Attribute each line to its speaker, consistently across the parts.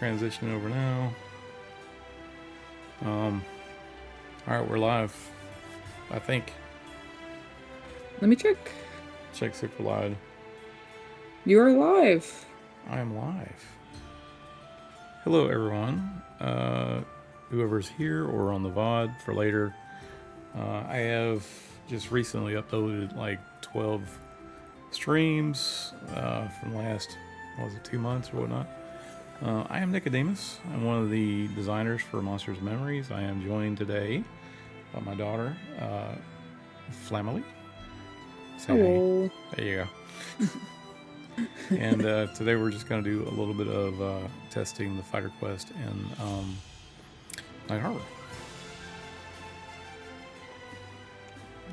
Speaker 1: transitioning over now. Alright, we're live. I think.
Speaker 2: Let me check.
Speaker 1: Check see if we're live.
Speaker 2: You're live.
Speaker 1: I am live. Hello, everyone. Whoever's here or on the VOD for later. I have just recently uploaded like 12 streams from the last, 2 months or whatnot. I am Nicodemus. I'm one of the designers for Monsters and Memories. I am joined today by my daughter, Flamily. Say
Speaker 2: Hello.
Speaker 1: hey. There you go. And today we're just going to do a little bit of testing the Fighter Quest in Night Harbor.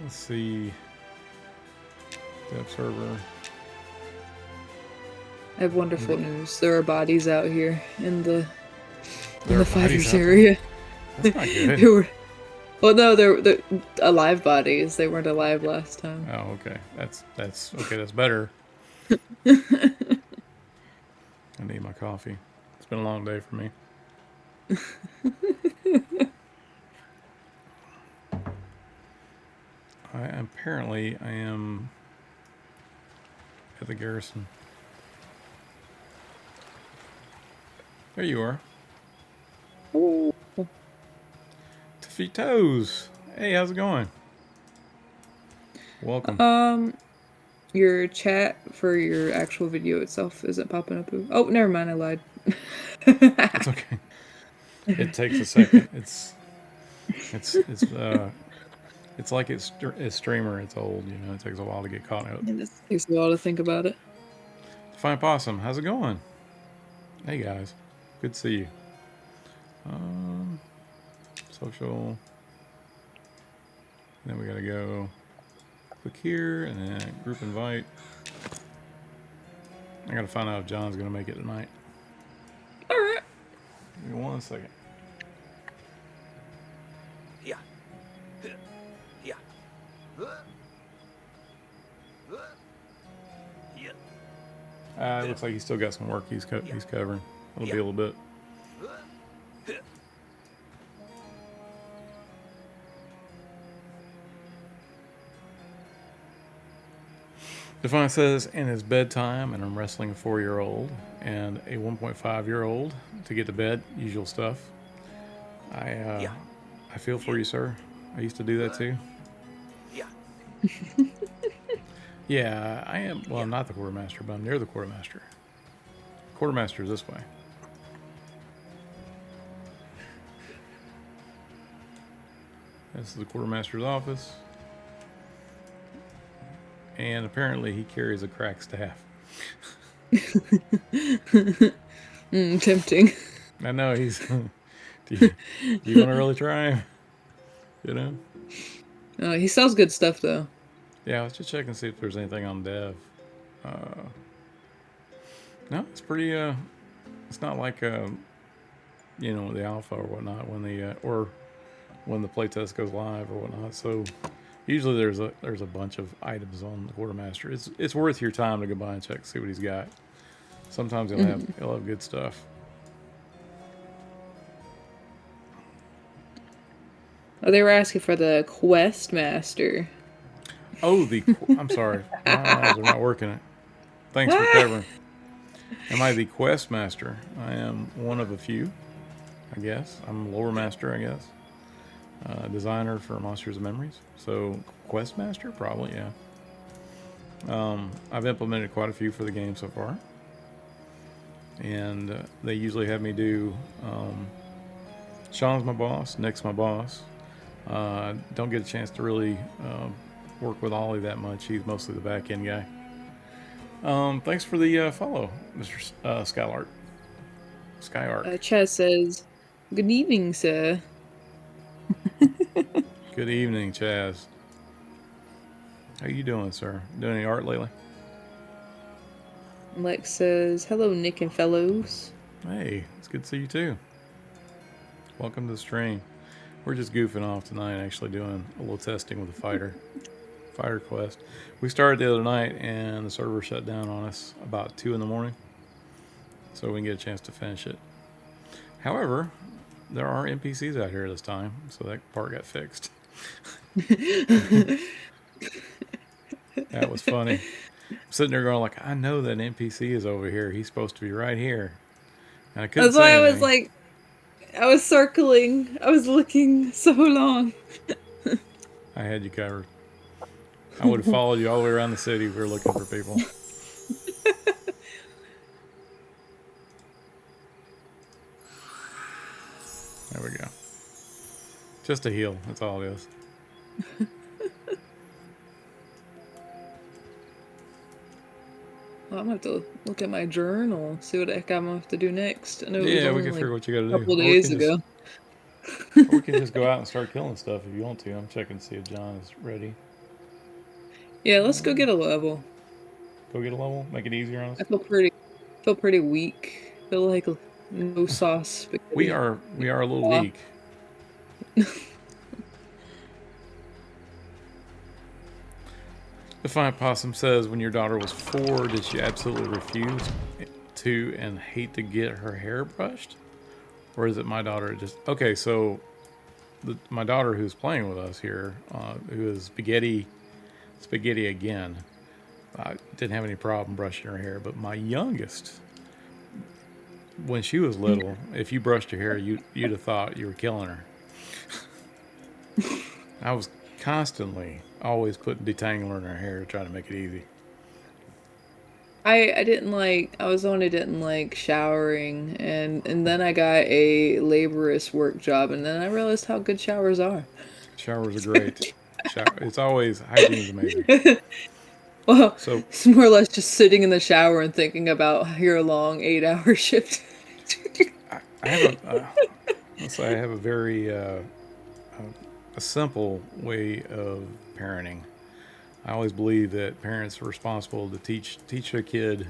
Speaker 1: Let's see. Dev server.
Speaker 2: I have wonderful news. There are bodies out here in the
Speaker 1: There are
Speaker 2: fighters
Speaker 1: bodies out there?
Speaker 2: area.
Speaker 1: That's not good.
Speaker 2: They were, well, no, they're alive bodies. They weren't alive last time.
Speaker 1: Oh, okay. That's okay. That's better. I need my coffee. It's been a long day for me. I am at the garrison. There you are.
Speaker 2: Oh.
Speaker 1: Tafitos. Hey, how's it going? Welcome.
Speaker 2: Your chat for your actual video itself isn't popping up. Oh, never mind. I lied.
Speaker 1: It's okay. It takes a second. It's like it's streamer. It's old. You know, it takes a while to get caught up.
Speaker 2: It takes a while to think about it.
Speaker 1: Fine Possum, how's it going? Hey guys, good to see you. Social. And then we gotta go click here and then group invite. I gotta find out if John's gonna make it tonight.
Speaker 2: All right.
Speaker 1: Give me 1 second.
Speaker 3: Yeah. Yeah. Yeah.
Speaker 1: It looks like he's still got some work he's covering. It'll be a little bit. Define says, and it's bedtime, and I'm wrestling a 4-year-old and a 1.5-year-old to get to bed. Usual stuff. I feel for you, sir. I used to do that too.
Speaker 3: Yeah.
Speaker 1: Yeah, I am. Well, I'm not the quartermaster, but I'm near the quartermaster. Quartermaster is this way. This is the quartermaster's office. And apparently he carries a crack staff.
Speaker 2: Tempting.
Speaker 1: I know he's... do you want to really try him? You know?
Speaker 2: He sells good stuff, though.
Speaker 1: Yeah, let's just check and see if there's anything on dev. No, it's pretty... it's not like, you know, the alpha or whatnot when the... or when the playtest goes live or whatnot. So... usually there's a bunch of items on the quartermaster. It's worth your time to go by and check, see what he's got. Sometimes he'll have good stuff.
Speaker 2: Oh, they were asking for the Quest Master.
Speaker 1: Oh, I'm sorry. My eyes are not working. Thanks for covering. Am I the Quest Master? I am one of a few, I guess. I'm Lore Master, I guess. Designer for Monsters and Memories. So, Quest Master? Probably, yeah. I've implemented quite a few for the game so far. And they usually have me do... Sean's my boss, Nick's my boss. Don't get a chance to really work with Ollie that much. He's mostly the back-end guy. Thanks for the follow, Mr. Skylark.
Speaker 2: Chaz says, "Good evening, sir."
Speaker 1: Good evening, Chaz. How you doing, sir? Doing any art lately?
Speaker 2: Lex says, "Hello, Nick and fellows."
Speaker 1: Hey, it's good to see you too. Welcome to the stream. We're just goofing off tonight, actually doing a little testing with the Fighter Quest. We started the other night and the server shut down on us about 2 in the morning, so we didn't get a chance to finish it. However, there are NPCs out here this time, so that part got fixed. That was funny. I'm sitting there going like, I know that NPC is over here. He's supposed to be right here. And I couldn't
Speaker 2: That's why
Speaker 1: say
Speaker 2: I was
Speaker 1: anything.
Speaker 2: like, I was circling. I was looking so long.
Speaker 1: I had you covered. I would have followed you all the way around the city if we were looking for people. There we go. Just a heal. That's all it is.
Speaker 2: Well, I'm gonna have to look at my journal, see what the heck I'm gonna have to do next. I know it was
Speaker 1: Yeah, we
Speaker 2: only
Speaker 1: can
Speaker 2: like
Speaker 1: figure what you got
Speaker 2: a
Speaker 1: to
Speaker 2: couple
Speaker 1: do.
Speaker 2: days ago.
Speaker 1: Or we can just go out and start killing stuff if you want to. I'm checking to see if John is ready.
Speaker 2: Yeah, let's go get a level.
Speaker 1: Go get a level. Make it easier on us.
Speaker 2: I feel pretty weak. Feel like no sauce spaghetti.
Speaker 1: We are a little weak. Defiant Possum says, when your daughter was 4, did she absolutely refuse to and hate to get her hair brushed? Or is it my daughter just... Okay, so my daughter who's playing with us here, who is Spaghetti again, didn't have any problem brushing her hair. But my youngest, when she was little, if you brushed her hair, you'd have thought you were killing her. I was constantly always putting detangler in her hair to try to make it easy.
Speaker 2: I was the one who didn't like showering, and then I got a laborious work job, and then I realized how good showers are.
Speaker 1: Showers are great. It's always, hygiene's amazing.
Speaker 2: Well,
Speaker 1: So
Speaker 2: it's more or less just sitting in the shower and thinking about your long 8-hour shift.
Speaker 1: I have let's say I have a very a simple way of parenting. I always believe that parents are responsible to teach their kid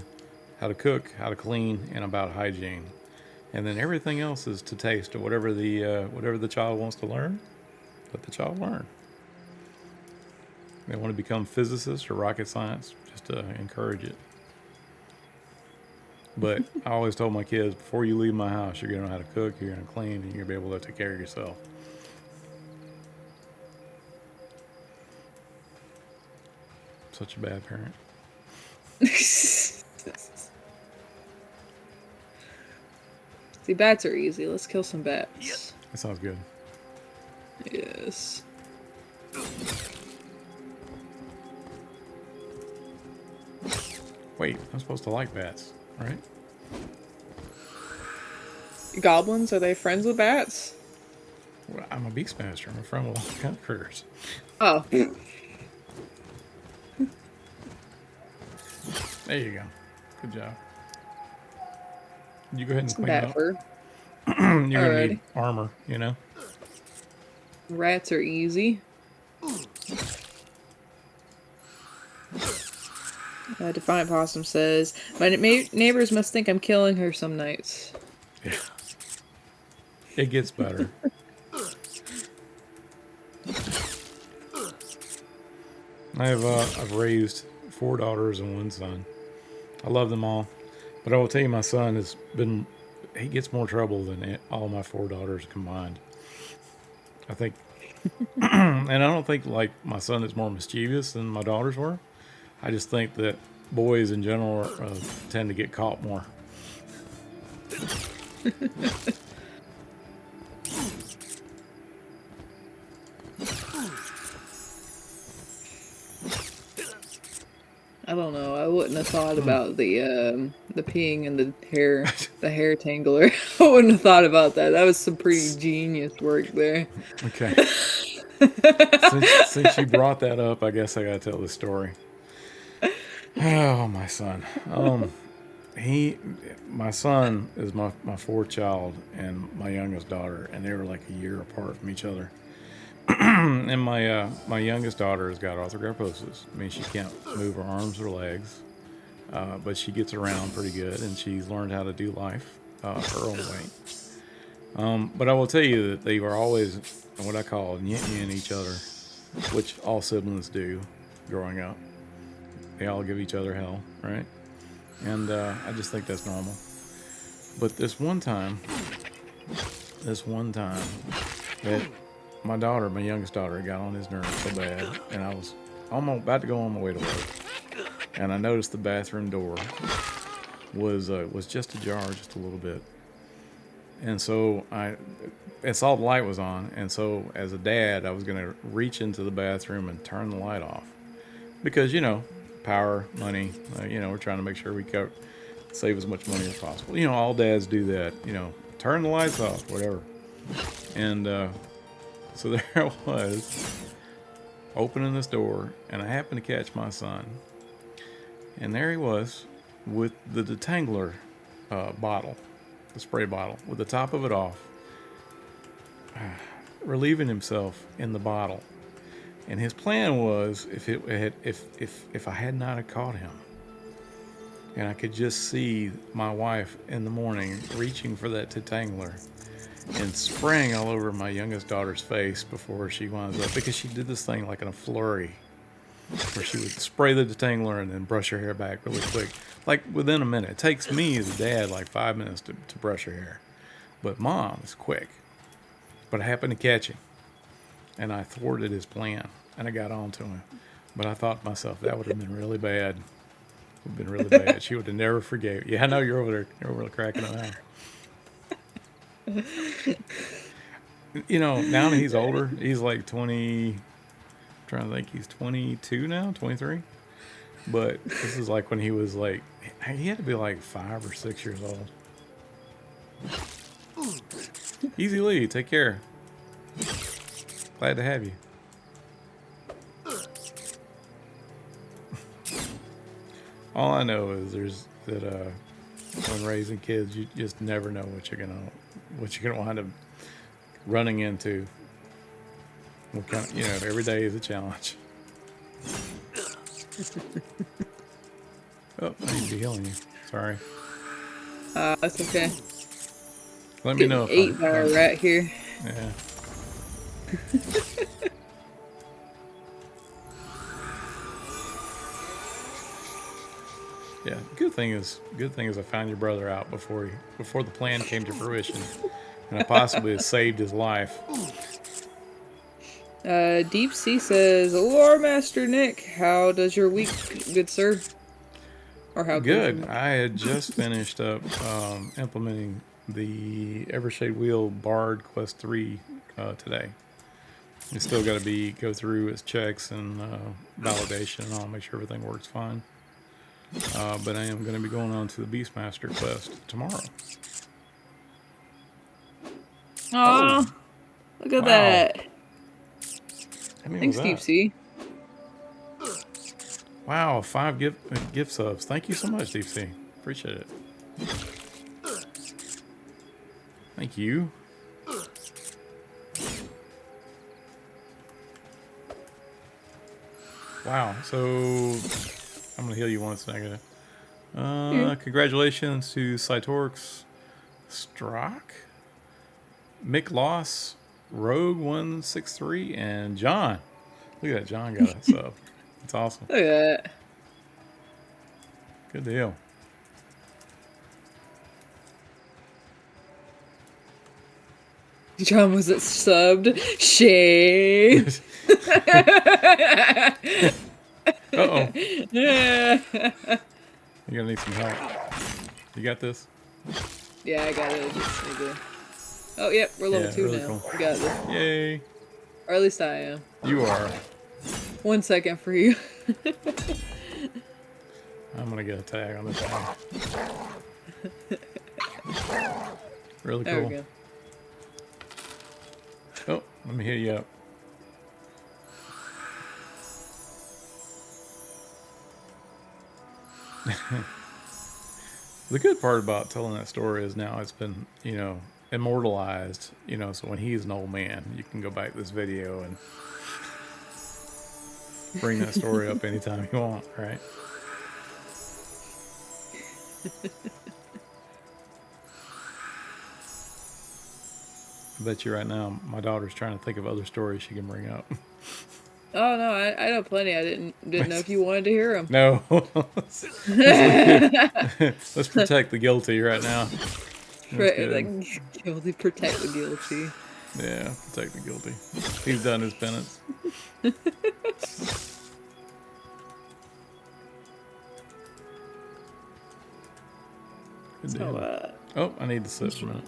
Speaker 1: how to cook, how to clean, and about hygiene, and then everything else is to taste or whatever the child wants to learn. Let the child learn. They want to become physicists or rocket science, just to encourage it. But I always told my kids, before you leave my house, you're going to know how to cook, you're going to clean, and you're going to be able to take care of yourself. Such a bad parent.
Speaker 2: See, bats are easy. Let's kill some bats.
Speaker 3: Yep.
Speaker 1: That sounds good.
Speaker 2: Yes.
Speaker 1: Wait, I'm supposed to like bats, right?
Speaker 2: Goblins, are they friends with bats?
Speaker 1: Well, I'm a beastmaster. I'm a friend with all kinds of critters.
Speaker 2: Oh.
Speaker 1: There you go. Good job. You go ahead and clean
Speaker 2: Bat
Speaker 1: up.
Speaker 2: fur.
Speaker 1: You're going to
Speaker 2: Alrighty.
Speaker 1: need armor, you know?
Speaker 2: Rats are easy. Defiant Possum says, my neighbors must think I'm killing her some nights.
Speaker 1: Yeah. It gets better. I've raised 4 daughters and 1 son. I love them all. But I will tell you, my son he gets more trouble than all my 4 daughters combined. I think, and I don't think like my son is more mischievous than my daughters were. I just think that boys in general tend to get caught more.
Speaker 2: I don't know. I wouldn't have thought about the peeing and the hair tangler. I wouldn't have thought about that. That was some pretty genius work there.
Speaker 1: Okay. since you brought that up, I guess I gotta tell this story. Oh, my son. My son is my 4th child and my youngest daughter, and they were like a year apart from each other. And my youngest daughter has got arthrogryposis. I mean, she can't move her arms or legs, but she gets around pretty good, and she's learned how to do life her own way. But I will tell you that they were always what I call yin each other, which all siblings do growing up. They all give each other hell, right? And I just think that's normal. But this one time, this one time that my daughter, my youngest daughter, got on his nerves so bad, and I was almost about to go on my way to work, and I noticed the bathroom door was just ajar, just a little bit, and so I saw the light was on, and so as a dad, I was gonna reach into the bathroom and turn the light off, because power, money, we're trying to make sure we save as much money as possible. All dads do that. Turn the lights off, whatever. And so there I was, opening this door, and I happened to catch my son. And there he was with the detangler bottle, the spray bottle, with the top of it off, relieving himself in the bottle. And his plan was, if I had not have caught him, and I could just see my wife in the morning reaching for that detangler and spraying all over my youngest daughter's face before she winds up, because she did this thing like in a flurry, where she would spray the detangler and then brush her hair back really quick, like within a minute. It takes me as a dad like 5 minutes to brush her hair, but mom is quick. But I happened to catch him, and I thwarted his plan, and I got on to him. But I thought to myself, that would have been really bad. Would have been really bad. She would have never forgave. Yeah, I know you're over there cracking it out. Now that he's older, he's like 20. I'm trying to think, he's 22 now, 23. But this is like when he was like, he had to be like 5 or 6 years old. Easy Lee, take care. Glad to have you. All I know is that when raising kids, you just never know what you're gonna wind up running into. What kind of, every day is a challenge. Oh, I need to be healing you. Sorry.
Speaker 2: That's okay.
Speaker 1: Let me know if
Speaker 2: ate by a rat here.
Speaker 1: Yeah. Yeah. Good thing is I found your brother out before the plan came to fruition, and I possibly saved his life.
Speaker 2: Deep Sea says, "Lore Master Nick, how does your week, good sir?" Or how
Speaker 1: good? I had just finished up implementing the Evershade Wheel Bard Quest 3 today. It's still got to go through its checks and validation and all, make sure everything works fine. But I am going to be going on to the Beastmaster quest tomorrow.
Speaker 2: Oh, look at that.
Speaker 1: Thanks,
Speaker 2: Deep Sea.
Speaker 1: Wow, 5 gift subs. Thank you so much, Deep Sea. Appreciate it. Thank you. Wow, so I'm going to heal you once and congratulations to Cytorx, Strock, Mick Loss, Rogue163, and John. Look at that, John got it. So it's awesome.
Speaker 2: Look at that.
Speaker 1: Good deal.
Speaker 2: John was it subbed? Shame.
Speaker 1: Uh-oh.
Speaker 2: Yeah.
Speaker 1: You're gonna need some help. You got this?
Speaker 2: Yeah, I got it. I just need to... Oh, yep, we're level 2
Speaker 1: really
Speaker 2: now.
Speaker 1: cool.
Speaker 2: We got this.
Speaker 1: Yay.
Speaker 2: Or at least I am.
Speaker 1: You are.
Speaker 2: 1 second for you.
Speaker 1: I'm gonna get a tag on this one. Really cool.
Speaker 2: There we go.
Speaker 1: Oh, let me hit you up. The good part about telling that story is now it's been, immortalized, so when he's an old man, you can go back to this video and bring that story up anytime you want, right? I bet you right now my daughter's trying to think of other stories she can bring up.
Speaker 2: Oh no, I know plenty. I didn't know if you wanted to hear them.
Speaker 1: No. Let's protect the guilty right now. It was good.
Speaker 2: Like guilty, protect the guilty.
Speaker 1: Yeah, protect the guilty. He's done his penance. Good
Speaker 2: So,
Speaker 1: deal. Oh, I need to sit for a minute.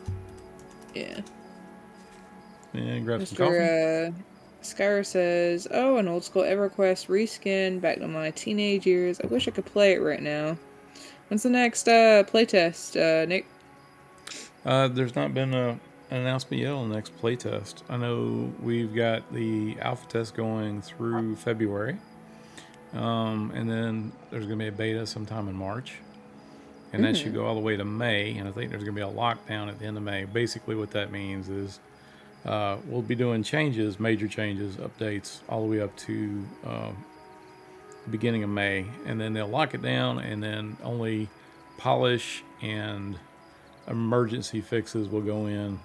Speaker 2: yeah.
Speaker 1: Yeah, grab some coffee.
Speaker 2: Mr. Skyr says, "Oh, an old school EverQuest reskin back to my teenage years. I wish I could play it right now. When's the next playtest, Nick?"
Speaker 1: There's not been an announcement yet on the next playtest. I know we've got the alpha test going through February. And then there's going to be a beta sometime in March. And that should go all the way to May. And I think there's going to be a lockdown at the end of May. Basically, what that means is we'll be doing changes, major changes, updates, all the way up to the beginning of May. And then they'll lock it down, and then only polish and emergency fixes will go in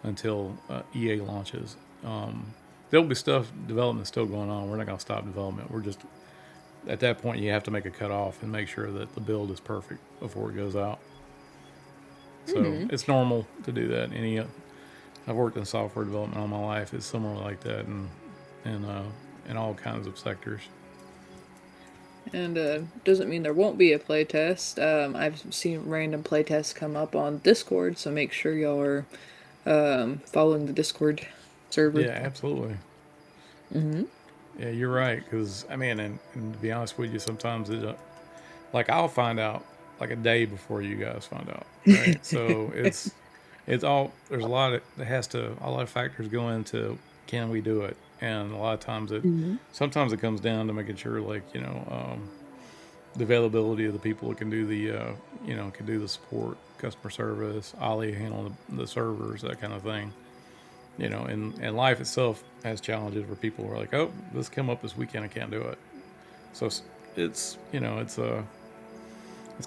Speaker 1: until EA launches. There'll be development still going on. We're not going to stop development. We're just, at that point, you have to make a cutoff and make sure that the build is perfect before it goes out. So it's normal to do that. I've worked in software development all my life. It's similar like that in all kinds of sectors.
Speaker 2: And doesn't mean there won't be a playtest. I've seen random playtests come up on Discord, so make sure y'all are following the Discord server.
Speaker 1: Yeah, absolutely. Yeah, you're right. Because and to be honest with you, sometimes I'll find out like a day before you guys find out. Right? So it's all, there's a lot of factors go into, can we do it? And a lot of times sometimes it comes down to making sure, the availability of the people that can do the support, customer service, Ollie handling the servers, that kind of thing. And life itself has challenges where people are like, oh, this came up this weekend, I can't do it. So it's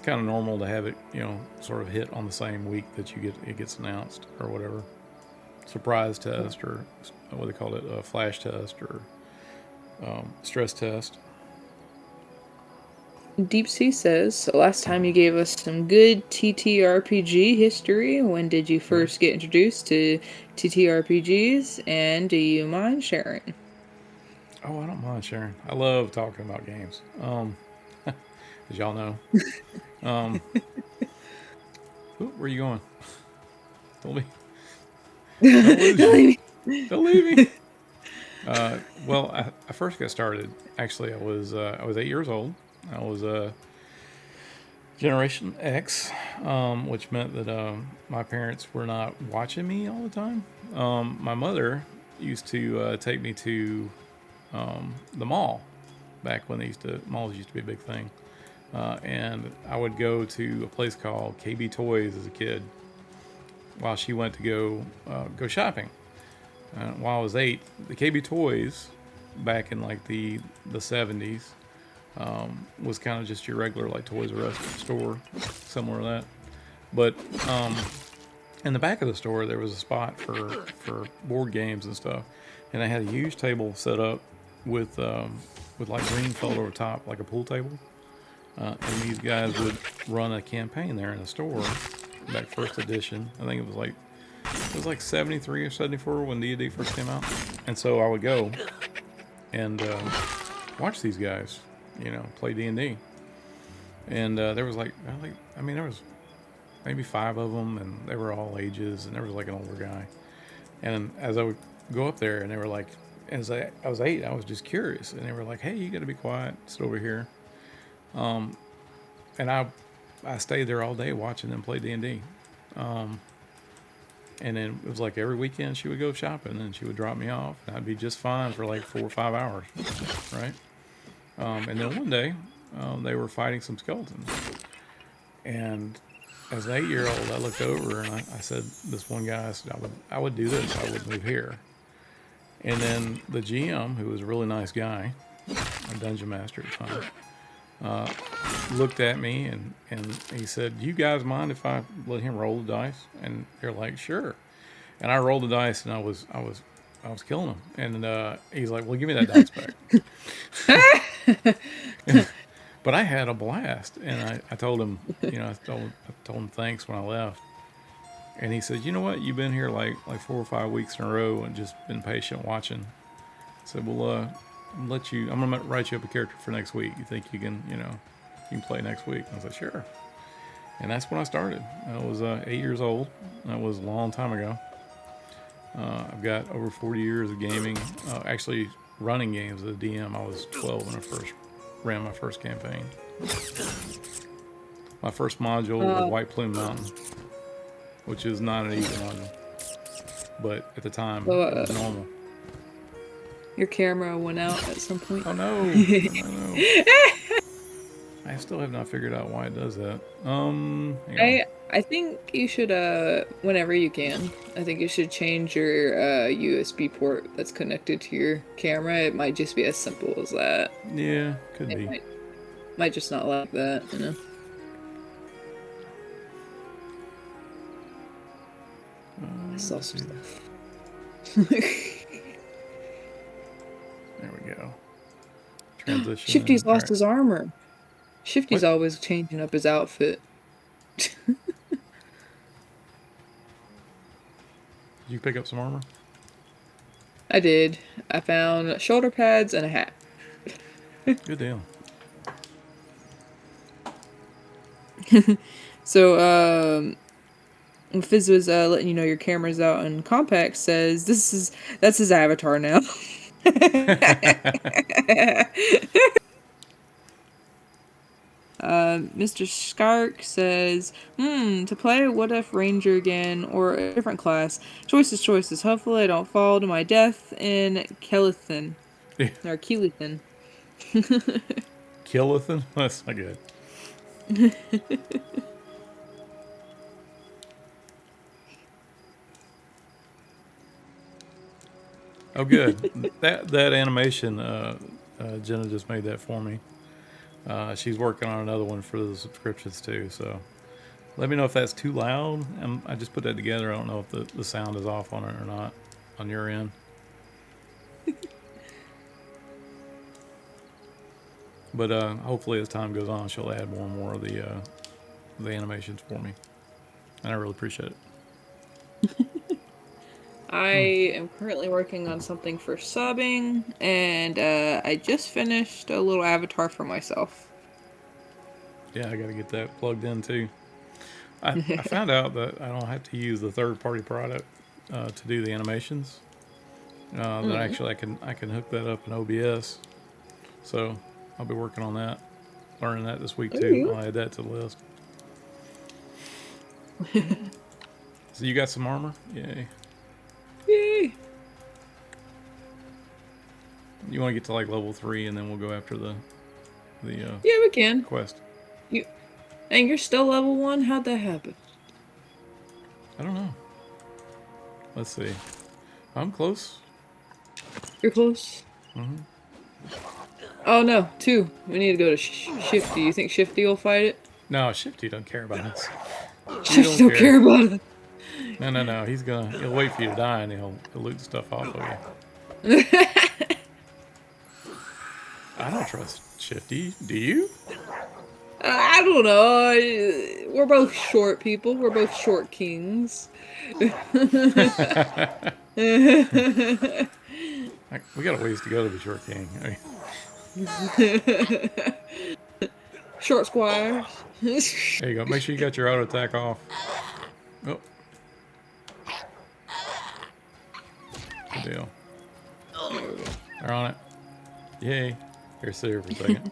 Speaker 1: kind of normal to have it, sort of hit on the same week that it gets announced or whatever. Surprise test, or what they call it, a flash test, or stress test.
Speaker 2: Deep Sea says, last time you gave us some good TTRPG history. When did you first get introduced to TTRPGs, and do you mind sharing?
Speaker 1: Oh, I don't mind sharing. I love talking about games. As y'all know. Where are you going? Don't leave. Don't leave me. Well, I first got started. Actually, I was 8 years old. I was Generation X, which meant that my parents were not watching me all the time. My mother used to take me to the mall back when malls used to be a big thing. And I would go to a place called KB Toys as a kid while she went to go shopping. While I was 8, the KB Toys back in like the 70s was kind of just your regular like Toys R Us store, similar to that. But in the back of the store there was a spot for board games and stuff, and they had a huge table set up with like green felt over top, like a pool table. And these guys would run a campaign there in the store, back first edition. I think it was like 73 or 74 when D&D first came out. And so I would go and watch these guys, play D&D. And there was there was maybe 5 of them, and they were all ages, and there was like an older guy. And as I would go up there, and they were like, as I was 8, I was just curious, and they were like, hey, you got to be quiet, sit over here. And I stayed there all day watching them play D&D. And then it was like every weekend she would go shopping, and she would drop me off, and I'd be just fine for like 4 or 5 hours, right? And then one day, they were fighting some skeletons. And as an 8-year-old, I looked over and I said, this one guy, I said, I would do this, I would move here. And then the GM, who was a really nice guy, a dungeon master at the time, looked at me and he said, "You guys mind if I let him roll the dice?" And they're like, "Sure." And I rolled the dice, and I was killing him. And he's like, "Well, give me that dice back." But I had a blast, and I told him, I told him thanks when I left. And he said, "You know what? You've been here like 4 or 5 weeks in a row and just been patient watching." I said, "Well, I'm gonna write you up a character for next week. You think you can, you can play next week?" And I said, "Sure." And that's when I started. I was 8 years old. That was a long time ago. I've got over 40 years of gaming. Actually, running games as a DM. I was 12 when I first ran my first campaign. My first module was White Plume Mountain, which is not an easy module, but at the time
Speaker 2: So,
Speaker 1: it was normal.
Speaker 2: your camera went out at some point.
Speaker 1: Oh no! No. I still have not figured out why it does that. Hang on.
Speaker 2: I think you should whenever you can. I think you should change your USB port that's connected to your camera. It might just be as simple as that.
Speaker 1: Yeah, could
Speaker 2: It
Speaker 1: be.
Speaker 2: might just not like that, you know. I saw
Speaker 1: let's
Speaker 2: some
Speaker 1: see.
Speaker 2: stuff.
Speaker 1: There we go. Transition.
Speaker 2: Shifty's lost
Speaker 1: Alright.
Speaker 2: his armor. Shifty's
Speaker 1: What?
Speaker 2: always changing up his outfit.
Speaker 1: Did you pick up some armor?
Speaker 2: I did. I found shoulder pads and a hat.
Speaker 1: Good deal.
Speaker 2: So, Fizz was letting you know your camera's out, and Compact says that's his avatar now. Mr. Skark says, to play What If Ranger again or a different class. Choices. Hopefully I don't fall to my death in Kelethin.
Speaker 1: Yeah.
Speaker 2: Or Kelethin.
Speaker 1: Killathan? That's not good. Oh, good. that animation, Jenna just made that for me. She's working on another one for the subscriptions too. So let me know if that's too loud. I just put that together. I don't know if the sound is off on it or not on your end. But hopefully as time goes on, she'll add more and more of the animations for me. And I really appreciate it.
Speaker 2: I am currently working on something for subbing, and I just finished a little avatar for myself.
Speaker 1: Yeah, I got to get that plugged in too. I found out that I don't have to use the third-party product to do the animations. That actually I can hook that up in OBS. So I'll be working on that, learning that this week too.
Speaker 2: Ooh.
Speaker 1: I'll add that to the list. So you got some armor? Yay!
Speaker 2: Yay!
Speaker 1: You want to get to like level 3, and then we'll go after the
Speaker 2: Yeah, we can.
Speaker 1: quest.
Speaker 2: And you're still level 1? How'd that happen?
Speaker 1: I don't know. Let's see. I'm close.
Speaker 2: You're close? Oh no, 2. We need to go to Shifty. You think Shifty will fight it?
Speaker 1: No, Shifty don't care about us.
Speaker 2: Shifty don't care about it.
Speaker 1: No. He'll wait for you to die, and he'll loot the stuff off of you. I don't trust Shifty. Do you?
Speaker 2: I don't know. We're both short people. We're both short kings.
Speaker 1: We got a ways to go to be short king. I mean,
Speaker 2: Short squires.
Speaker 1: there you go. Make sure you got your auto attack off. Oh. Good deal. They're on it. Yay. Here, sit here for a second.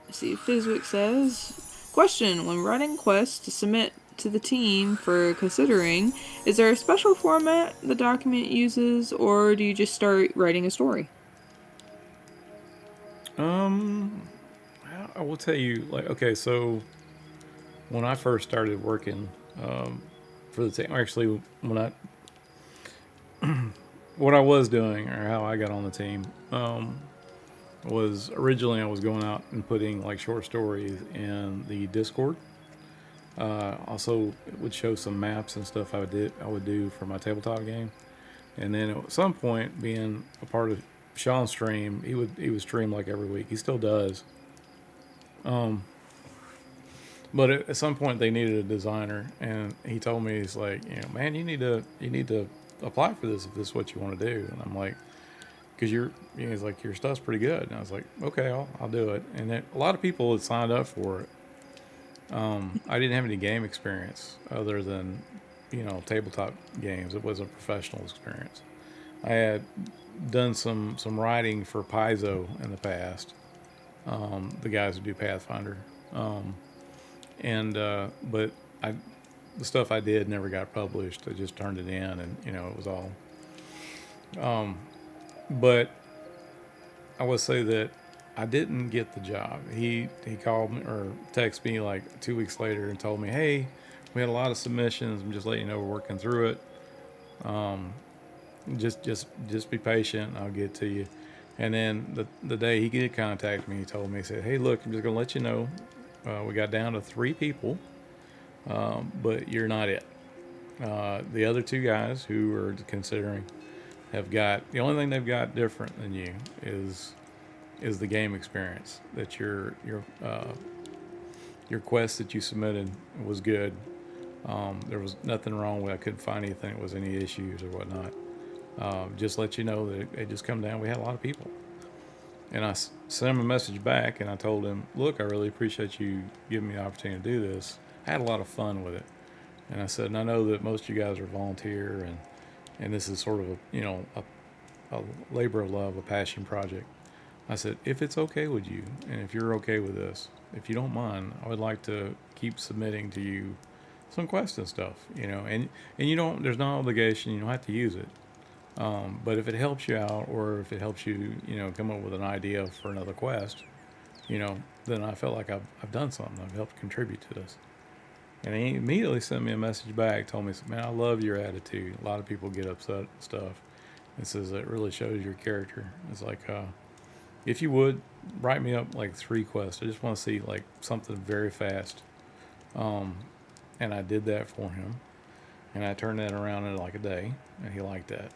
Speaker 2: Let's see, Fizwick says, question, when writing quests to submit to the team for considering, is there a special format the document uses, or do you just start writing a story?
Speaker 1: I will tell you, like, okay, so when I first started working for the team, actually, what I was doing, or how I got on the team, was originally I was going out and putting like short stories in the Discord. Also, it would show some maps and stuff I would do for my tabletop game, and then at some point, being a part of Sean's stream, he would stream like every week. He still does. But But at some point they needed a designer, and he told me, he's like, man, you need to apply for this if this is what you want to do. And I'm like, because he's like, your stuff's pretty good. And I was like, okay, I'll do it. And a lot of people had signed up for it. I didn't have any game experience other than, tabletop games. It wasn't a professional experience. I had done some writing for Paizo in the past. The guys who do Pathfinder. But the stuff I did never got published. I just turned it in, and it was all. But I will say that I didn't get the job. He called me or texted me like 2 weeks later and told me, "Hey, we had a lot of submissions. I'm just letting you know we're working through it. Just be patient. I'll get to you." And then the day he did contact me, he told me, he said, "Hey, look, I'm just gonna let you know, we got down to 3 people, but you're not it. The other 2 guys who are considering have got the only thing they've got different than you is the game experience. That your quest that you submitted was good. There was nothing wrong with it. I couldn't find anything that was any issues or whatnot. Just let you know that it just come down. We had a lot of people." And I sent him a message back, and I told him, "Look, I really appreciate you giving me the opportunity to do this. I had a lot of fun with it." And I said, "And I know that most of you guys are volunteer, and this is sort of a labor of love, a passion project." I said, "If it's okay with you, and if you're okay with this, if you don't mind, I would like to keep submitting to you some quests and stuff, and you don't, there's no obligation, you don't have to use it. But if it helps you out, or if it helps you, come up with an idea for another quest, then I felt like I've done something. I've helped contribute to this." And he immediately sent me a message back, told me, "Man, I love your attitude. A lot of people get upset and stuff. It says it really shows your character. It's like, if you would write me up like 3 quests. I just want to see like something very fast." And I did that for him, and I turned that around in like a day, and he liked that.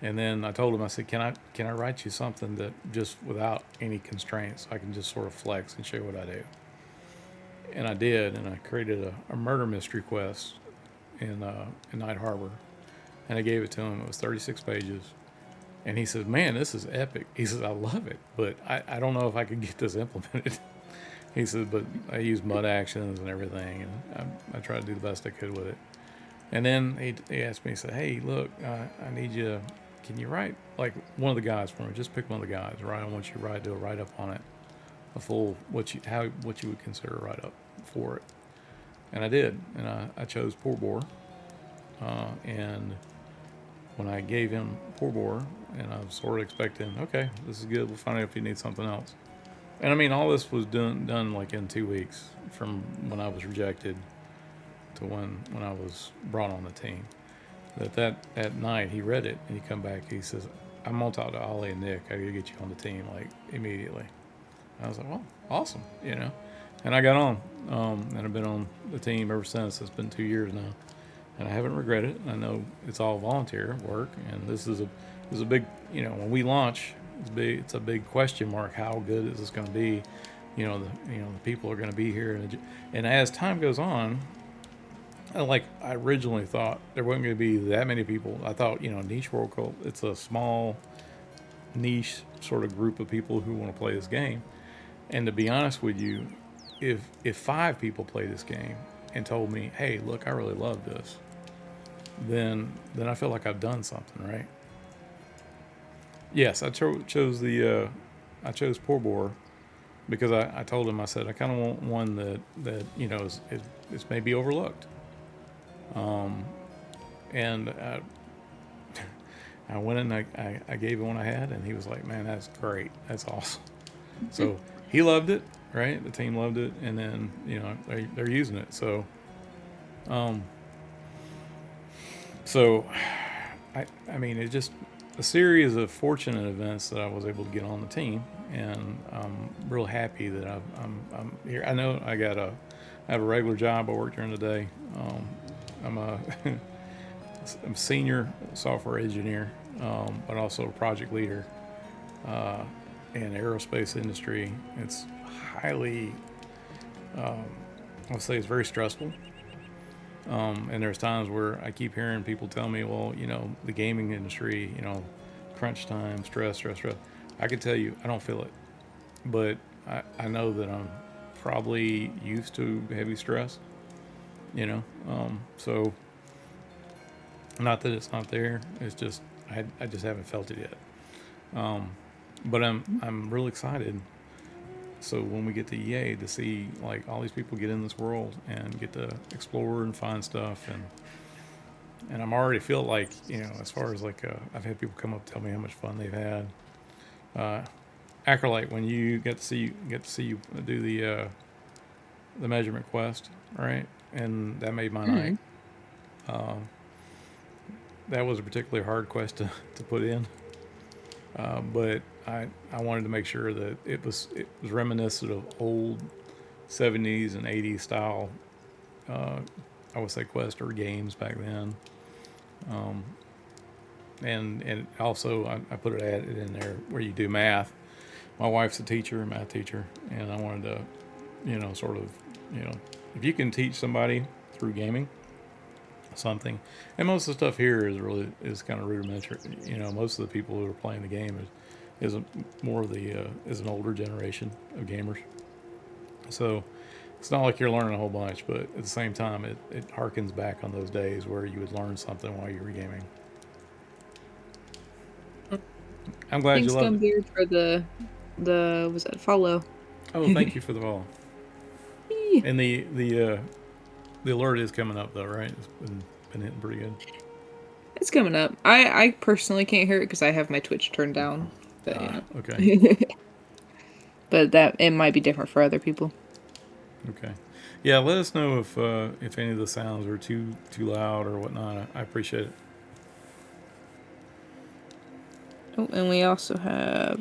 Speaker 1: And then I told him, I said, can I write you something that just without any constraints, I can just sort of flex and show what I do. And I did, and I created a murder mystery quest in Night Harbor, and I gave it to him. It was 36 pages, and he said, "Man, this is epic." He says, "I love it, but I don't know if I could get this implemented." He said, "But I use mud actions and everything, and I tried to do the best I could with it." And then he asked me, he said, "Hey, look, I need you. Can you write like one of the guys for me? Just pick one of the guys, right? I want you to do a write up on it, a full what you would consider a write up for it." And I did, and I chose Porbor. And when I gave him Porbor, and I was sort of expecting, okay, this is good. We'll find out if he needs something else. And I mean, all this was done like in 2 weeks from when I was rejected to when I was brought on the team. That night he read it, and he come back, he says, "I'm gonna talk to Ollie and Nick. I gotta get you on the team like immediately." I was like, "Oh, awesome," And I got on, and I've been on the team ever since. It's been 2 years now, and I haven't regretted it. I know it's all volunteer work, and this is a big, when we launch, it's a big question mark. How good is this going to be? The people are going to be here, and as time goes on, I originally thought there wasn't going to be that many people. I thought, Niche World Cult, it's a small niche sort of group of people who want to play this game. And to be honest with you, if 5 people play this game and told me, "Hey, look, I really love this," then I feel like I've done something, right? Yes, I chose Porbor because I told him, I said, I kind of want one that is maybe overlooked. And I went in and I gave him one I had, and he was like, "Man, that's great. That's awesome." So he loved it, right? The team loved it, and then they're using it. So, I mean, it's just a series of fortunate events that I was able to get on the team, and I'm real happy that I'm here. I know I have a regular job. I work during the day. I'm a senior software engineer, but also a project leader in aerospace industry. It's highly I'll say it's very stressful. And there's times where I keep hearing people tell me, well, the gaming industry, crunch time, stress, stress, stress. I can tell you, I don't feel it, but I know that I'm probably used to heavy stress, so not that it's not there. It's just I just haven't felt it yet. But I'm real excited. So when we get to EA to see like all these people get in this world and get to explore and find stuff, and I'm already feel like as far as like I've had people come up tell me how much fun they've had. Uh, Acolyte, when you get to see you do the measurement quest, right? And that made my night. That was a particularly hard quest to put in. But I wanted to make sure that it was reminiscent of old 70s and 80s style, I would say, quest or games back then. And also I put it added in there where you do math. My wife's a math teacher, and I wanted to, sort of, if you can teach somebody through gaming something, and most of the stuff here is kind of rudimentary. Most of the people who are playing the game is more of the is an older generation of gamers. So it's not like you're learning a whole bunch, but at the same time, it harkens back on those days where you would learn something while you were gaming. I'm glad
Speaker 2: Thanks,
Speaker 1: you love it.
Speaker 2: Gumbeard, for the was that follow?
Speaker 1: Oh, thank you for the follow. And the alert is coming up though, right? It's been hitting pretty good.
Speaker 2: It's coming up. I personally can't hear it because I have my Twitch turned down. But
Speaker 1: Okay.
Speaker 2: but that it might be different for other people.
Speaker 1: Okay. Yeah, let us know if any of the sounds are too loud or whatnot. I appreciate it.
Speaker 2: Oh, and we also have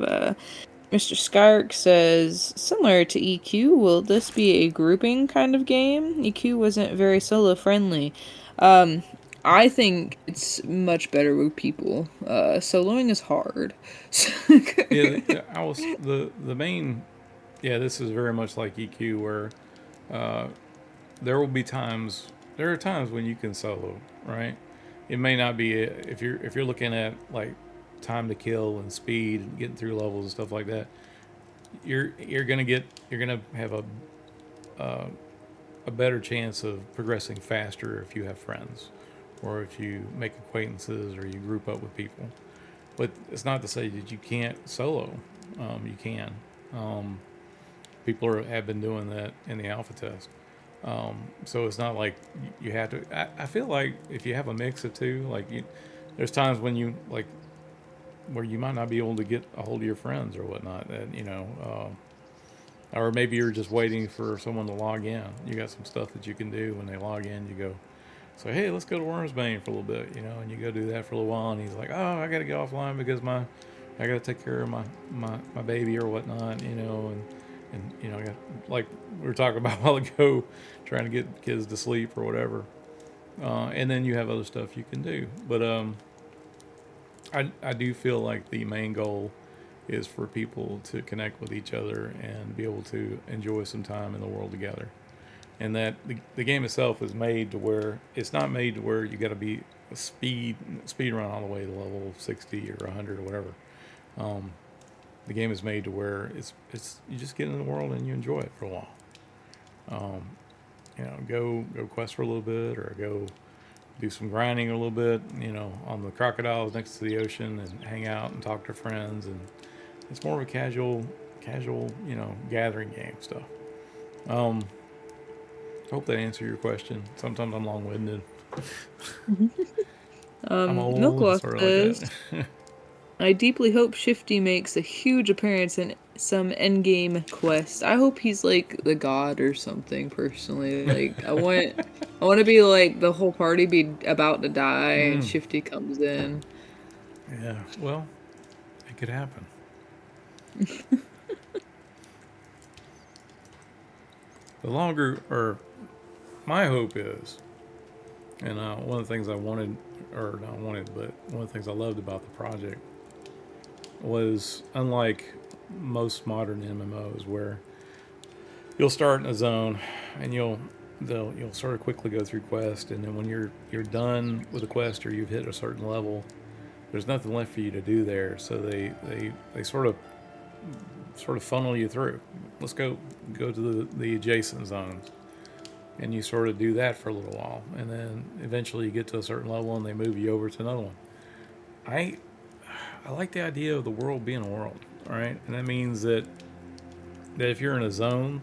Speaker 2: Mr. Skyark says, similar to EQ, will this be a grouping kind of game? EQ wasn't very solo friendly. I think it's much better with people. Soloing is hard.
Speaker 1: Yeah, I was the main. Yeah, this is very much like EQ, where there will be times. There are times when you can solo, right? It may not be if you're looking at like time to kill and speed and getting through levels and stuff like that. You're gonna have a better chance of progressing faster if you have friends, or if you make acquaintances, or you group up with people. But it's not to say that you can't solo. You can. People have been doing that in the alpha test. So it's not like you have to. I feel like if you have a mix of two, like there's times when you like where you might not be able to get a hold of your friends or whatnot. That or maybe you're just waiting for someone to log in. You got some stuff that you can do when they log in. You go, so hey, let's go to Wormsbane for a little bit, and you go do that for a little while. And he's like, oh, I got to get offline because I got to take care of my baby or whatnot, and I got, like we were talking about a while ago, trying to get kids to sleep or whatever. And then you have other stuff you can do, but I do feel like the main goal is for people to connect with each other and be able to enjoy some time in the world together. And that the game itself is made to where it's not made to where you got to be a speed run all the way to level 60 or 100 or whatever. The game is made to where it's you just get in the world and you enjoy it for a while. Go quest for a little bit, or go do some grinding a little bit, on the crocodiles next to the ocean, and hang out and talk to friends. And it's more of a casual, gathering game stuff. Hope that answered your question. Sometimes I'm long-winded. I'm old,
Speaker 2: Milkwalk
Speaker 1: sort of
Speaker 2: says,
Speaker 1: like that.
Speaker 2: I deeply hope Shifty makes a huge appearance in some endgame quest. I hope he's like the god or something. Personally, like I want to be like the whole party be about to die and Shifty comes in.
Speaker 1: Yeah, well, it could happen. The longer, or my hope is, and one of the things I wanted, or not wanted, but one of the things I loved about the project was, unlike most modern MMOs where you'll start in a zone, and you'll sort of quickly go through quest, and then when you're done with a quest or you've hit a certain level, there's nothing left for you to do there. So they sort of funnel you through. Let's go to the adjacent zones, and you sort of do that for a little while, and then eventually you get to a certain level, and they move you over to another one. I like the idea of the world being a world, all right, and that means that if you're in a zone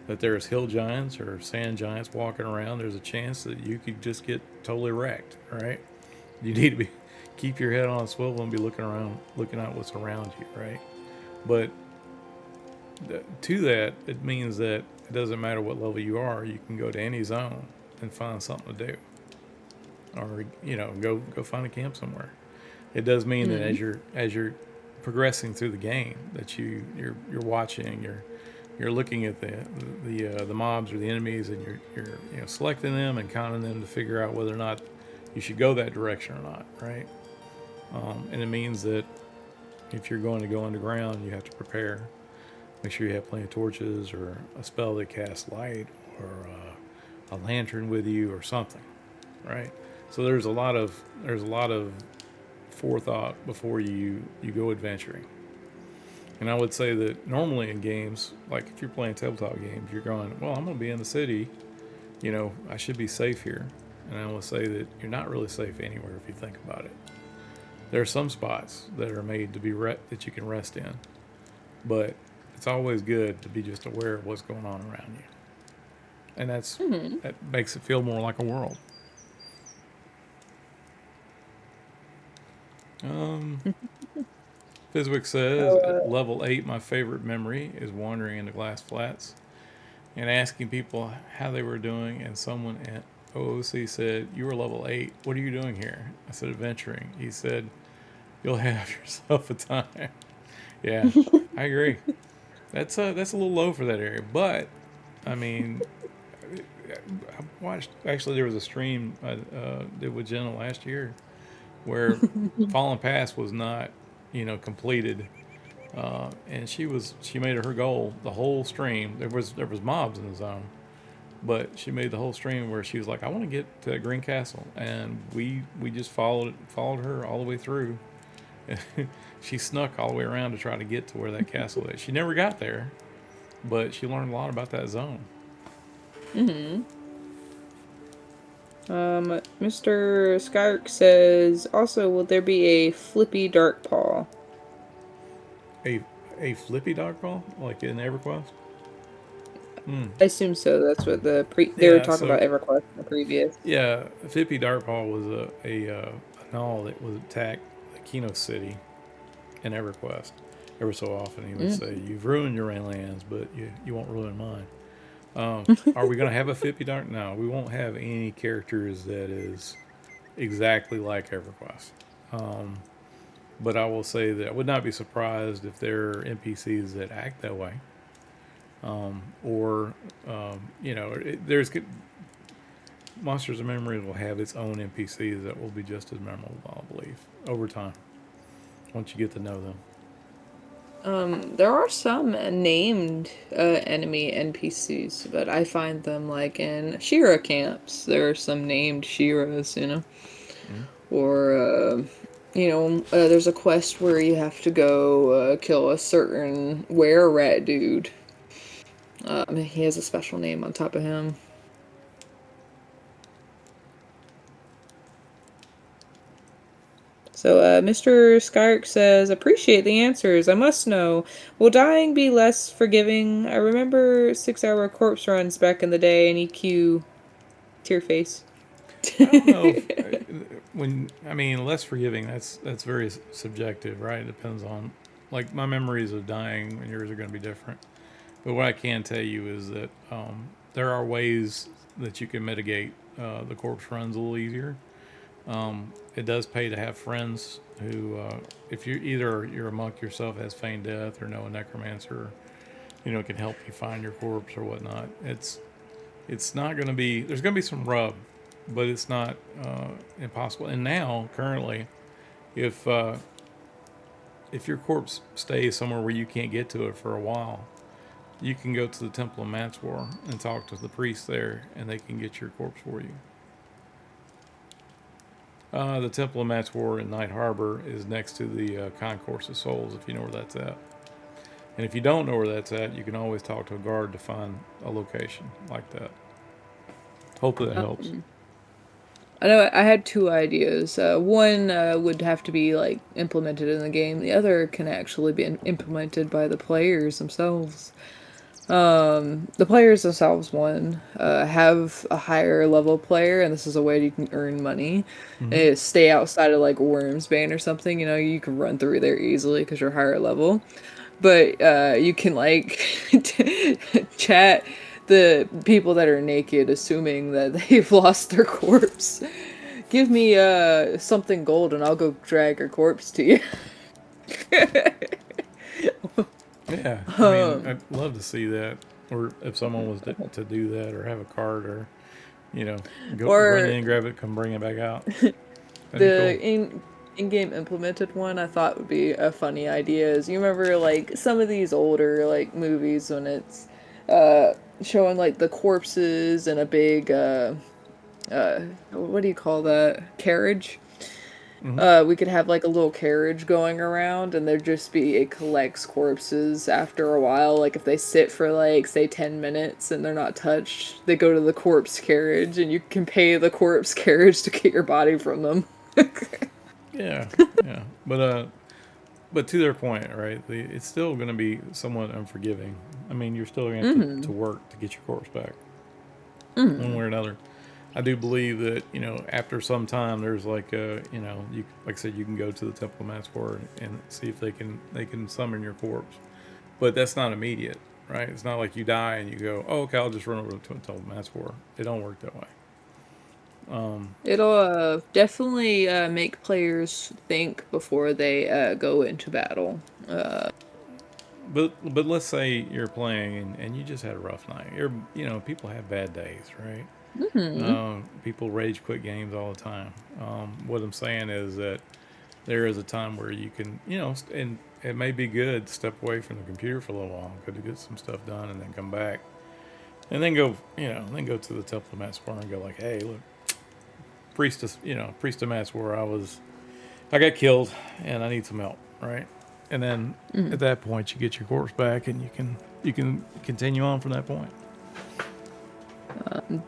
Speaker 1: that there's hill giants or sand giants walking around, there's a chance that you could just get totally wrecked, all right? You need to keep your head on a swivel and be looking around, looking at what's around you, right? But to that, it means that it doesn't matter what level you are, you can go to any zone and find something to do, or go find a camp somewhere. It does mean that as you're progressing through the game, that you're watching, you're looking at the mobs or the enemies, and you're selecting them and counting them to figure out whether or not you should go that direction or not, right? And it means that if you're going to go underground, you have to prepare. Make sure you have plenty of torches or a spell that casts light, or a lantern with you or something, right? So there's a lot of forethought before you go adventuring. And I would say that normally in games, like if you're playing tabletop games, you're going, well, I'm going to be in the city, I should be safe here. And I will say that you're not really safe anywhere if you think about it. There are some spots that are made to be that you can rest in, but it's always good to be just aware of what's going on around you. And that makes it feel more like a world. Fizwick says, at level 8, my favorite memory is wandering into Glass Flats and asking people how they were doing, and someone at OOC said, you were level 8, what are you doing here? I said, adventuring. He said, you'll have yourself a time. Yeah, I agree. That's a little low for that area, but I mean, I watched, actually there was a stream I did with Jenna last year where Fallen Pass was not completed, and she made it her goal the whole stream. There was mobs in the zone, but she made the whole stream where she was like, I want to get to Green Castle, and we just followed her all the way through. She snuck all the way around to try to get to where that castle is. She never got there, but she learned a lot about that zone.
Speaker 2: Mr. Skyrk says, also, will there be a flippy dark paw?
Speaker 1: A flippy dark paw, like in EverQuest?
Speaker 2: I assume so. That's what they were talking about EverQuest in the previous.
Speaker 1: Yeah, Flippy Darkpaw was a gnoll that would attack Kino City in EverQuest. Every so often he would say, you've ruined your lands, but you won't ruin mine. Are we going to have a Flippy Dark? No, we won't have any characters that is exactly like EverQuest. But I will say that I would not be surprised if there are NPCs that act that way. There's Monsters of Memory will have its own NPCs that will be just as memorable, I believe, over time, once you get to know them.
Speaker 2: There are some named enemy NPCs, but I find them like in Shira camps. There are some named Shiras, or there's a quest where you have to go kill a certain were-rat dude. He has a special name on top of him. So, Mr. Skyrk says, appreciate the answers. I must know, will dying be less forgiving? I remember 6-hour corpse runs back in the day in EQ. Tear face.
Speaker 1: I don't know less forgiving, that's very subjective, right? It depends on, like, my memories of dying and yours are going to be different. But what I can tell you is that there are ways that you can mitigate the corpse runs a little easier. It does pay to have friends who, if you're a monk yourself, has feigned death, or know a necromancer, can help you find your corpse or whatnot. It's not going to be, there's going to be some rub, but it's not impossible. And now, currently, if your corpse stays somewhere where you can't get to it for a while, you can go to the Temple of Matswar and talk to the priest there, and they can get your corpse for you. The Temple of Matswar in Night Harbor is next to the Concourse of Souls, if you know where that's at. And if you don't know where that's at, you can always talk to a guard to find a location like that. Hopefully that helps.
Speaker 2: I know I had two ideas. One would have to be like implemented in the game. The other can actually be implemented by the players themselves. The players themselves, one, have a higher level player, and this is a way you can earn money. Stay outside of like Wormsbane or something. You know, you can run through there easily because you're higher level. But you can like chat the people that are naked, assuming that they've lost their corpse. Give me something gold, and I'll go drag your corpse to you.
Speaker 1: Yeah, I mean, I'd love to see that, or if someone was to do that, or have a card, or go run
Speaker 2: Or
Speaker 1: in, grab it, come bring it back out. That'd
Speaker 2: the
Speaker 1: be cool.
Speaker 2: in-game implemented one I thought would be a funny idea is you remember like some of these older like movies when it's uh showing like the corpses in a big what do you call that, carriage. We could have like a little carriage going around, and there'd just be it collects corpses after a while. Like if they sit for like say 10 minutes and they're not touched, they go to the corpse carriage, and you can pay the corpse carriage to get your body from them.
Speaker 1: Yeah, yeah, but to their point, right? It's still going to be somewhat unforgiving. I mean, you're still going to have to work to get your corpse back, one way or another. I do believe that after some time, there's like you like I said, you can go to the Temple of Matswar and see if they can summon your corpse, but that's not immediate, right? It's not like you die and you go, oh, okay, I'll just run over to the Temple of Matswar. It don't work that way.
Speaker 2: It'll definitely make players think before they go into battle.
Speaker 1: But let's say you're playing and you just had a rough night. People have bad days, right? People rage quit games all the time. What I'm saying is that there is a time where you can, and it may be good to step away from the computer for a little while, go to get some stuff done, and then come back, and then go to the Temple of Matswar and go like, hey, look, priest of Matswar, I got killed, and I need some help, right? And then at that point, you get your corpse back, and you can continue on from that point.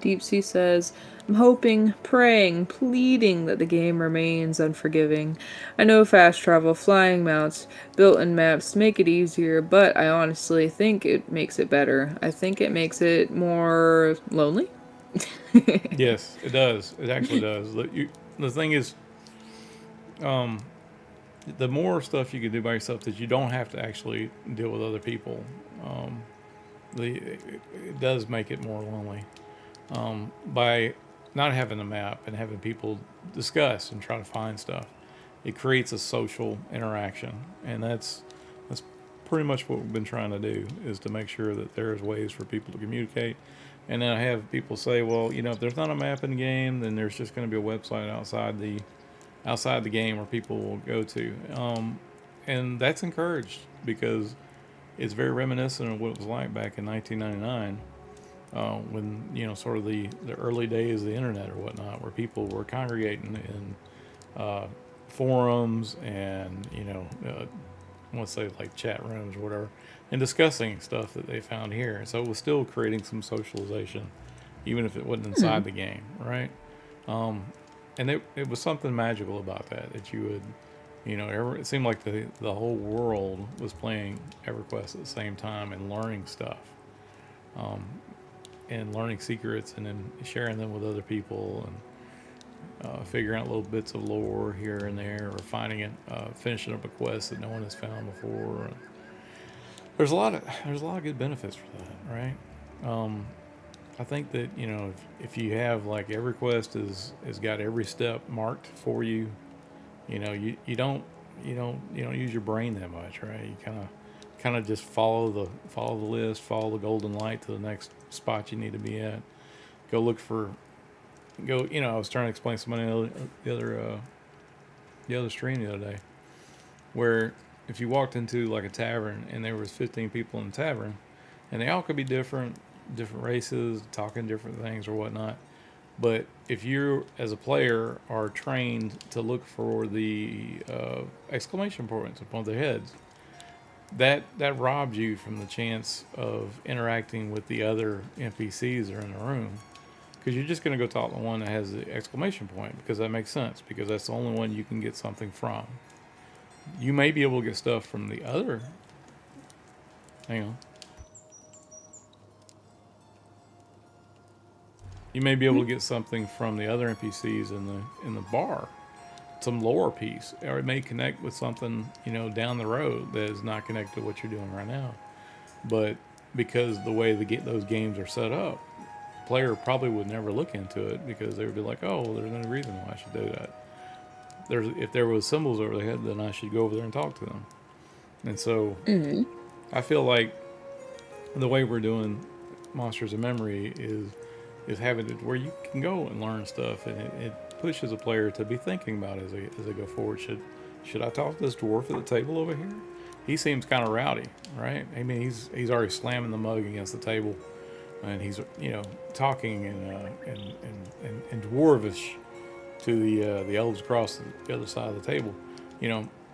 Speaker 2: Deep Sea says, I'm hoping, praying, pleading that the game remains unforgiving. I know fast travel, flying mounts, built-in maps make it easier, but I honestly think it makes it better. I think it makes it more lonely.
Speaker 1: Yes, it does. It actually does. The thing is, the more stuff you can do by yourself that you don't have to actually deal with other people, it does make it more lonely. By not having a map and having people discuss and try to find stuff, it creates a social interaction, and that's pretty much what we've been trying to do, is to make sure that there's ways for people to communicate. And then I have people say, well, if there's not a map in the game, then there's just going to be a website outside the game where people will go to, and that's encouraged because it's very reminiscent of what it was like back in 1999, when sort of the early days of the internet or whatnot, where people were congregating in forums and let's say like chat rooms or whatever, and discussing stuff that they found here. So it was still creating some socialization, even if it wasn't inside the game, right? And it was something magical about that you would, it seemed like the whole world was playing EverQuest at the same time and learning stuff, and learning secrets, and then sharing them with other people, and figuring out little bits of lore here and there, or finding it, finishing up a quest that no one has found before. And there's a lot of good benefits for that, right? I think that if you have like EverQuest is got every step marked for you, you don't use your brain that much, right? You kind of just follow the list, follow the golden light to the next spot you need to be at. Go look for I was trying to explain to somebody the other stream the other day, where if you walked into like a tavern and there was 15 people in the tavern, and they all could be different races, talking different things or whatnot. But if you, as a player, are trained to look for the exclamation points above their heads, that robs you from the chance of interacting with the other NPCs that are in the room, because you're just going to go talk to the one that has the exclamation point, because that makes sense, because that's the only one you can get something from. You may be able to get stuff from the other. Hang on. You may be able to get something from the other NPCs in the bar, some lore piece, or it may connect with something down the road that is not connected to what you're doing right now. But because the way those games are set up, player probably would never look into it, because they would be like, oh, well, there's no reason why I should do that. If there was symbols over their head, then I should go over there and talk to them. And so I feel like the way we're doing Monsters of Memory is having it where you can go and learn stuff, and it pushes a player to be thinking about it as they go forward. Should I talk to this dwarf at the table over here? He seems kind of rowdy, right? I mean, he's already slamming the mug against the table, and he's talking in dwarvish to the elves across the other side of the table.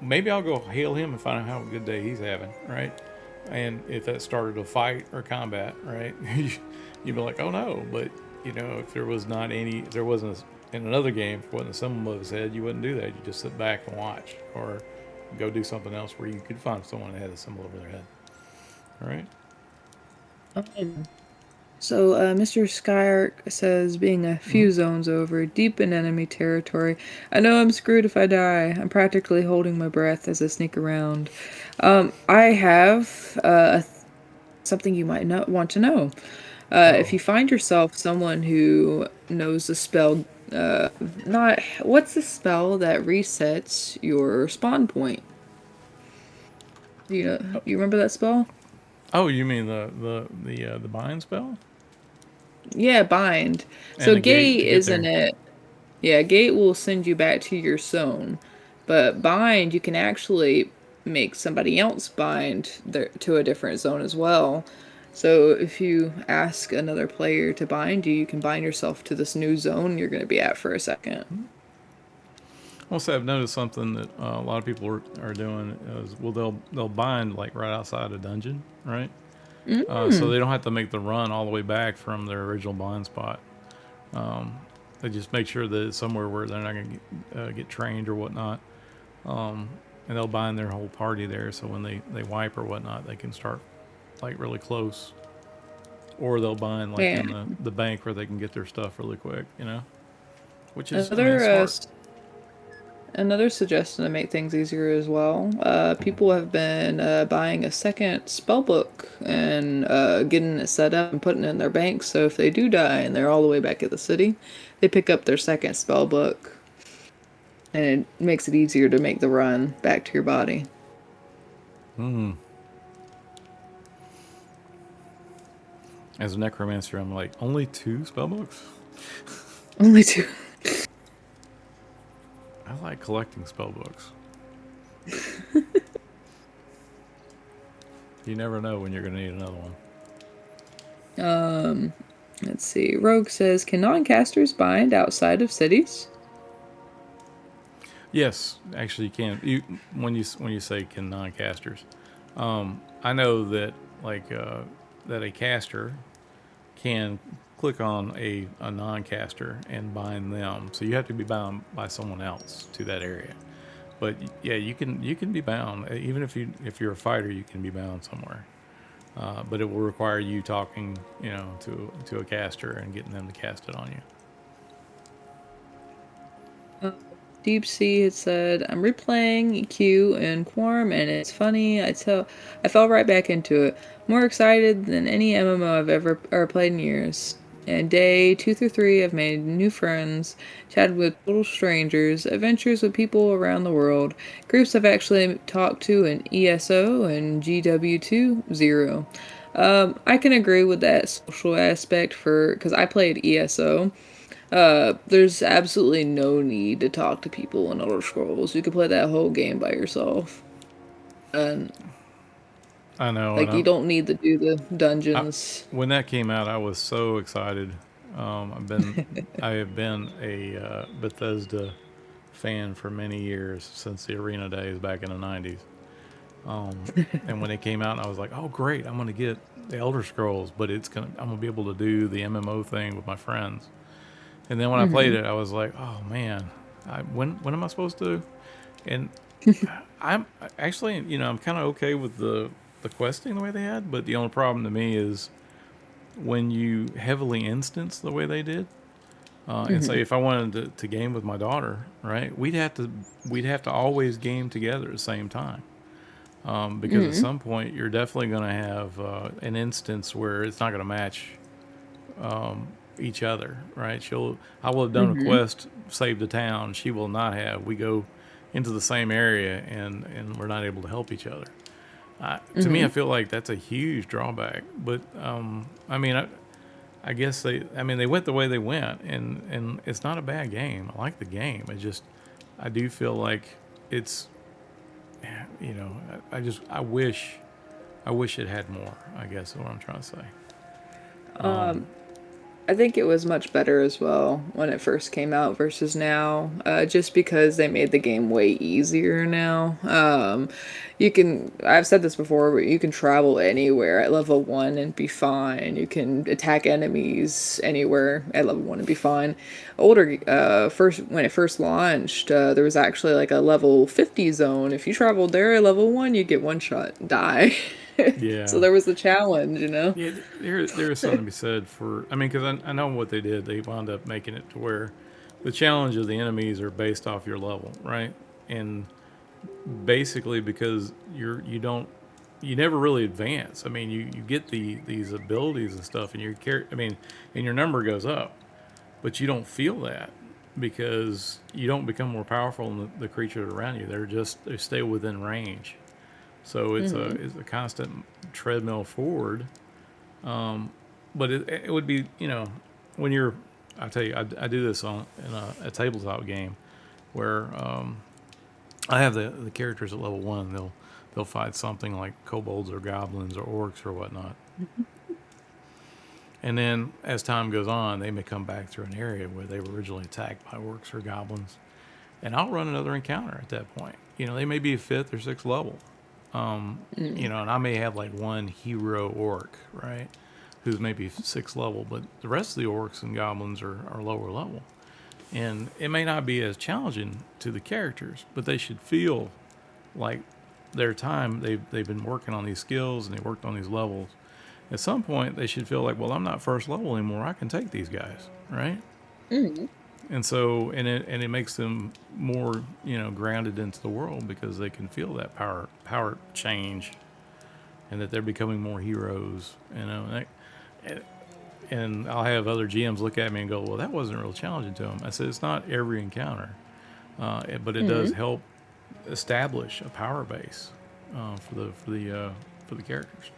Speaker 1: Maybe I'll go hail him and find out how good day he's having, right? And if that started a fight or combat, right, you'd be like, oh no. But if there wasn't in another game, if it wasn't a symbol above his head, you wouldn't do that. You just sit back and watch, or go do something else where you could find someone that had a symbol over their head. All right.
Speaker 2: So, Mr. Skyark says, being a few zones over, deep in enemy territory, I know I'm screwed if I die. I'm practically holding my breath as I sneak around. I have something you might not want to know. If you find yourself someone who knows the spell, not what's the spell that resets your spawn point? Do you remember that spell?
Speaker 1: Oh, you mean the bind spell?
Speaker 2: Yeah, bind.
Speaker 1: And
Speaker 2: So
Speaker 1: the gate
Speaker 2: gate
Speaker 1: to get
Speaker 2: isn't
Speaker 1: there.
Speaker 2: it? Yeah, gate will send you back to your zone, but bind you can actually make somebody else bind to a different zone as well. So if you ask another player to bind you, you can bind yourself to this new zone you're going to be at for a second.
Speaker 1: Also, I've noticed something that a lot of people are doing is, well, they'll bind like right outside a dungeon, right? So they don't have to make the run all the way back from their original bind spot. They just make sure that it's somewhere where they're not going to get trained or whatnot, and they'll bind their whole party there. So when they wipe or whatnot, they can start like really close, or they'll bind like
Speaker 2: Yeah.
Speaker 1: in the bank where they can get their stuff really quick. Which is, I mean,
Speaker 2: Another
Speaker 1: smart.
Speaker 2: Another suggestion to make things easier as well. People have been buying a second spell book and getting it set up and putting it in their bank. So if they do die and they're all the way back at the city, they pick up their second spell book, and it makes it easier to make the run back to your body.
Speaker 1: As a necromancer, I'm like, only 2 spellbooks?
Speaker 2: Only two.
Speaker 1: I like collecting spellbooks. You never know when you're going to need another one.
Speaker 2: Let's see. Rogue says, can non-casters bind outside of cities?
Speaker 1: Yes, actually, you can. When you say can non-casters, I know that that a caster can click on a non-caster and bind them. So you have to be bound by someone else to that area. But yeah, you can be bound even if you're a fighter. You can be bound somewhere, but it will require you talking to a caster and getting them to cast it on you.
Speaker 2: Deep Sea had said, I'm replaying Q and Quorum, and it's funny. I fell right back into it. More excited than any MMO I've ever played in years. And day 2 through 3, I've made new friends, chatted with total strangers, adventures with people around the world, groups I've actually talked to in ESO and GW2 0. I can agree with that social aspect because I played ESO. There's absolutely no need to talk to people in Elder Scrolls. You can play that whole game by yourself. And
Speaker 1: I know.
Speaker 2: Like, you don't need to do the
Speaker 1: I,
Speaker 2: dungeons.
Speaker 1: when that came out, I was so excited. I have been a Bethesda fan for many years since the Arena days back in the '90s. And when it came out, I was like, "Oh, great! I'm gonna get the Elder Scrolls, but I'm gonna be able to do the MMO thing with my friends." And then when I played it, I was like, "Oh man, when am I supposed to?" And I'm actually, I'm kind of okay with the questing the way they had, but the only problem to me is when you heavily instance the way they did. And say if I wanted to game with my daughter, right, we'd have to always game together at the same time. Because at some point you're definitely going to have an instance where it's not going to match each other, right? I will have done a quest, saved a town. She will not have. We go into the same area and we're not able to help each other. To me, I feel like that's a huge drawback. But I mean, I guess they went the way they went, and it's not a bad game. I like the game. I do feel like it's, I wish it had more. I guess is what I'm trying to say.
Speaker 2: I think it was much better as well when it first came out versus now, just because they made the game way easier now. I've said this before, but you can travel anywhere at level 1 and be fine. You can attack enemies anywhere at level 1 and be fine. When it first launched, there was actually like a level 50 zone. If you traveled there at level 1, you get one shot and die. So
Speaker 1: Yeah.
Speaker 2: there was the challenge, you know?
Speaker 1: Yeah, there is something to be said for. I mean, because I know what they did. They wound up making it to where the challenge of the enemies are based off your level, right? And basically, because you never really advance. I mean, you get these abilities and stuff, and and your number goes up, but you don't feel that because you don't become more powerful than the creatures around you. They stay within range. So it's a constant treadmill forward. But it would be, when you're, I tell you, I do this in a tabletop game where I have the characters at level 1. They'll fight something like kobolds or goblins or orcs or whatnot. And then as time goes on, they may come back through an area where they were originally attacked by orcs or goblins, and I'll run another encounter at that point. They may be a 5th or 6th level. And I may have like one hero orc, right, who's maybe 6th level, but the rest of the orcs and goblins are lower level. And it may not be as challenging to the characters, but they should feel like their time, they've been working on these skills and they worked on these levels. At some point, they should feel like, well, I'm not 1st level anymore. I can take these guys, right? And so, it makes them more, grounded into the world because they can feel that power change, and that they're becoming more heroes. And I'll have other GMs look at me and go, "Well, that wasn't real challenging to them." I said, "It's not every encounter, but it does help establish a power base for the characters.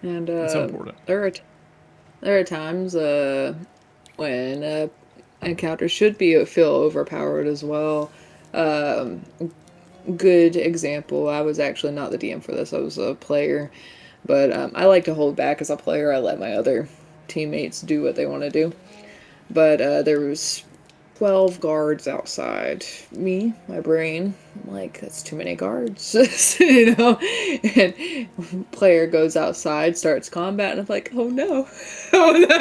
Speaker 2: And
Speaker 1: It's important."
Speaker 2: there are times when encounters should feel overpowered as well. Um, Good example. I was actually not the DM for this. I was a player, but I like to hold back as a player. I let my other teammates do what they want to do. But there was 12 guards outside. My brain, I'm like, that's too many guards, And player goes outside, starts combat, and I'm like, oh no, oh no.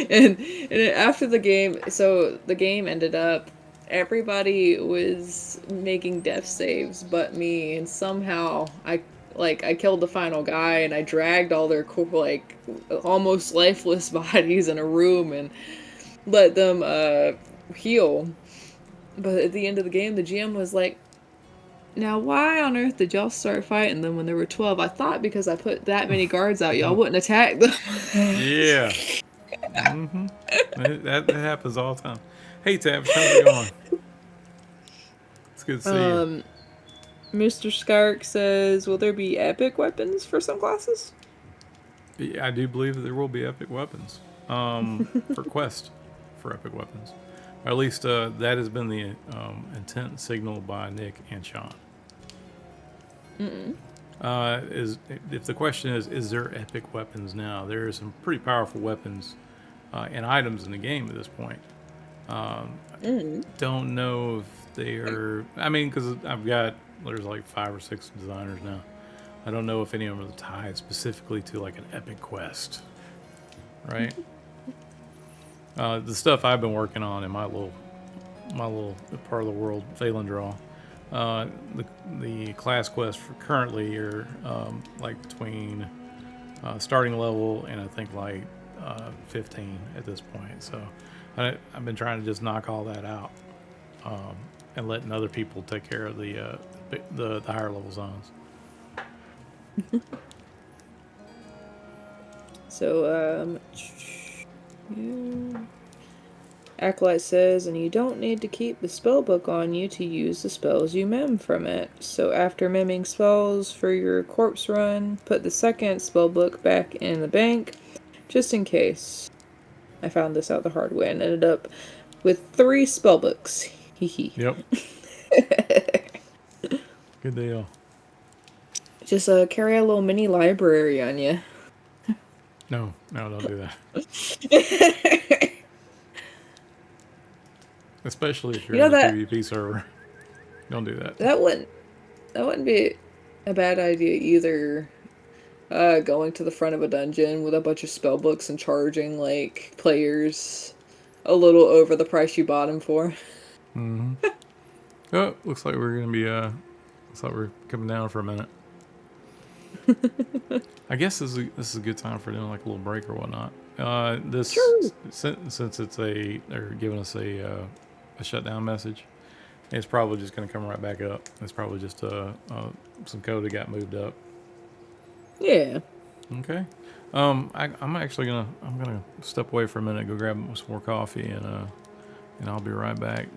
Speaker 2: And after the game, so the game ended up, everybody was making death saves but me, and somehow I killed the final guy, and I dragged all their almost lifeless bodies in a room and let them heal. But at the end of the game, the GM was like, now why on earth did y'all start fighting them when there were 12? I thought because I put that many guards out, y'all wouldn't attack them.
Speaker 1: Yeah. That happens all the time. Hey, Tabs, how's it going? It's good to see you.
Speaker 2: Mr. Skark says, will there be epic weapons for some classes?
Speaker 1: Yeah, I do believe that there will be epic weapons for quest for epic weapons. Or at least that has been the intent signaled by Nick and Sean.
Speaker 2: Mm-mm.
Speaker 1: Is if the question is there epic weapons now? There are some pretty powerful weapons and items in the game at this point.
Speaker 2: Mm.
Speaker 1: Don't know if they are. I mean, because there's like 5 or 6 designers now. I don't know if any of them are tied specifically to like an epic quest, right? The stuff I've been working on in my little part of the world, Phelan Draw. Uh, the class quests for currently are like between starting level and I think like 15 at this point. So I've been trying to just knock all that out and letting other people take care of the higher level zones.
Speaker 2: So, yeah. Acolyte says, and you don't need to keep the spell book on you to use the spells you mem from it. So after memming spells for your corpse run, put the second spell book back in the bank, just in case. I found this out the hard way and ended up with 3 spell books. Hee hee.
Speaker 1: Yep. Good deal.
Speaker 2: Just carry a little mini library on you.
Speaker 1: No, don't do that. Especially if you're in a PvP server. Don't do that.
Speaker 2: That wouldn't be a bad idea either. Going to the front of a dungeon with a bunch of spell books and charging like players a little over the price you bought them for.
Speaker 1: Mm-hmm. Oh, looks like we're gonna be looks like we're coming down for a minute. I guess this is a good time for doing like a little break or whatnot. This
Speaker 2: Sure.
Speaker 1: since they're giving us a shutdown message, it's probably just gonna come right back up. It's probably just some code that got moved up.
Speaker 2: Yeah.
Speaker 1: Okay. I'm actually gonna step away for a minute, go grab some more coffee, and I'll be right back.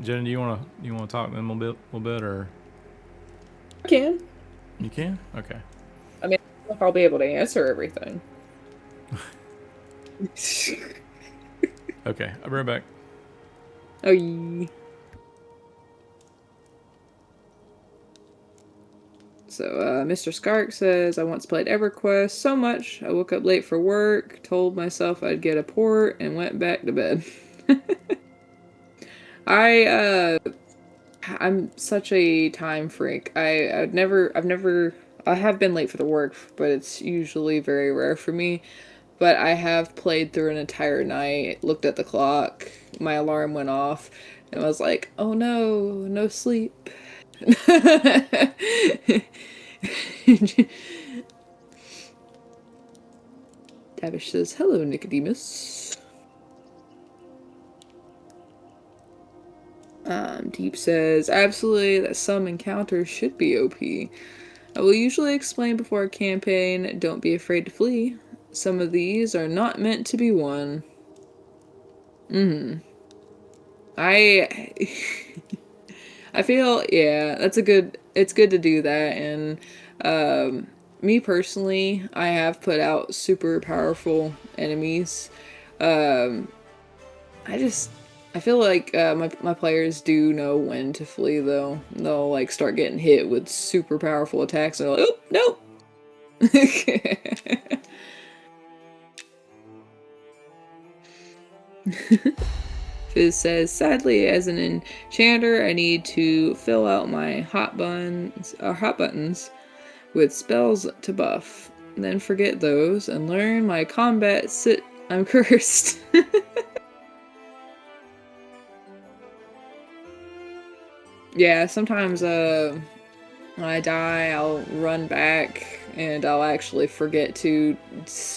Speaker 1: Jen, do you wanna talk to them a little bit, or
Speaker 2: I can.
Speaker 1: you can? Okay.
Speaker 2: I mean, I don't know if I'll be able to answer everything.
Speaker 1: Okay, I'll be right back.
Speaker 2: Oh, yeah. So, Mr. Skark says, I once played EverQuest so much, I woke up late for work, told myself I'd get a port, and went back to bed. I'm such a time freak. I have been late for the work, but it's usually very rare for me. But I have played through an entire night, looked at the clock, my alarm went off, and I was like, oh no, no sleep. Tavish says, hello, Nicodemus. Deep says, absolutely, that some encounters should be OP. I will usually explain before a campaign, don't be afraid to flee. Some of these are not meant to be won. I I feel, yeah, it's good to do that, and me personally, I have put out super powerful enemies. Um, I feel like my players do know when to flee, though. They'll like start getting hit with super powerful attacks, and they're like, oh, nope. Fizz says, sadly, as an enchanter, I need to fill out my hot buttons with spells to buff. Then forget those and learn my combat sit. I'm cursed. Yeah, sometimes when I die, I'll run back and I'll actually forget to,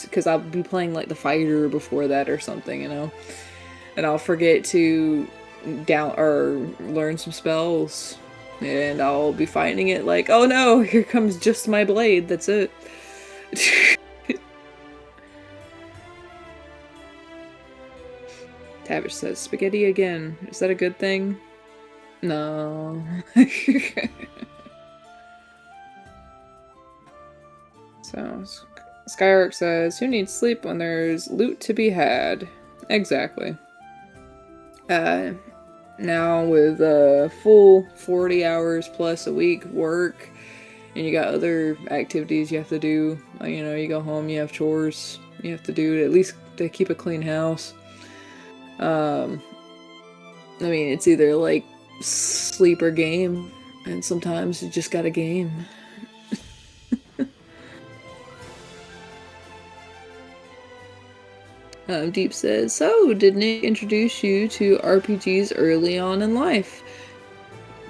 Speaker 2: because I'll be playing like the fighter before that or something, you know? And I'll forget to down or learn some spells, and I'll be fighting it like, oh no, here comes just my blade, that's it. Tavish says, spaghetti again. Is that a good thing? No. So, Skyark says, who needs sleep when there's loot to be had? Exactly. Now with full 40 hours plus a week work and you got other activities you have to do. You know, you go home, you have chores you have to do at least to keep a clean house. I mean, it's either like sleep or game, and sometimes you just got a game. Deep says, so did Nick introduce you to RPGs early on in life?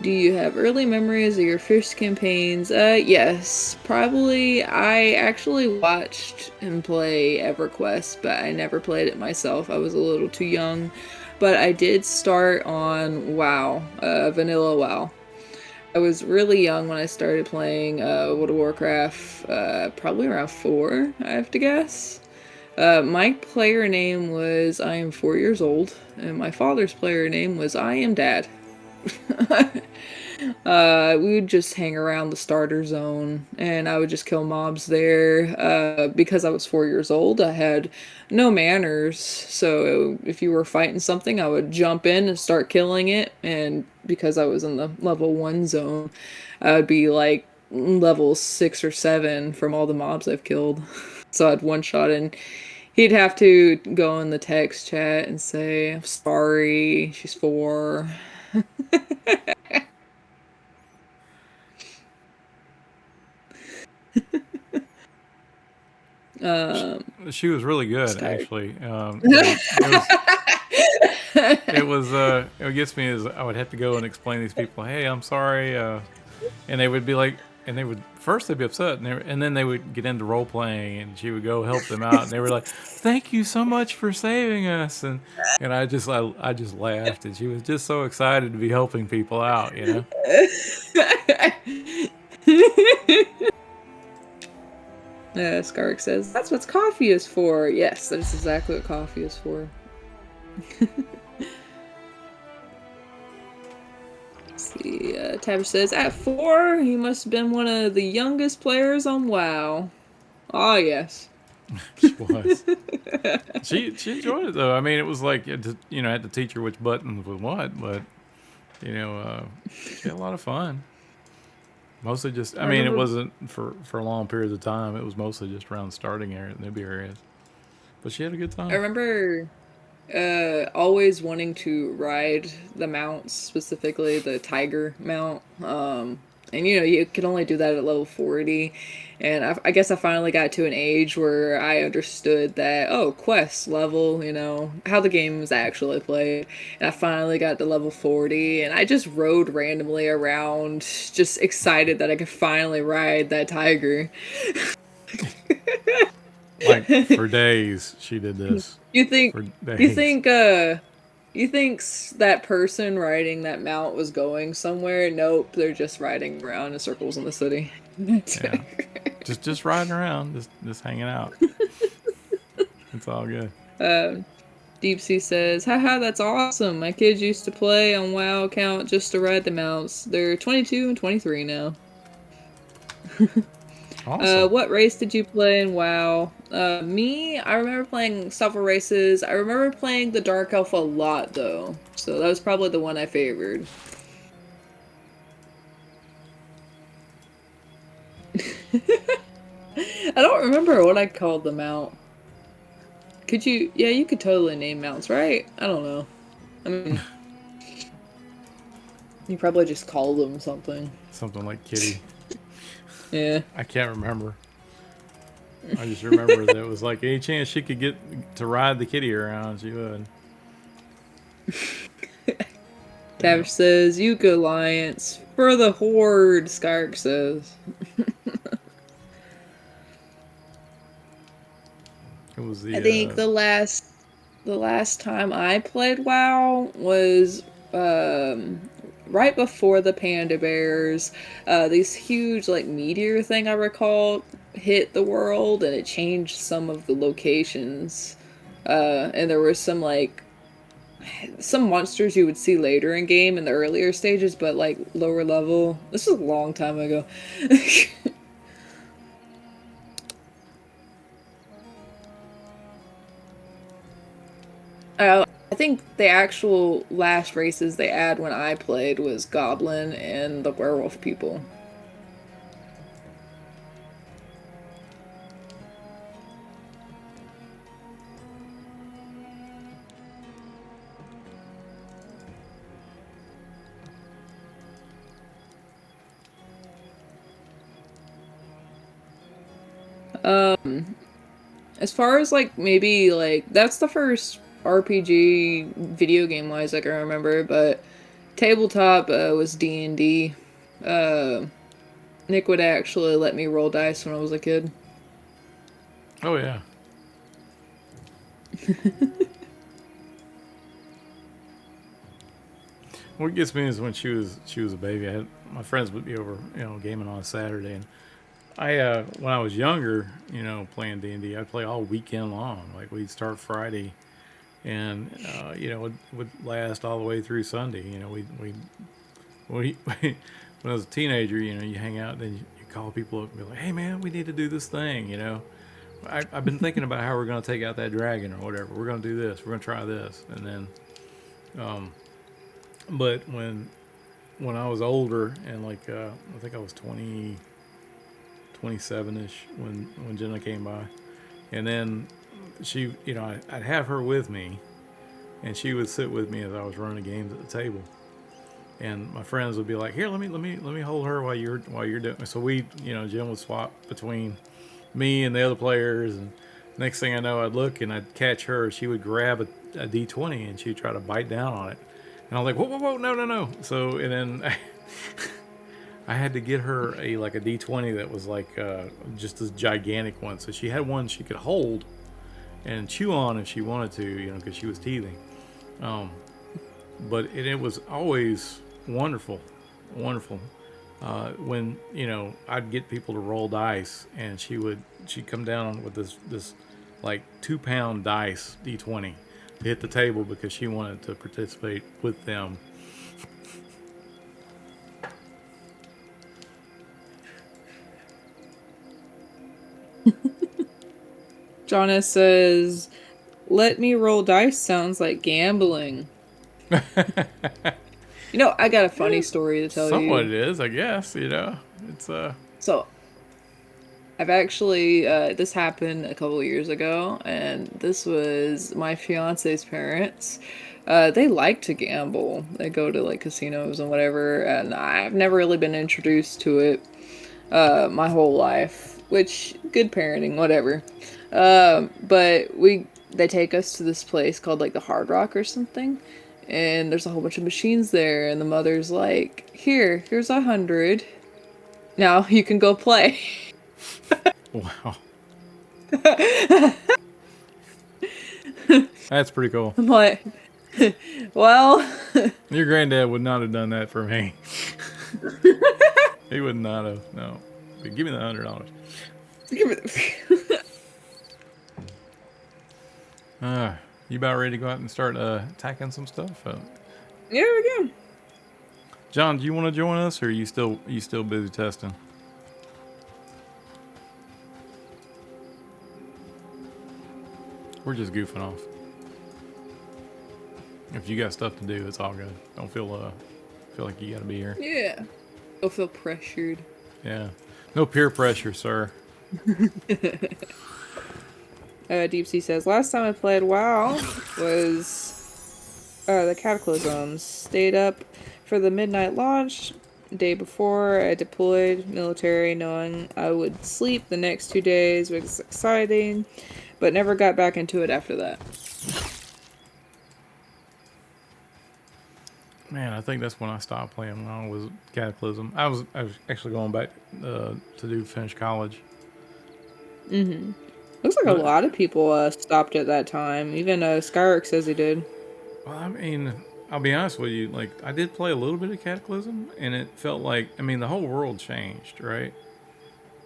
Speaker 2: Do you have early memories of your first campaigns? Yes. Probably. I actually watched him play EverQuest, but I never played it myself. I was a little too young. But I did start on WoW, Vanilla WoW. I was really young when I started playing World of Warcraft, probably around 4, I have to guess. My player name was I am 4 years old, and my father's player name was I am Dad. We would just hang around the starter zone, and I would just kill mobs there. Because I was 4 years old, I had no manners, so if you were fighting something, I would jump in and start killing it, and because I was in the level 1 zone, I would be like level 6 or 7 from all the mobs I've killed. So I'd one-shot, and he'd have to go in the text chat and say, I'm sorry, she's 4.
Speaker 1: She was really good,
Speaker 2: Tired.
Speaker 1: actually. It gets me is I would have to go and explain to these people, hey, I'm sorry, and they would be like, and they would first they'd be upset, and then they would get into role playing, and she would go help them out, and they were like, thank you so much for saving us, and I just laughed, and she was just so excited to be helping people out, you know.
Speaker 2: Skark says, that's what coffee is for. Yes, that is exactly what coffee is for. Let's see, Tavish says, at 4, he must have been one of the youngest players on WoW. Ah, yes.
Speaker 1: She was. She enjoyed it though. I mean, it was like I had to teach her which buttons was what, but she had a lot of fun. Mostly just, I mean, it wasn't for long periods of time. It was mostly just around starting area, newbie areas. But she had a good time.
Speaker 2: I remember always wanting to ride the mounts, specifically the tiger mount. And you can only do that at level 40. And I guess I finally got to an age where I understood that, quest level, how the game is actually played. And I finally got to level 40, and I just rode randomly around, just excited that I could finally ride that tiger.
Speaker 1: Like, for days, she did this.
Speaker 2: You think that person riding that mount was going somewhere? Nope, they're just riding around in circles in the city.
Speaker 1: Yeah. Just riding around, just hanging out. It's all good.
Speaker 2: Deep Sea says, haha, that's awesome. My kids used to play on WoW account just to ride the mounts. They're 22 and 23 now.
Speaker 1: Awesome.
Speaker 2: What race did you play in WoW? Me, I remember playing several races. I remember playing the Dark Elf a lot, though. So that was probably the one I favored. I don't remember what I called the mount. Could you? Yeah, you could totally name mounts, right? I don't know. I mean, you probably just called them something.
Speaker 1: Something like Kitty.
Speaker 2: Yeah.
Speaker 1: I can't remember. I just remember that it was like any chance she could get to ride the kitty around, she would.
Speaker 2: Tavish says, Yuka Alliance for the Horde, Skark says.
Speaker 1: It was the
Speaker 2: I think the last time I played WoW was right before the panda bears. This huge meteor thing, I recall, hit the world, and it changed some of the locations. And there were some monsters you would see later in game in the earlier stages, but lower level. This was a long time ago. I think the actual last races they had when I played was Goblin and the Werewolf people. As far as like maybe like that's the first RPG video game wise I can remember, but tabletop was D&D. Nick would actually let me roll dice when I was a kid.
Speaker 1: Oh yeah. What gets me is when she was a baby. My friends would be over, gaming on a Saturday, and when I was younger, playing D&D, I'd play all weekend long. Like we'd start Friday, and would last all the way through Sunday. We when I was a teenager, you hang out, and then you call people up and be like, "Hey man, we need to do this thing." I've been thinking about how we're going to take out that dragon or whatever. We're going to do this. We're going to try this, and then, but when I was older and like I think I was 27ish when Jenna came by, and then she, I'd have her with me, and she would sit with me as I was running games at the table, and my friends would be like, "Here, let me hold her while you're doing." So Jen would swap between me and the other players, and next thing I know, I'd look and I'd catch her. She would grab a D20 and she'd try to bite down on it, and I was like, "Whoa, no!" So and then I had to get her a D20 that was like just this gigantic one. So she had one she could hold and chew on if she wanted to, because she was teething. But it was always wonderful. When I'd get people to roll dice, and she'd come down with this like 2-pound dice D20 to hit the table because she wanted to participate with them.
Speaker 2: Jonas says, "Let me roll dice sounds like gambling." I got a funny story to tell you.
Speaker 1: Somewhat it is, I guess. It's
Speaker 2: So, I've actually this happened a couple of years ago, and this was my fiance's parents. They like to gamble. They go to like casinos and whatever, and I've never really been introduced to it my whole life. Which good parenting, whatever. But they take us to this place called like the Hard Rock or something. And there's a whole bunch of machines there, and the mother's like, here's 100. Now you can go play.
Speaker 1: wow. That's pretty cool.
Speaker 2: I'm like, well,
Speaker 1: your granddad would not have done that for me. He would not have. No, but give me the $100.
Speaker 2: give it.
Speaker 1: You about ready to go out and start attacking some stuff?
Speaker 2: Yeah, we can.
Speaker 1: John, do you want to join us, or are you still busy testing? We're just goofing off. If you got stuff to do, it's all good. Don't feel like you got to be here.
Speaker 2: Yeah. Don't feel pressured.
Speaker 1: Yeah. No peer pressure, sir.
Speaker 2: Deep Sea says, last time I played WoW was the Cataclysms. Stayed up for the midnight launch. Day before I deployed military, knowing I would sleep the next 2 days. It was exciting, but never got back into it after that.
Speaker 1: Man, I think that's when I stopped playing WoW was Cataclysm. I was actually going back to finish college.
Speaker 2: Mm-hmm. Looks like a lot of people stopped at that time. Even Skyrick says he did.
Speaker 1: Well, I mean, I'll be honest with you. Like, I did play a little bit of Cataclysm, and it felt like, the whole world changed, right?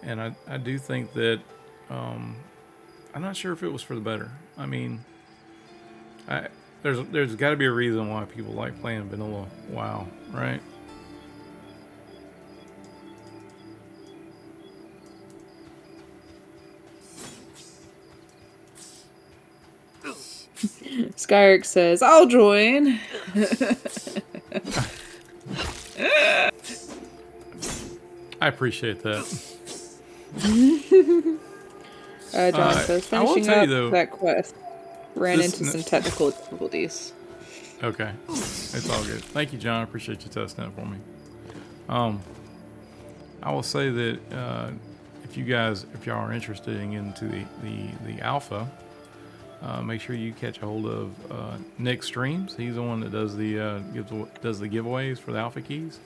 Speaker 1: And I do think that, I'm not sure if it was for the better. I mean, there's got to be a reason why people like playing vanilla WoW, right?
Speaker 2: Skyrick says, I'll join.
Speaker 1: I appreciate that.
Speaker 2: John says, finishing up
Speaker 1: though,
Speaker 2: that quest. Ran into some technical difficulties.
Speaker 1: Okay. It's all good. Thank you, John. I appreciate you testing it for me. I will say that if y'all are interested in getting into the alpha, make sure you catch a hold of Nick Streams. He's the one that does the giveaways for the alpha keys.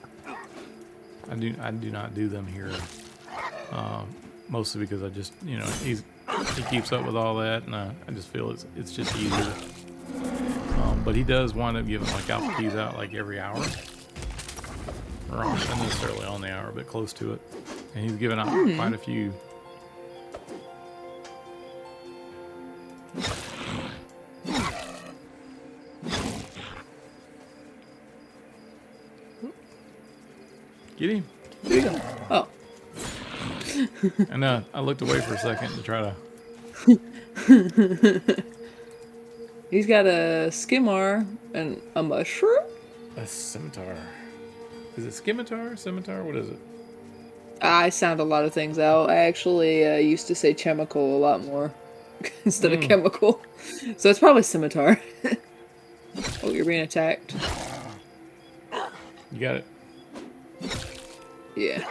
Speaker 1: I do not do them here, mostly because I just he keeps up with all that, and I just feel it's just easier. But he does wind up giving like alpha keys out like every hour, or not necessarily on the hour, but close to it. And he's given out quite a few. Get him.
Speaker 2: There you go. Oh.
Speaker 1: And I looked away for a second to try to.
Speaker 2: He's got a skimmer and a mushroom.
Speaker 1: A scimitar. Is it scimitar? Scimitar? What is it?
Speaker 2: I sound a lot of things out. I actually used to say chemical a lot more instead of chemical. So it's probably scimitar. Oh, you're being attacked.
Speaker 1: You got it.
Speaker 2: Yeah.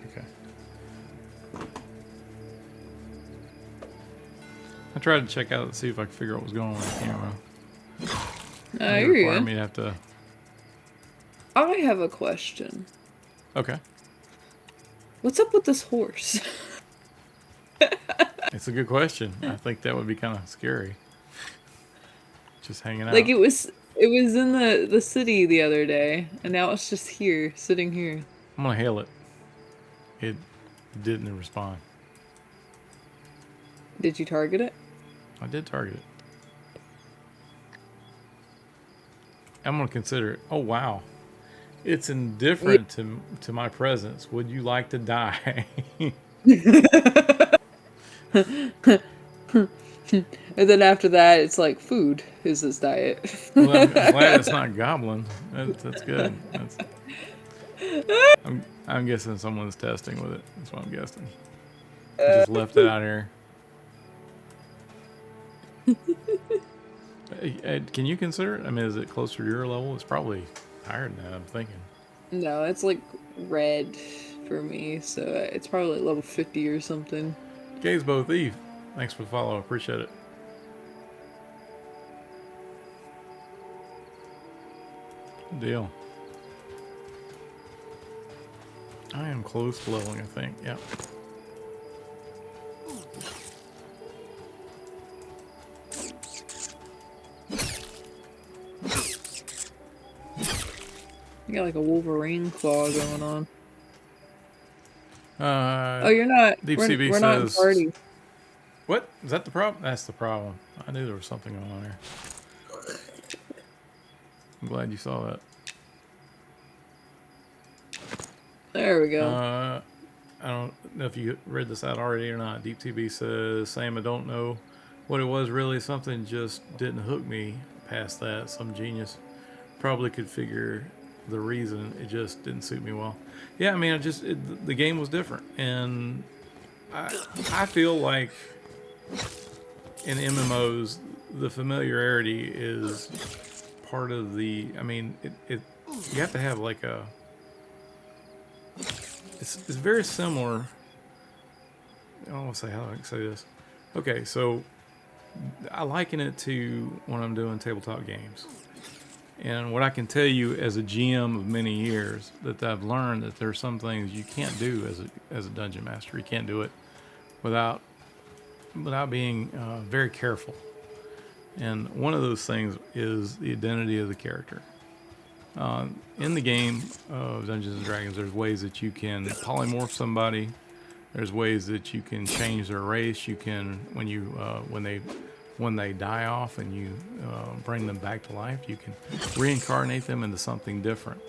Speaker 1: Okay. I tried to check out to see if I could figure out what was going on with the camera. It
Speaker 2: You're
Speaker 1: required
Speaker 2: good.
Speaker 1: me to have to.
Speaker 2: I have a question.
Speaker 1: Okay.
Speaker 2: What's up with this horse?
Speaker 1: It's a good question. I think that would be kind of scary. Just hanging out.
Speaker 2: Like it was in the city the other day, and now it's just here, sitting here.
Speaker 1: I'm gonna hail it. It didn't respond.
Speaker 2: Did you target it?
Speaker 1: I did target it. I'm gonna consider it. Oh wow, it's indifferent to my presence. Would you like to die?
Speaker 2: And then after that, it's like food is his diet.
Speaker 1: Well, I'm glad it's not goblin. That's good. I'm guessing someone's testing with it. That's what I'm guessing. I just left it out here. Can you consider it? I mean, is it closer to your level? It's probably higher than that, I'm thinking.
Speaker 2: No, it's like red for me, so it's probably like level 50 or something.
Speaker 1: Gazebo Thief, thanks for the follow. Appreciate it. Good deal. I am close to leveling, I think. Yeah.
Speaker 2: You got like a Wolverine claw going on.
Speaker 1: Oh,
Speaker 2: Oh, you're not.
Speaker 1: Deep
Speaker 2: we're
Speaker 1: CB
Speaker 2: we're not in
Speaker 1: says-
Speaker 2: party.
Speaker 1: What? Is that the problem? That's the problem. I knew there was something going on there. I'm glad you saw that.
Speaker 2: There we go.
Speaker 1: I don't know if you read this out already or not. Deep TB says, Sam, I don't know what it was really. Something just didn't hook me past that. Some genius probably could figure the reason. It just didn't suit me well. Yeah, I mean, the game was different. And I feel like in MMOs, the familiarity is part of the, I mean, you have to have like a, it's very similar. I don't want to say, how do I say this? Okay, so I liken it to when I'm doing tabletop games. And what I can tell you as a GM of many years, that I've learned that there are some things you can't do as a dungeon master. You can't do it without being very careful. And one of those things is the identity of the character. In the game of Dungeons and Dragons, there's ways that you can polymorph somebody. There's ways that you can change their race. You can, when they die off and you bring them back to life, you can reincarnate them into something different.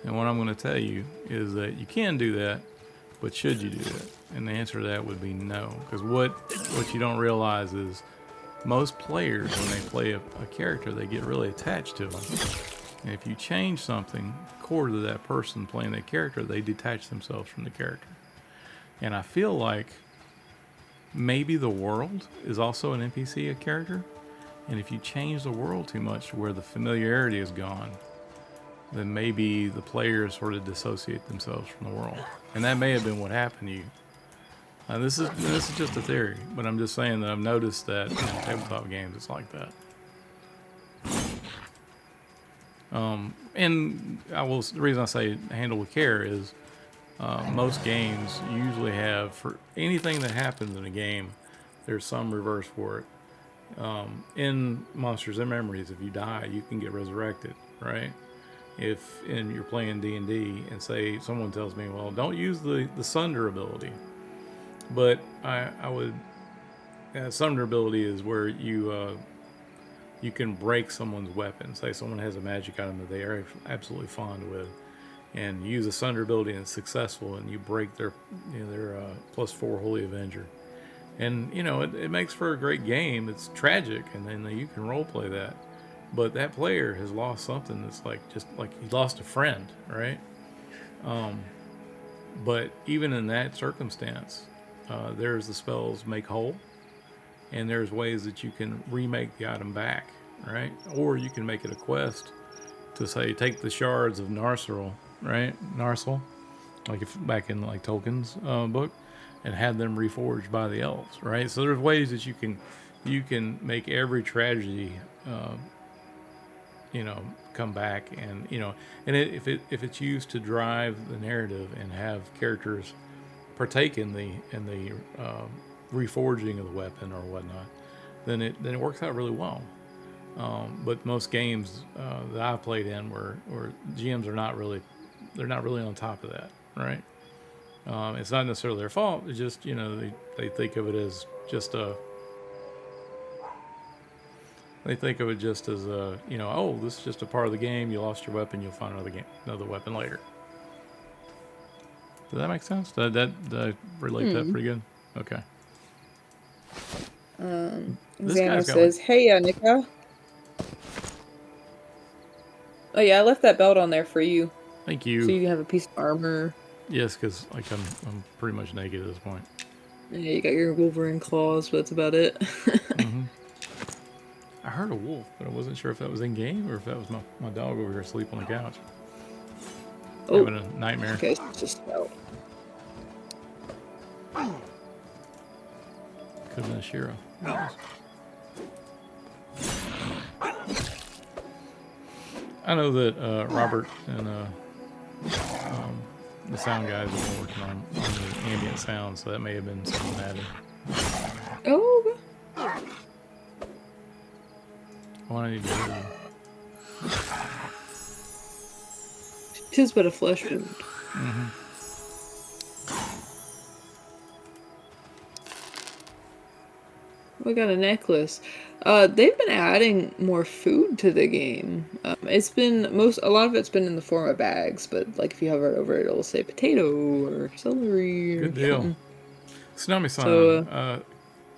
Speaker 1: And what I'm going to tell you is that you can do that, but should you do that? And the answer to that would be no. Because what you don't realize is most players, when they play a character, they get really attached to them. And if you change something core to that person playing that character, they detach themselves from the character. And I feel like maybe the world is also an NPC, a character. And if you change the world too much to where the familiarity is gone, then maybe the players sort of dissociate themselves from the world. And that may have been what happened to you. This is just a theory, but I'm just saying that I've noticed that in tabletop games it's like that. And the reason I say handle with care is most games usually have, for anything that happens in a game, there's some reverse for it. In Monsters and Memories, if you die, you can get resurrected, right? If you're playing D&D and say someone tells me, well, don't use the Sunder ability, but I would. Sunder ability is where you can break someone's weapon. Say someone has a magic item that they are absolutely fond with, and you use a Sunder ability and it's successful, and you break their +4 Holy Avenger. And, it makes for a great game. It's tragic, and then you can roleplay that. But that player has lost something that's just like he lost a friend, right? But even in that circumstance, there's the spells Make Whole, and there's ways that you can remake the item back, right? Or you can make it a quest to say, take the shards of Narsil, right? Narsil, like if back in like Tolkien's book, and have them reforged by the elves, right? So there's ways that you can make every tragedy, come back, and if it's used to drive the narrative and have characters partake in the reforging of the weapon or whatnot, then it works out really well. But most games that I've played in where GMs are not really on top of that, right? It's not necessarily their fault. It's just, they think of it as just a. They think of it just as a, oh, this is just a part of the game. You lost your weapon. You'll find another weapon later. Does that make sense? Did I relate that pretty good? Okay.
Speaker 2: Xana says, "Hey, Nika." Oh yeah, I left that belt on there for you.
Speaker 1: Thank you.
Speaker 2: So you can have a piece of armor.
Speaker 1: Yes, because I'm pretty much naked at this point.
Speaker 2: Yeah, you got your Wolverine claws, but that's about it.
Speaker 1: Mm-hmm. I heard a wolf, but I wasn't sure if that was in game or if that was my dog over here asleep on the couch. Oh, having a nightmare.
Speaker 2: Okay, it's just out.
Speaker 1: Could have been a Shiro. I know that Robert and the sound guys have been working on the ambient sound, so that may have been something added.
Speaker 2: Oh.
Speaker 1: What I need to do.
Speaker 2: Tis but a flesh wound.
Speaker 1: Mm-hmm.
Speaker 2: We got a necklace. They've been adding more food to the game. It's been a lot of it's been in the form of bags, but like if you hover over it, it'll say potato or celery.
Speaker 1: Good deal. Tsunami-san, so,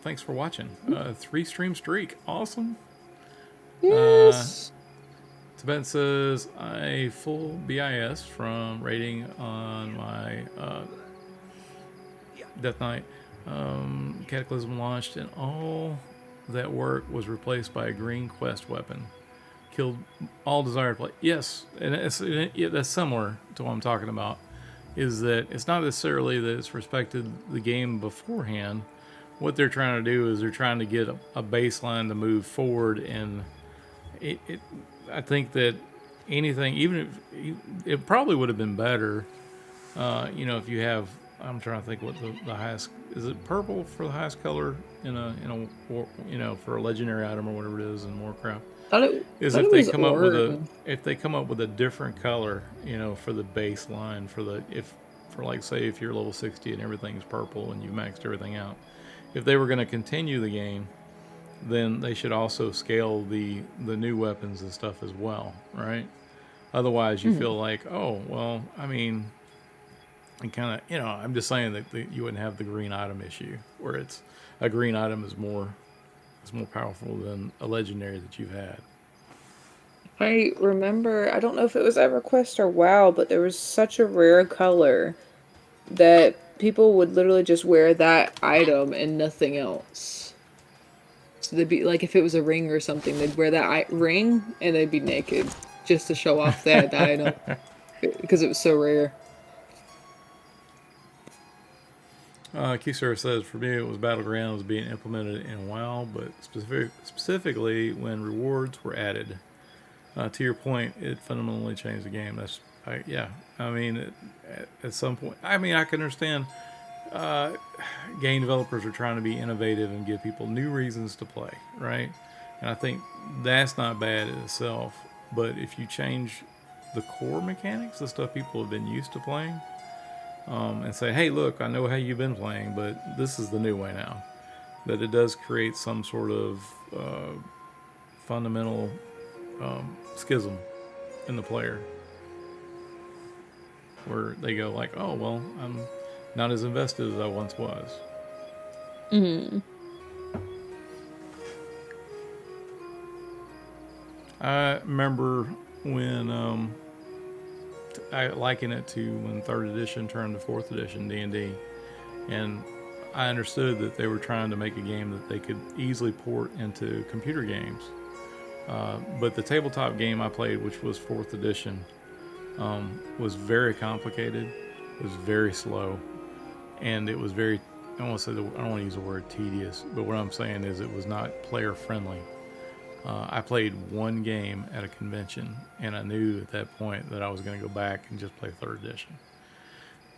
Speaker 1: thanks for watching. 3-stream streak, awesome.
Speaker 2: Yes.
Speaker 1: Tibet says I full BIS from rating on my Death Knight. Cataclysm launched and all that work was replaced by a green quest weapon. Killed all desired play. Yes, and that's similar to what I'm talking about. Is that it's not necessarily that it's respected the game beforehand. What they're trying to do is they're trying to get a baseline to move forward, and I think that anything, even if it probably would have been better, if you have. I'm trying to think what the highest is. It purple for the highest color in a for a legendary item or whatever it is in Warcraft. If they come up with a different color, for the baseline if you're level 60 and everything's purple and you've maxed everything out. If they were going to continue the game, then they should also scale the new weapons and stuff as well, right? Otherwise, you feel like, oh well, I mean. And kind of, I'm just saying that you wouldn't have the green item issue, where it's a green item is more powerful than a legendary that you've had.
Speaker 2: I remember, I don't know if it was EverQuest or WoW, but there was such a rare color that people would literally just wear that item and nothing else. So they'd be like, if it was a ring or something, they'd wear that ring and they'd be naked just to show off that item because it was so rare.
Speaker 1: Keysar says, for me, it was Battlegrounds being implemented in WoW, but specifically when rewards were added. To your point, it fundamentally changed the game. Yeah. I mean, at some point, I mean, I can understand game developers are trying to be innovative and give people new reasons to play, right? And I think that's not bad in itself. But if you change the core mechanics, the stuff people have been used to playing, and say, hey, look, I know how you've been playing, but this is the new way now. That it does create some sort of fundamental schism in the player. Where they go like, oh, well, I'm not as invested as I once was.
Speaker 2: Mm-hmm.
Speaker 1: I remember when I liken it to when 3rd edition turned to 4th edition D&D, and I understood that they were trying to make a game that they could easily port into computer games. But the tabletop game I played, which was 4th edition, was very complicated. It was very slow, and it was very, I don't want to use the word tedious, but what I'm saying is it was not player friendly. I played one game at a convention, and I knew at that point that I was going to go back and just play 3rd edition.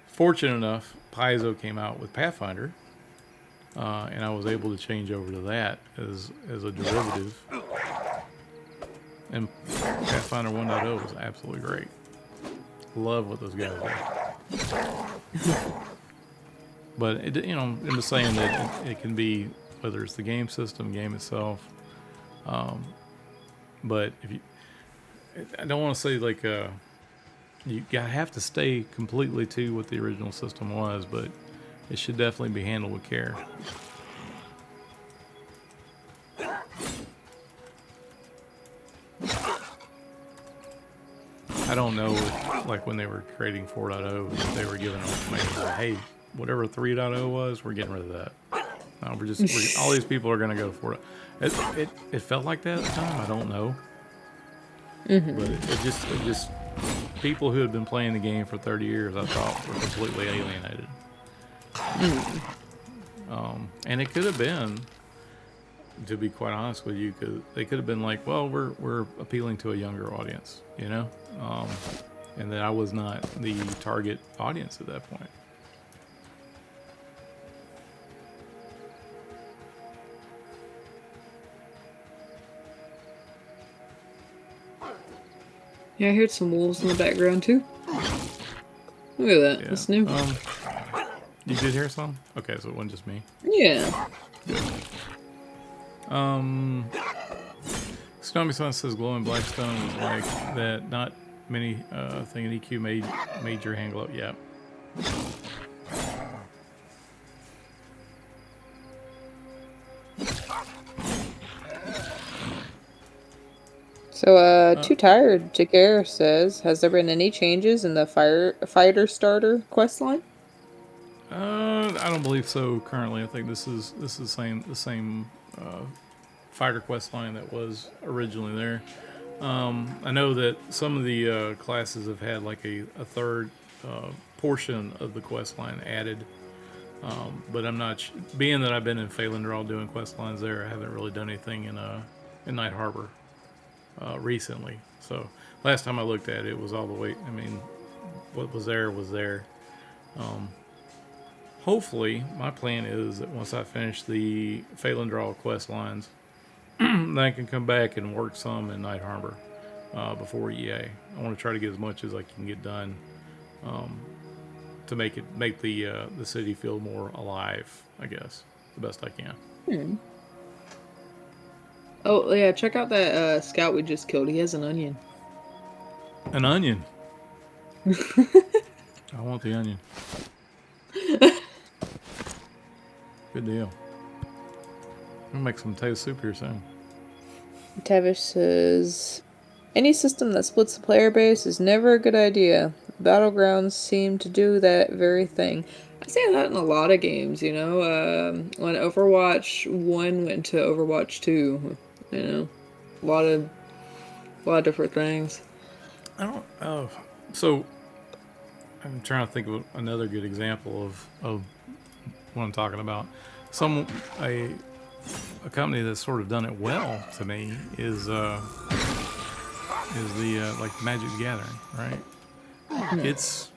Speaker 1: Fortunate enough, Paizo came out with Pathfinder, and I was able to change over to that as a derivative. And Pathfinder 1.0 was absolutely great. Love what those guys did. But I'm just saying that it can be, whether it's the game system, game itself. But I don't want to say like you have to stay completely to what the original system was, but it should definitely be handled with care. I don't know if, like when they were creating 4.0, if they were giving ultimatums like, hey, whatever 3.0 was, we're getting rid of that. No, all these people are going to go for it. It felt like that at the time. I don't know. Mm-hmm. But it just people who had been playing the game for 30 years, I thought, were completely alienated. Mm-hmm. And it could have been, to be quite honest with you, they could have been like, well, we're appealing to a younger audience, and that I was not the target audience at that point.
Speaker 2: Yeah, I heard some wolves in the background too. Look at that. Yeah. That's new.
Speaker 1: You did hear some? Okay, so it wasn't just me.
Speaker 2: Yeah.
Speaker 1: Good. Stommy-san says glowing blackstone is like that. Not many thing in EQ made your hand glow. Yeah.
Speaker 2: So, Too Tired Jakar says, has there been any changes in the fighter starter quest line?
Speaker 1: I don't believe so currently. I think this is the same fighter quest line that was originally there. I know that some of the classes have had like a third portion of the quest line added, but I'm not being that I've been in Phalandraw doing quest lines there. I haven't really done anything in Night Harbor recently. So last time I looked at it, was all the way. I mean, what was there was there. Hopefully, my plan is that once I finish the Phalandraw quest lines, then I can come back and work some in Night Harbor before EA. I want to try to get as much as I can get done to make the city feel more alive, I guess, the best I can.
Speaker 2: Oh, yeah, check out that scout we just killed. He has an onion.
Speaker 1: An onion? I want the onion. Good deal. I'm gonna make some potato soup here soon.
Speaker 2: Tavish says, any system that splits the player base is never a good idea. Battlegrounds seem to do that very thing. say that in a lot of games, you know. When Overwatch 1 went to Overwatch 2, you know, a lot of different things.
Speaker 1: I don't. Oh, so I'm trying to think of another good example of what I'm talking about. Some a company that's sort of done it well to me is the like Magic the Gathering, right? Its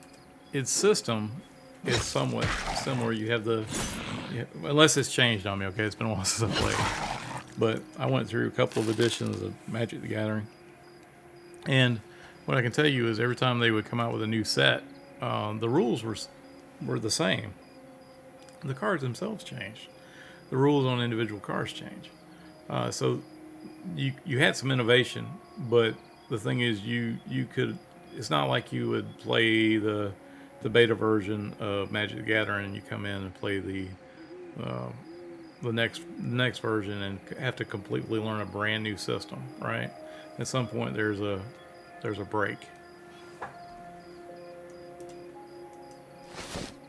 Speaker 1: system is somewhat similar. You have unless it's changed on me. Okay, it's been a while since I played, but I went through a couple of editions of Magic the Gathering, and what I can tell you is every time they would come out with a new set, the rules were the same. The cards themselves changed. The rules on individual cards change. So you had some innovation, but the thing is you could. It's not like you would play the beta version of Magic the Gathering and you come in and play the next version and have to completely learn a brand new system, right? At some point there's a break.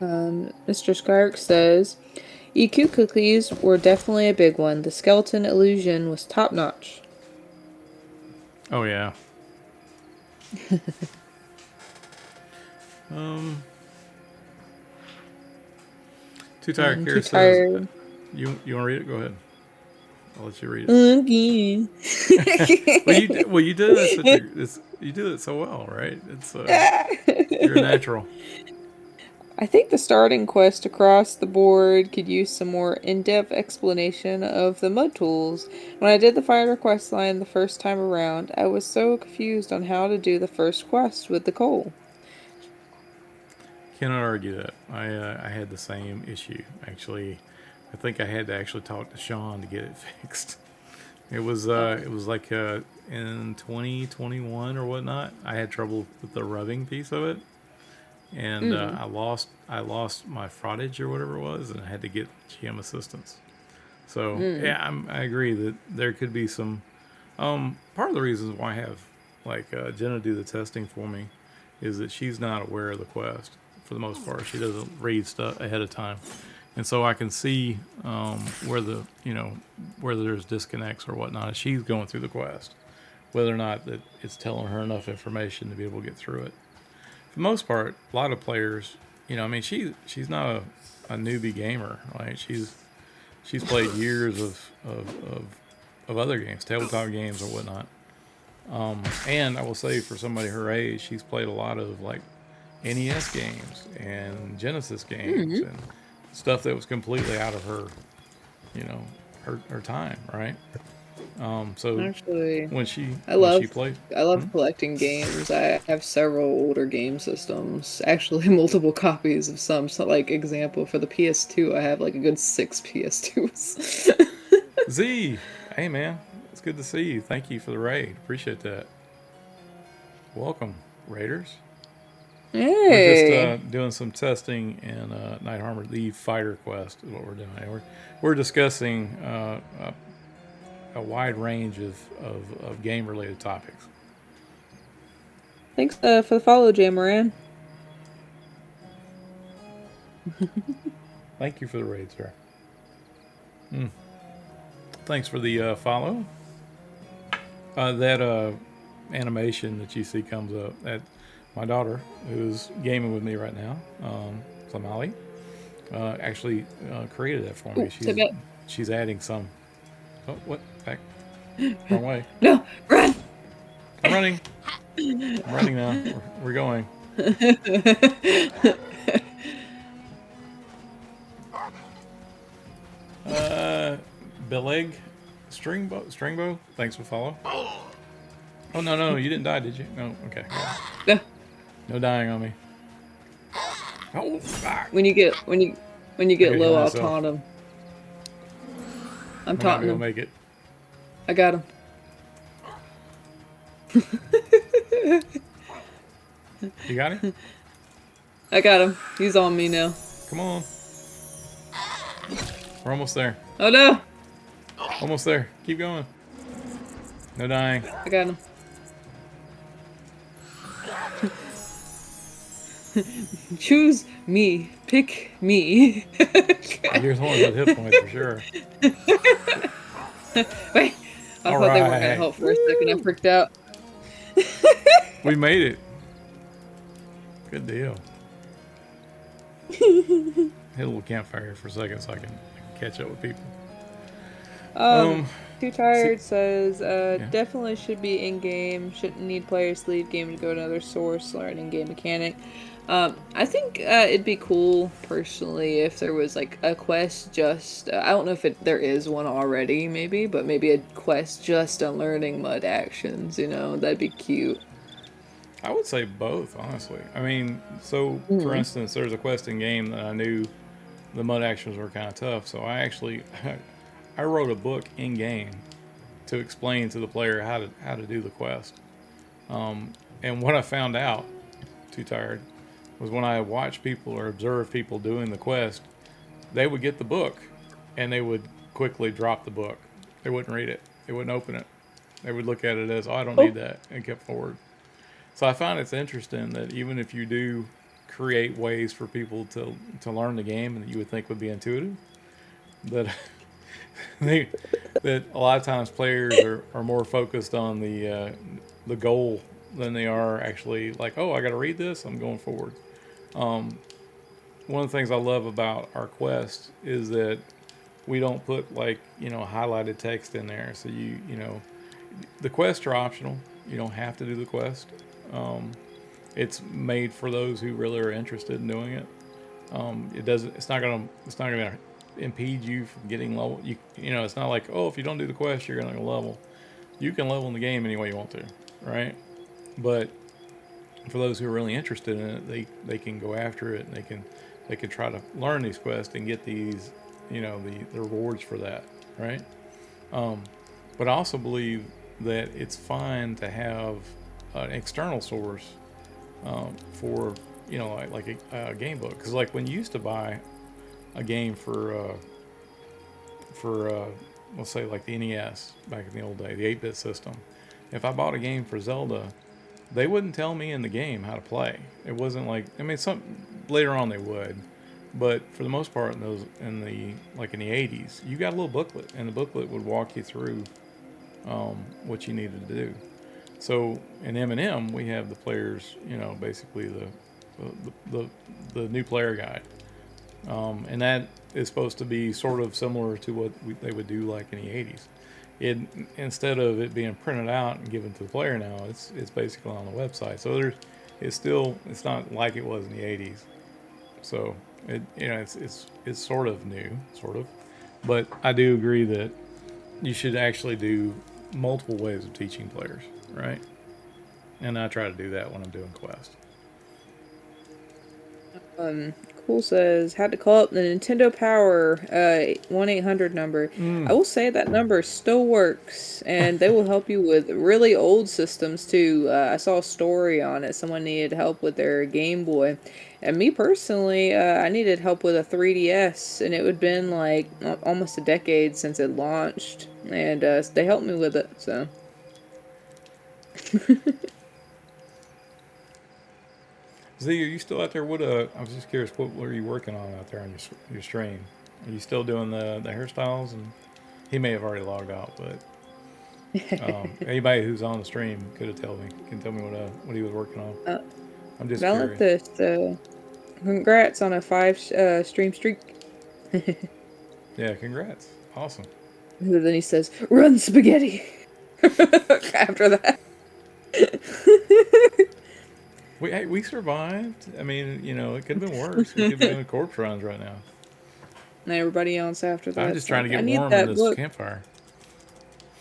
Speaker 2: Mr. Skark says, EQ cookies were definitely a big one. The skeleton illusion was top notch.
Speaker 1: Oh yeah. Too tired. Kara says, you want to read it? Go ahead. I'll let you read it.
Speaker 2: Again.
Speaker 1: Well, you did it. You did it so well, right? It's you're a natural.
Speaker 2: I think the starting quest across the board could use some more in-depth explanation of the mud tools. When I did the fighter quest line the first time around, I was so confused on how to do the first quest with the coal.
Speaker 1: Cannot argue that. I had the same issue. Actually, I think I had to actually talk to Sean to get it fixed. It was like in 2021 or whatnot. I had trouble with the rubbing piece of it, and I lost my frottage or whatever it was, and I had to get GM assistance. So yeah, I agree that there could be some. Part of the reasons why I have like Jenna do the testing for me is that she's not aware of the quest for the most part. She doesn't read stuff ahead of time, and so I can see where where there's disconnects or whatnot as she's going through the quest, whether or not that it's telling her enough information to be able to get through it. For the most part, a lot of players, I mean, she's not a newbie gamer. Like she's played years of other games, tabletop games or whatnot. And I will say for somebody her age, she's played a lot of like NES games and Genesis games and stuff that was completely out of her, her time, right? So
Speaker 2: Actually,
Speaker 1: when she played,
Speaker 2: I love collecting games. I have several older game systems. Actually, multiple copies of some. So, like example for the PS2, I have like a good 6 PS2s.
Speaker 1: Z, hey man, it's good to see you. Thank you for the raid. Appreciate that. Welcome, raiders.
Speaker 2: Hey.
Speaker 1: We're just doing some testing in Night Armor. The fighter quest is what we're doing. We're discussing a wide range of game related topics.
Speaker 2: Thanks for the follow, Jamaran.
Speaker 1: Thank you for the raid, sir. Thanks for the follow. That animation that you see comes up at my daughter, who's gaming with me right now, Flamali, actually created that for me. She's adding some. Oh, what? Back. Wrong way.
Speaker 2: No, run!
Speaker 1: I'm running. I'm running now. We're going. Beleg Stringbow. Thanks for follow. Oh no, you didn't die, did you? No, okay.
Speaker 2: No.
Speaker 1: No dying on me. Oh, fuck.
Speaker 2: When you get low, I'll
Speaker 1: myself.
Speaker 2: taunt him. I'm
Speaker 1: I'm not
Speaker 2: taunting
Speaker 1: gonna
Speaker 2: him.
Speaker 1: make it.
Speaker 2: I got him.
Speaker 1: You got him?
Speaker 2: I got him. He's on me now.
Speaker 1: Come on. We're almost there.
Speaker 2: Oh no!
Speaker 1: Almost there. Keep going. No dying.
Speaker 2: I got him. Choose me. Pick me.
Speaker 1: You're the one with hit points for sure.
Speaker 2: Wait, I
Speaker 1: All
Speaker 2: thought they weren't gonna
Speaker 1: right.
Speaker 2: help for a second. I freaked out.
Speaker 1: We made it. Good deal. Hit a little campfire for a second so I can catch up with people.
Speaker 2: Um, Too
Speaker 1: see-
Speaker 2: Tired says,
Speaker 1: yeah.
Speaker 2: definitely should be in game. Shouldn't need players to leave game to go to another source, learn in game mechanic. I think it'd be cool personally if there was like a quest just. I don't know if there is one already, maybe, but maybe a quest just on learning mud actions. You know, that'd be cute.
Speaker 1: I would say both, honestly. I mean, so for
Speaker 2: Mm-hmm.
Speaker 1: instance, there's a quest in game that I knew the mud actions were kind of tough, so I actually I wrote a book in game to explain to the player how to do the quest. And what I found out, too tired, was when I watched people or observed people doing the quest, they would get the book and they would quickly drop the book. They wouldn't read it. They wouldn't open it. They would look at it as, oh, I don't
Speaker 2: Oh.
Speaker 1: need that, and kept forward. So I find it's interesting that even if you do create ways for people to learn the game and that you would think would be intuitive, that they that a lot of times players are more focused on the goal than they are actually like, oh, I got to read this. I'm going forward. One of the things I love about our quest is that we don't put like highlighted text in there. So the quests are optional. You don't have to do the quest. It's made for those who really are interested in doing it. It doesn't. It's not gonna. It's not gonna impede you from getting level. It's not like, oh, if you don't do the quest, you're gonna level. You can level in the game any way you want to, right? But for those who are really interested in it, they can go after it and they can try to learn these quests and get these, the rewards for that, right? But I also believe that it's fine to have an external source for like a game book, because like when you used to buy a game for let's say like the NES back in the old day, the 8-bit system, if I bought a game for Zelda, they wouldn't tell me in the game how to play. It wasn't like, I mean, some later on they would, but for the most part in the 80s, you got a little booklet, and the booklet would walk you through what you needed to do. So in M&M, we have the players, basically the new player guide, and that is supposed to be sort of similar to what they would do like in the 80s. It, instead of it being printed out and given to the player now, it's basically on the website. So it's not like it was in the 80s. So it's sort of new, sort of, but I do agree that you should actually do multiple ways of teaching players, right? And I try to do that when I'm doing Quest.
Speaker 2: Cool says, had to call up the Nintendo Power 1-800 number. I will say that number still works, and they will help you with really old systems too. I saw a story on it. Someone needed help with their Game Boy. And me personally, I needed help with a 3DS, and it had been like almost a decade since it launched, and they helped me with it, so.
Speaker 1: Z, are you still out there? I was just curious, what were you working on out there on your stream? Are you still doing the hairstyles? And he may have already logged out, but anybody who's on the stream can tell me what he was working on. I'm just curious.
Speaker 2: Valenthus, congrats on a 5 stream streak.
Speaker 1: Yeah, congrats. Awesome.
Speaker 2: Then he says, "Run, spaghetti." After that.
Speaker 1: We survived. I mean, it could have been worse. We could be doing corpse runs right now.
Speaker 2: And everybody else after that.
Speaker 1: I'm just trying to get
Speaker 2: I need
Speaker 1: warm
Speaker 2: that
Speaker 1: in this
Speaker 2: book.
Speaker 1: campfire.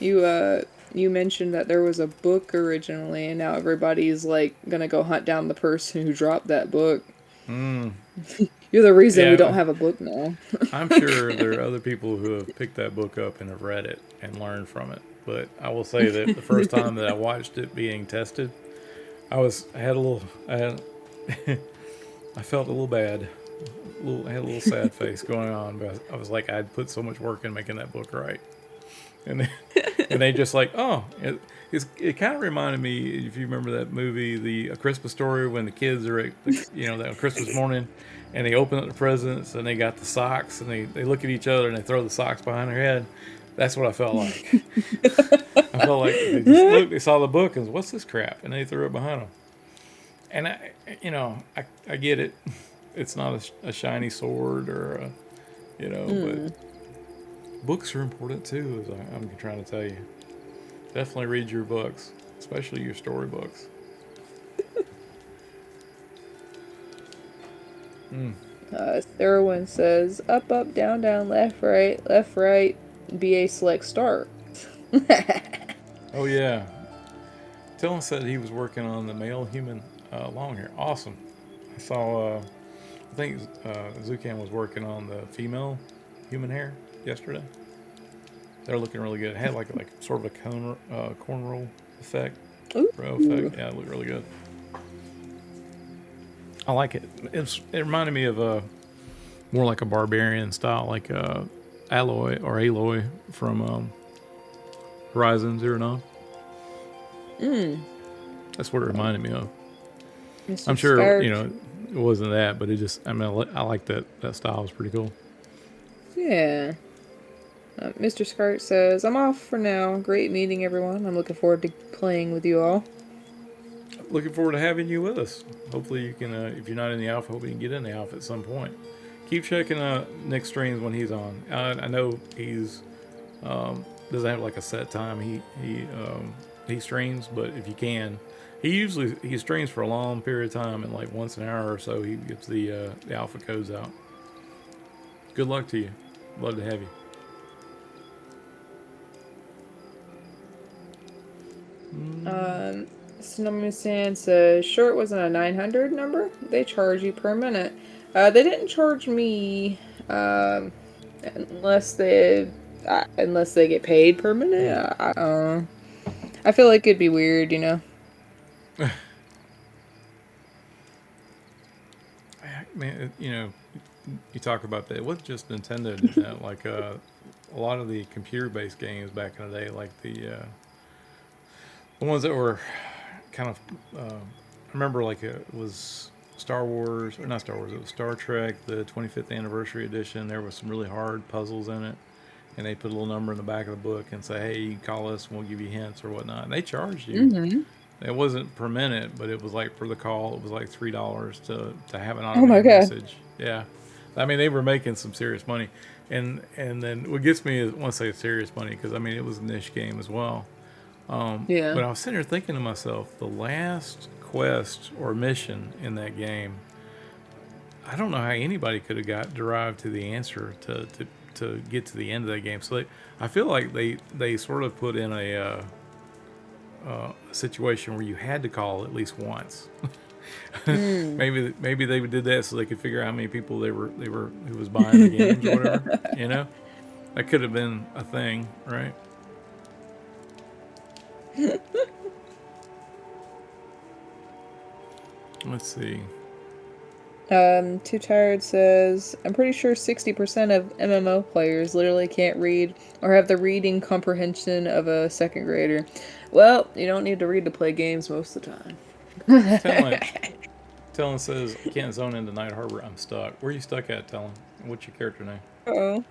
Speaker 2: You mentioned that there was a book originally, and now everybody's like gonna go hunt down the person who dropped that book. You're the reason we don't have a book now.
Speaker 1: I'm sure there are other people who have picked that book up and have read it and learned from it. But I will say that the first time that I watched it being tested, I felt a little bad. I had a little sad face going on, but I was like, I'd put so much work in making that book right. and and they just like, oh, it kind of reminded me, if you remember that movie, the A Christmas Story, when the kids are at, that Christmas morning, and they open up the presents and they got the socks and they look at each other and they throw the socks behind their head. That's what I felt like. I felt like they just looked, they saw the book and what's this crap, and they threw it behind them. And I get it. It's not a shiny sword or but books are important too, as I'm trying to tell you. Definitely read your books, especially your storybooks.
Speaker 2: Erwin says, up, up, down, down, left, right, BA select start.
Speaker 1: Oh, yeah. Dylan said he was working on the male human long hair. Awesome. I saw, I think Zucan was working on the female human hair yesterday. They're looking really good. It had like sort of a cornrow effect.
Speaker 2: Ooh.
Speaker 1: Row effect. Yeah, it looked really good. I like it. It reminded me of more like a barbarian style, like Aloy from Horizon Zero Dawn. That's what it reminded me of.
Speaker 2: Mr.
Speaker 1: I'm sure
Speaker 2: Scarf.
Speaker 1: it wasn't that, but it just I like that style. It was pretty cool.
Speaker 2: Yeah. Mr. Scart says, I'm off for now. Great meeting everyone. I'm looking forward to playing with you all.
Speaker 1: Looking forward to having you with us. Hopefully you can, if you're not in the alpha, hopefully you can get in the alpha at some point. Keep checking Nick's streams when he's on. I know he's doesn't have like a set time he streams, but if you can, he streams for a long period of time, and like once an hour or so he gets the alpha codes out. Good luck to you. Love to have you.
Speaker 2: Snowman Sand says, sure it wasn't a 900 number? They charge you per minute. They didn't charge me unless they get paid per minute. I feel like it'd be weird,
Speaker 1: Man, you talk about that. It wasn't just Nintendo did that. Like a lot of the computer-based games back in the day, like the ones that were kind of, I remember like it was Star Wars, or not Star Wars, it was Star Trek, the 25th anniversary edition. There was some really hard puzzles in it, and they put a little number in the back of the book and say, hey, you call us and we'll give you hints or whatnot. And they charged you.
Speaker 2: Mm-hmm.
Speaker 1: It wasn't per minute, but it was like for the call, it was like $3 to have an automated message. Yeah. I mean, they were making some serious money. And then what gets me is, I want to say serious money, because I mean, it was a niche game as well.
Speaker 2: Yeah.
Speaker 1: But I was sitting there thinking to myself, the last quest or mission in that game, I don't know how anybody could have derived to the answer to get to the end of that game. So I feel like they sort of put in a situation where you had to call at least once. Maybe they did that so they could figure out how many people they were who was buying the games or whatever. That could have been a thing, right? Let's see.
Speaker 2: Too Tired says, I'm pretty sure 60% of MMO players literally can't read or have the reading comprehension of a second grader. Well, you don't need to read to play games most of the time.
Speaker 1: Talon says, I can't zone into Night Harbor. I'm stuck. Where are you stuck at, Talon? What's your character name?
Speaker 2: Uh-oh.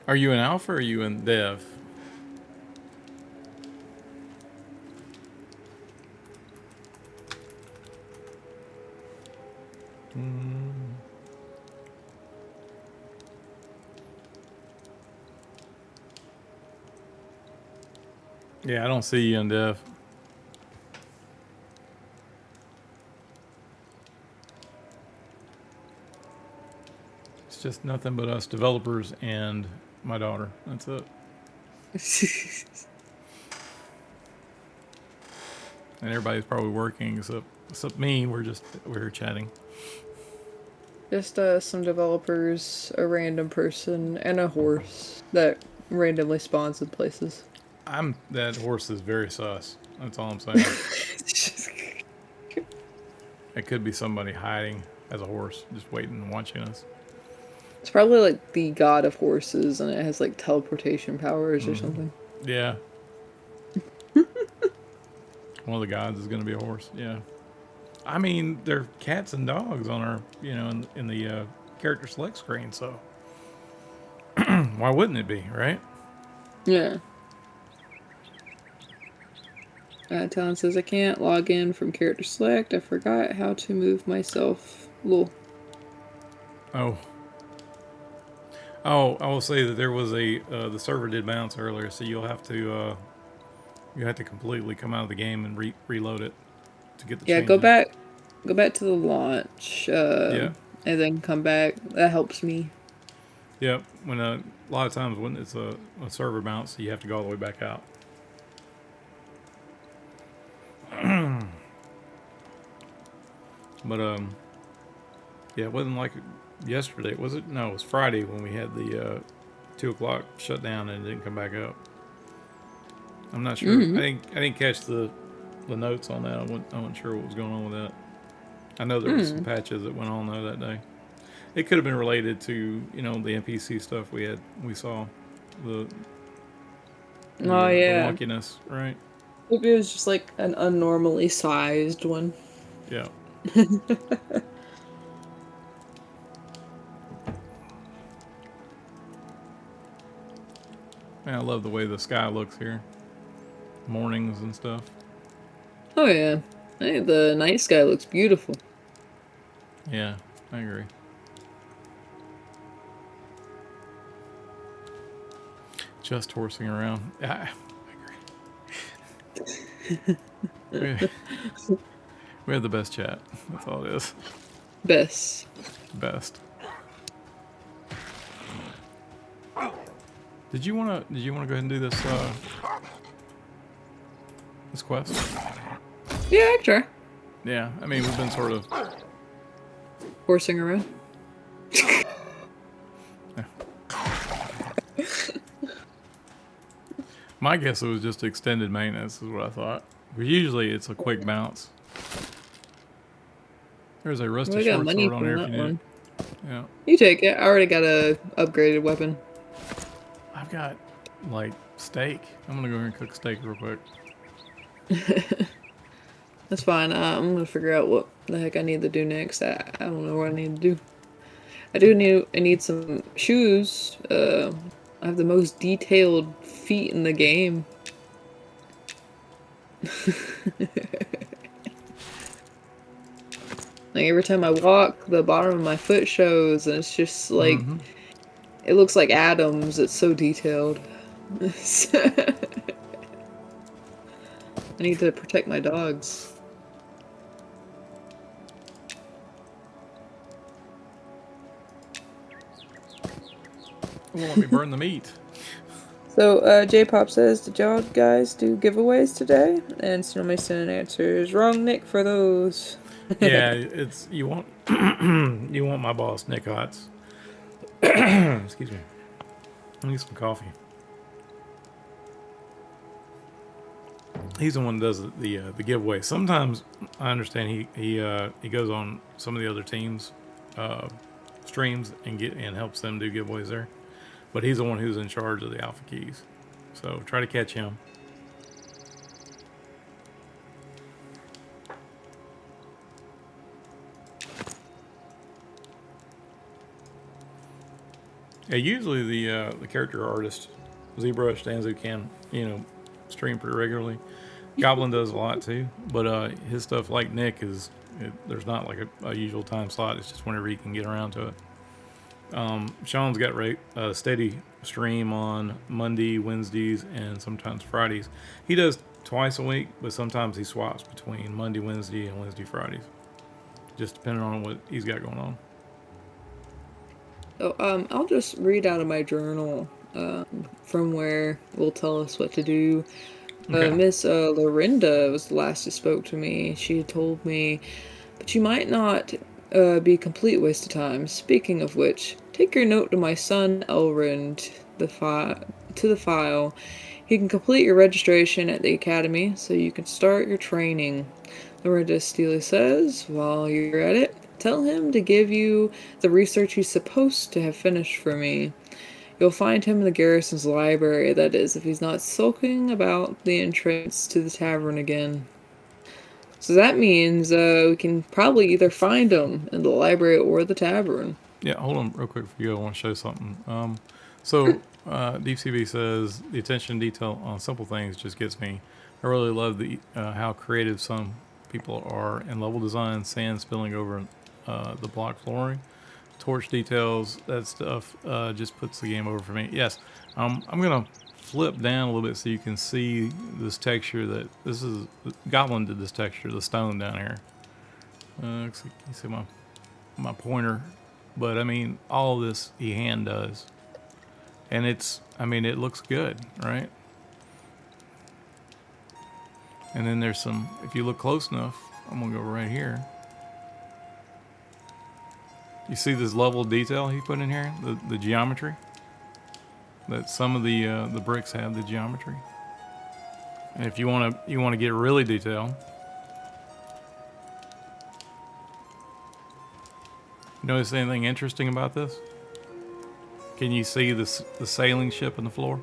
Speaker 1: Are you in alpha or are you in dev? Yeah, I don't see you in dev. It's just nothing but us developers and my daughter. That's it. And everybody's probably working except Except me, we're chatting.
Speaker 2: Just some developers, a random person, and a horse that randomly spawns in places.
Speaker 1: That horse is very sus. That's all I'm saying. It could be somebody hiding as a horse, just waiting and watching us.
Speaker 2: It's probably like the god of horses, and it has like teleportation powers or something.
Speaker 1: Yeah. One of the gods is going to be a horse. Yeah. I mean, they're cats and dogs on our, in the character select screen. So why wouldn't it be, right?
Speaker 2: Yeah. Talon says I can't log in from character select. I forgot how to move myself. Lol.
Speaker 1: Oh. Oh, I will say that there was the server did bounce earlier, so you'll have to completely come out of the game and reload it to get the
Speaker 2: Yeah,
Speaker 1: changes.
Speaker 2: go back to the launch.
Speaker 1: Yeah.
Speaker 2: And then come back. That helps me.
Speaker 1: Yep. When a lot of times when it's a server bounce, you have to go all the way back out. But yeah, it wasn't like yesterday, was it? No, it was Friday when we had the 2:00 shutdown and it didn't come back up. I'm not sure.
Speaker 2: Mm-hmm.
Speaker 1: I didn't catch the notes on that. I wasn't sure what was going on with that. I know there was some patches that went on though that day. It could have been related to the NPC stuff we saw, the
Speaker 2: Yeah.
Speaker 1: the wonkiness, right?
Speaker 2: Maybe it was just like an unnormally sized one.
Speaker 1: Yeah. Man, I love the way the sky looks here. Mornings and stuff.
Speaker 2: Oh yeah. I think the night sky looks beautiful.
Speaker 1: Yeah, I agree. Just horsing around. Yeah, I agree. we have the best chat. That's all it is.
Speaker 2: Best.
Speaker 1: Best. Did you wanna go ahead and do this this quest?
Speaker 2: Yeah, I can try.
Speaker 1: Yeah, I mean we've been sort of
Speaker 2: Horsing around.
Speaker 1: My guess it was just extended maintenance is what I thought. But usually it's a quick bounce. There's a rusty
Speaker 2: We got
Speaker 1: short
Speaker 2: money
Speaker 1: sword on
Speaker 2: from
Speaker 1: here if
Speaker 2: that
Speaker 1: you need
Speaker 2: one.
Speaker 1: it. Yeah.
Speaker 2: You take it. I already got a upgraded weapon.
Speaker 1: I've got like steak. I'm gonna go here and cook steak real quick.
Speaker 2: That's fine. I'm gonna figure out what the heck I need to do next. I don't know what I need to do. I need some shoes. I have the most detailed feet in the game. Like every time I walk, the bottom of my foot shows, and it's just like it looks like atoms. It's so detailed. I need to protect my dogs.
Speaker 1: Won't let me burn the meat.
Speaker 2: So, J-Pop says, did y'all guys do giveaways today? And Snowmason answers, wrong Nick for those.
Speaker 1: Yeah, it's you want my boss Nick Hotz. Excuse me. I need some coffee. He's the one that does the giveaway. Sometimes I understand he goes on some of the other teams' streams and helps them do giveaways there. But he's the one who's in charge of the alpha keys. So try to catch him. Yeah, usually the character artist, ZBrush, Danzu can, stream pretty regularly. Goblin does a lot too, but his stuff like Nick there's not like a usual time slot. It's just whenever he can get around to it. Sean's got a steady stream on Monday, Wednesdays, and sometimes Fridays. He does twice a week, but sometimes he swaps between Monday, Wednesday, and Wednesday, Fridays. Just depending on what he's got going on.
Speaker 2: Oh, I'll just read out of my journal from where it will tell us what to do.
Speaker 1: Okay.
Speaker 2: Miss Lorinda was the last who spoke to me. She had told me, but you might not be a complete waste of time. Speaking of which, take your note to my son Elrond to the file. He can complete your registration at the academy, so you can start your training. Lorinda Steele says, while you're at it, tell him to give you the research he's supposed to have finished for me. You'll find him in the garrison's library, that is, if he's not sulking about the entrance to the tavern again. So that means we can probably either find him in the library or the tavern.
Speaker 1: Yeah, hold on real quick for you. I want to show something. So Deep CB says the attention to detail on simple things just gets me. I really love the how creative some people are in level design, sand spilling over the block flooring, torch details. That stuff just puts the game over for me. Yes, I'm gonna flip down a little bit so you can see this texture. That this is Goblin did this texture, the stone down here. You see my pointer. But I mean, all of this he hand does. And it looks good, right? And then there's some, if you look close enough, I'm gonna go right here. You see this level of detail he put in here? The geometry? That some of the bricks have the geometry. And if you wanna get really detailed, notice anything interesting about this? Can you see the sailing ship on the floor?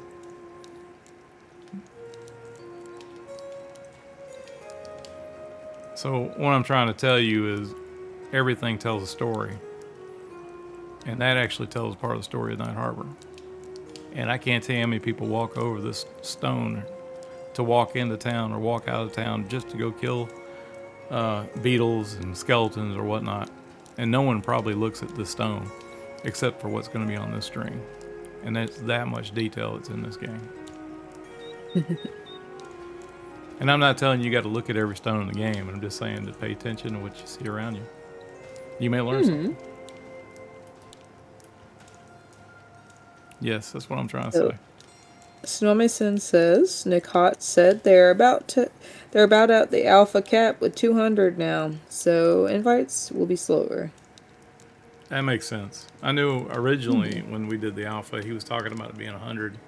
Speaker 1: So what I'm trying to tell you is everything tells a story. And that actually tells part of the story of Night Harbor. And I can't tell you how many people walk over this stone to walk into town or walk out of town just to go kill beetles and skeletons or whatnot. And no one probably looks at the stone except for what's going to be on this string. And that's that much detail that's in this game. And I'm not telling you got to look at every stone in the game. I'm just saying to pay attention to what you see around you. You may learn something. Yes, that's what I'm trying to say.
Speaker 2: Snomison says Nick Hot said they're about out the alpha cap with 200 now, so invites will be slower.
Speaker 1: That makes sense. I knew originally when we did the alpha, he was talking about it being 100.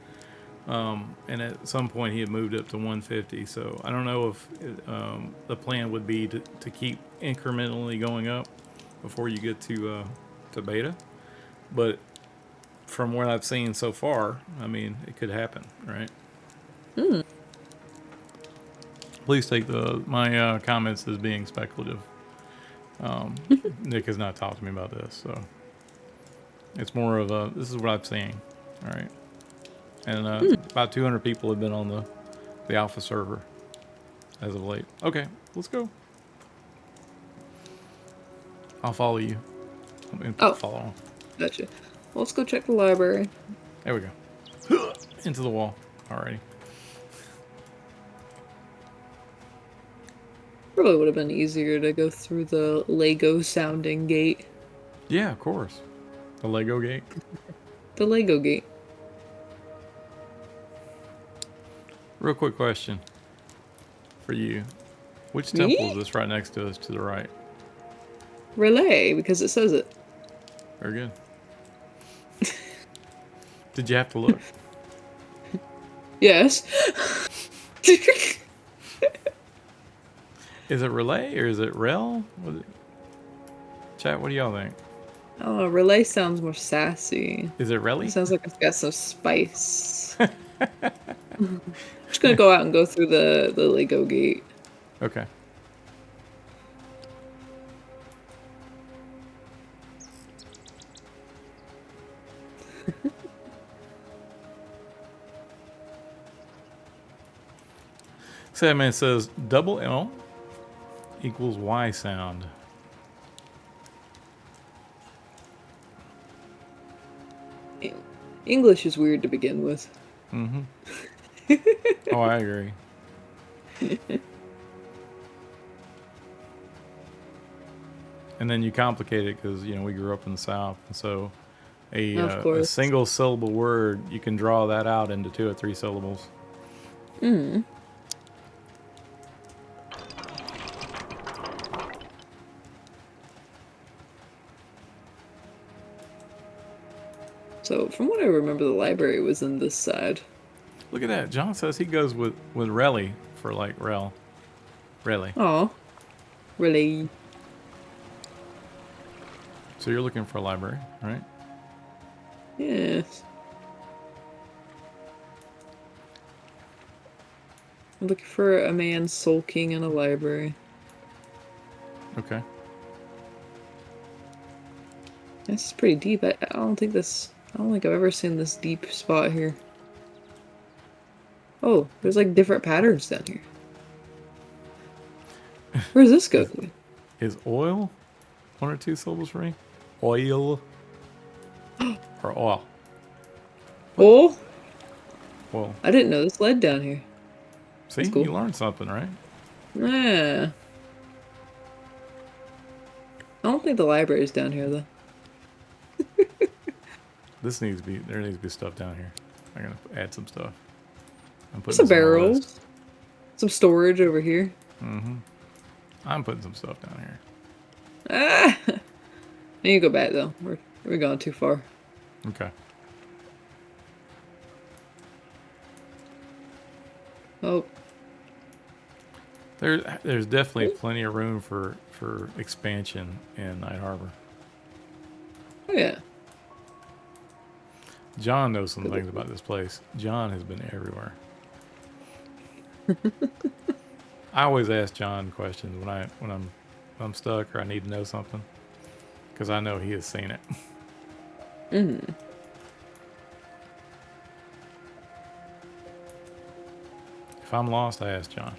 Speaker 1: And at some point he had moved up to 150. So I don't know if the plan would be to keep incrementally going up before you get to beta. But from what I've seen so far, I mean, it could happen, right? Please take my comments as being speculative. Nick has not talked to me about this, so it's more of a, this is what I'm seeing, all right? And about 200 people have been on the alpha server as of late. Okay, let's go. I'll follow you. Follow on.
Speaker 2: Gotcha. Well, let's go check the library.
Speaker 1: There we go. Into the wall. Alrighty.
Speaker 2: Probably would have been easier to go through the Lego sounding gate.
Speaker 1: Yeah, of course. The Lego gate.
Speaker 2: The Lego gate.
Speaker 1: Real quick question for you. Which temple is this right next to us to the right?
Speaker 2: Relay, because it says it.
Speaker 1: Very good. Did you have to look?
Speaker 2: Yes.
Speaker 1: Is it relay or is it rel? Chat, what do y'all think?
Speaker 2: Oh, relay sounds more sassy.
Speaker 1: Is it relly?
Speaker 2: It sounds like it's got some spice. I'm just gonna go out and go through the Lego gate.
Speaker 1: Okay. Sadman says double L equals Y sound.
Speaker 2: English is weird to begin with.
Speaker 1: Mm-hmm. Oh, I agree. And then you complicate it because, we grew up in the South. And so a single syllable word, you can draw that out into 2 or 3 syllables.
Speaker 2: So, from what I remember, the library was in this side.
Speaker 1: Look at that. John says he goes with Relly for like Rel. Relly.
Speaker 2: Oh, really?
Speaker 1: So you're looking for a library, right?
Speaker 2: Yes. I'm looking for a man sulking in a library.
Speaker 1: Okay.
Speaker 2: This is pretty deep. I don't think I've ever seen this deep spot here. Oh, there's like different patterns down here. Where does this go to?
Speaker 1: Is oil one or two syllables for me? Oil. Or oil?
Speaker 2: Oh,
Speaker 1: Well,
Speaker 2: I didn't know this led down here.
Speaker 1: see,
Speaker 2: That's cool.
Speaker 1: you learned something, right?
Speaker 2: Yeah. I don't think the library's down here though.
Speaker 1: There needs to be stuff down here. I'm gonna add some stuff. I'm
Speaker 2: There's
Speaker 1: putting
Speaker 2: some
Speaker 1: this on my list.
Speaker 2: barrels. Some storage over here.
Speaker 1: I'm putting some stuff down here.
Speaker 2: Ah! I need to go back though. We're going too far.
Speaker 1: Okay.
Speaker 2: Oh,
Speaker 1: There's definitely plenty of room for expansion in Night Harbor.
Speaker 2: oh yeah.
Speaker 1: John knows some things about this place. John has been everywhere. I always ask John questions when I'm stuck or I need to know something, because I know he has seen it.
Speaker 2: Mm-hmm.
Speaker 1: If I'm lost, I ask John.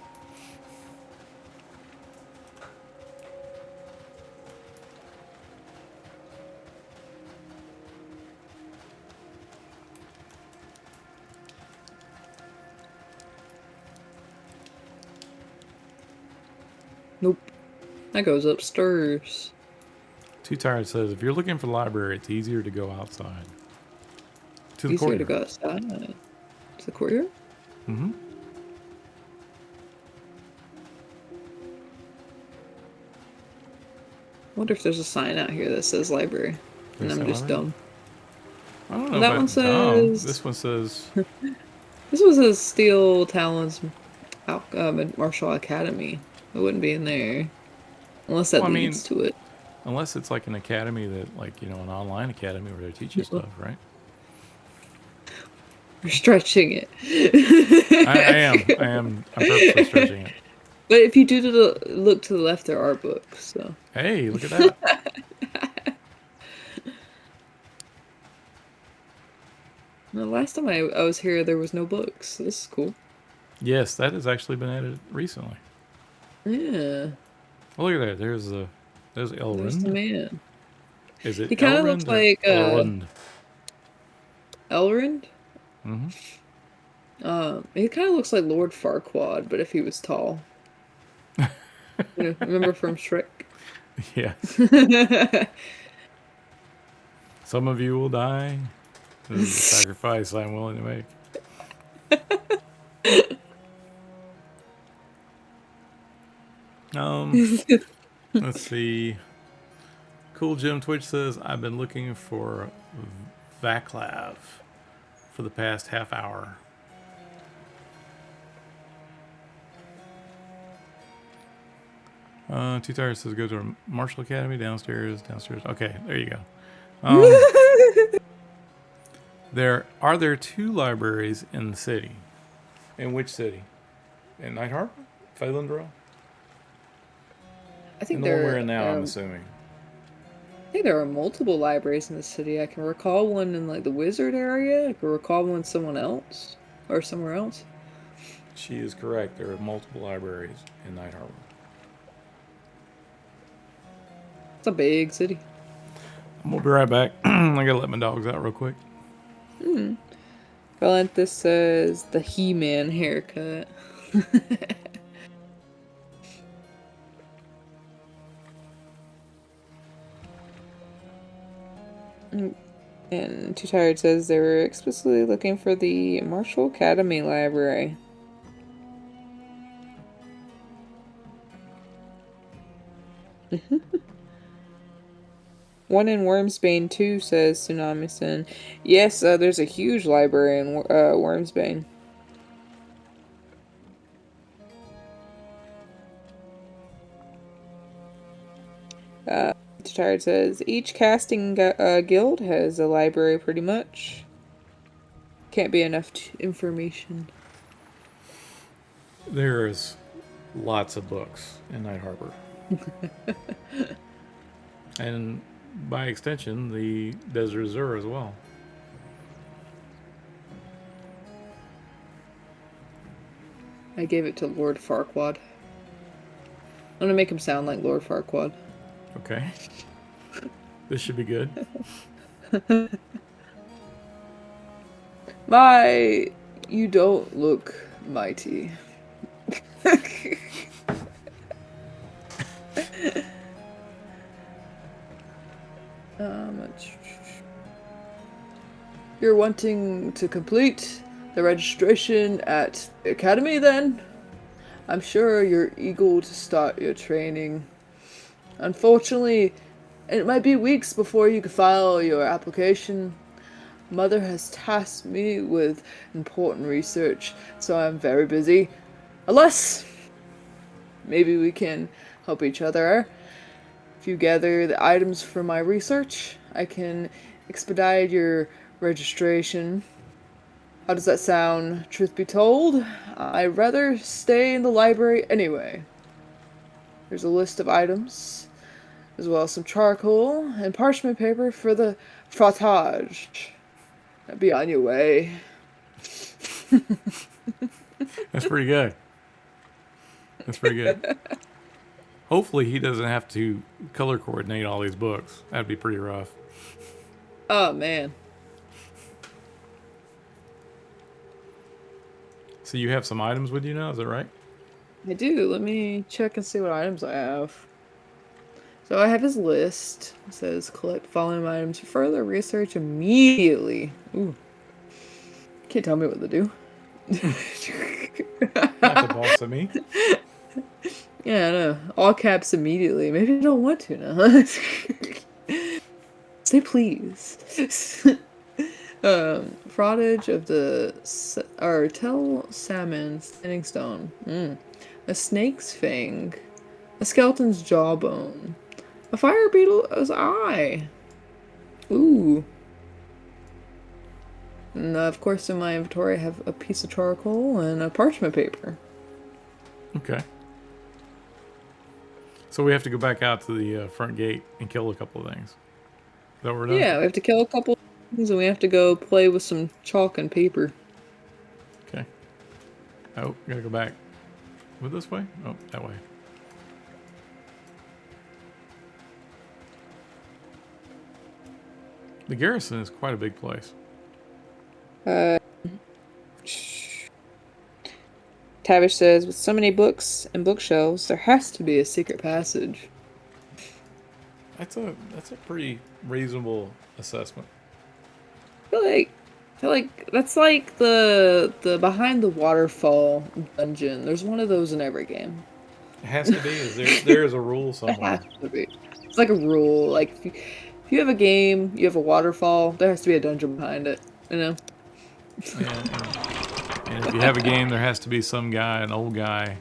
Speaker 2: Nope. That goes upstairs.
Speaker 1: Too Tired says, if you're looking for the library, it's easier to go outside. To the
Speaker 2: Easier
Speaker 1: courtyard.
Speaker 2: to go outside. To the courtyard?
Speaker 1: Mm-hmm.
Speaker 2: I wonder if there's a sign out here that says library. And
Speaker 1: Does
Speaker 2: I'm
Speaker 1: it say
Speaker 2: just
Speaker 1: library?
Speaker 2: dumb.
Speaker 1: I don't know
Speaker 2: That
Speaker 1: about
Speaker 2: one
Speaker 1: dumb.
Speaker 2: says-
Speaker 1: This one says,
Speaker 2: This was a Steel Talons Martial Academy. It wouldn't be in there. Unless that
Speaker 1: Well, I mean-
Speaker 2: leads to it.
Speaker 1: unless it's like an academy that, like, an online academy where they teach you stuff, right?
Speaker 2: You're stretching it.
Speaker 1: I am. I'm purposely stretching it.
Speaker 2: But if you do look to the left, there are books. So
Speaker 1: Hey, look at that.
Speaker 2: the last time I was here, there was no books. So this is cool.
Speaker 1: Yes, that has actually been added recently.
Speaker 2: Yeah,
Speaker 1: Oh, look at that. There's
Speaker 2: there's the
Speaker 1: Elrond.
Speaker 2: man.
Speaker 1: Is it
Speaker 2: He kinda
Speaker 1: Elrond
Speaker 2: looks
Speaker 1: or
Speaker 2: like,
Speaker 1: Elrond?
Speaker 2: Elrond.
Speaker 1: Mm-hmm.
Speaker 2: He kind of looks like Lord Farquaad, but if he was tall. Remember from Shrek?
Speaker 1: Yes. Some of you will die. This is a sacrifice I'm willing to make. Let's see. Cool Jim Twitch says, I've been looking for Vaclav for the past half hour. Too Tired says, go to Marshall Academy downstairs. Okay, there you go. Are there two libraries in the city? In which city? In Night Harbor? Phelandraw?
Speaker 2: I think
Speaker 1: In the one
Speaker 2: there.
Speaker 1: we're in now, I'm assuming.
Speaker 2: I think there are multiple libraries in the city. I can recall one in like the Wizard area. I can recall one somewhere else.
Speaker 1: She is correct. There are multiple libraries in Night Harbor.
Speaker 2: It's a big city.
Speaker 1: I'm gonna be right back. I gotta let my dogs out real quick.
Speaker 2: Galantis says the He-Man haircut. And Too Tired says they were explicitly looking for the Marshall Academy library. One in Wormsbane too, says Tsunami-san. Yes, there's a huge library in Wormsbane. Tired says each casting guild has a library pretty much. Can't be enough information.
Speaker 1: There's lots of books in Night Harbor. And by extension, the Desert Azure as well.
Speaker 2: I gave it to Lord Farquaad. I'm gonna make him sound like Lord Farquaad.
Speaker 1: Okay. This should be good.
Speaker 2: You don't look mighty. You're wanting to complete the registration at the Academy then? I'm sure you're eager to start your training. Unfortunately, it might be weeks before you can file your application. Mother has tasked me with important research, so I'm very busy. Unless, maybe we can help each other. If you gather the items for my research, I can expedite your registration. How does that sound? Truth be told, I'd rather stay in the library anyway. There's a list of items, as well as some charcoal and parchment paper for the frottage. Be on your way.
Speaker 1: That's pretty good. That's pretty good. Hopefully he doesn't have to color coordinate all these books. That'd be pretty rough.
Speaker 2: Oh, man.
Speaker 1: So you have some items with you now, is that right?
Speaker 2: I do. Let me check and see what items I have. So I have his list. It says collect following items for further research immediately. Ooh. Can't tell me what to do.
Speaker 1: Not the boss of me.
Speaker 2: Yeah, I know. All caps immediately. Maybe I don't want to now. Say please. Frottage of the tell salmon standing stone. A snake's fang. A skeleton's jawbone. A fire beetle's eye. Ooh. And of course in my inventory I have a piece of charcoal and a parchment paper.
Speaker 1: Okay. So we have to go back out to the front gate and kill a couple of things. Is that what we're doing?
Speaker 2: Yeah, we have to kill a couple things and we have to go play with some chalk and paper.
Speaker 1: Okay. Oh, gotta go back. With this way? Oh, that way. The garrison is quite a big place.
Speaker 2: Tavish says, with so many books and bookshelves, there has to be a secret passage.
Speaker 1: That's a pretty reasonable assessment.
Speaker 2: I feel like that's like the behind the waterfall dungeon. There's one of those in every game.
Speaker 1: It has to be. There is a rule
Speaker 2: It
Speaker 1: somewhere.
Speaker 2: has to be. It's like a rule. Like if you have a game, you have a waterfall, there has to be a dungeon behind it. You know.
Speaker 1: And if you have a game, there has to be some guy, an old guy,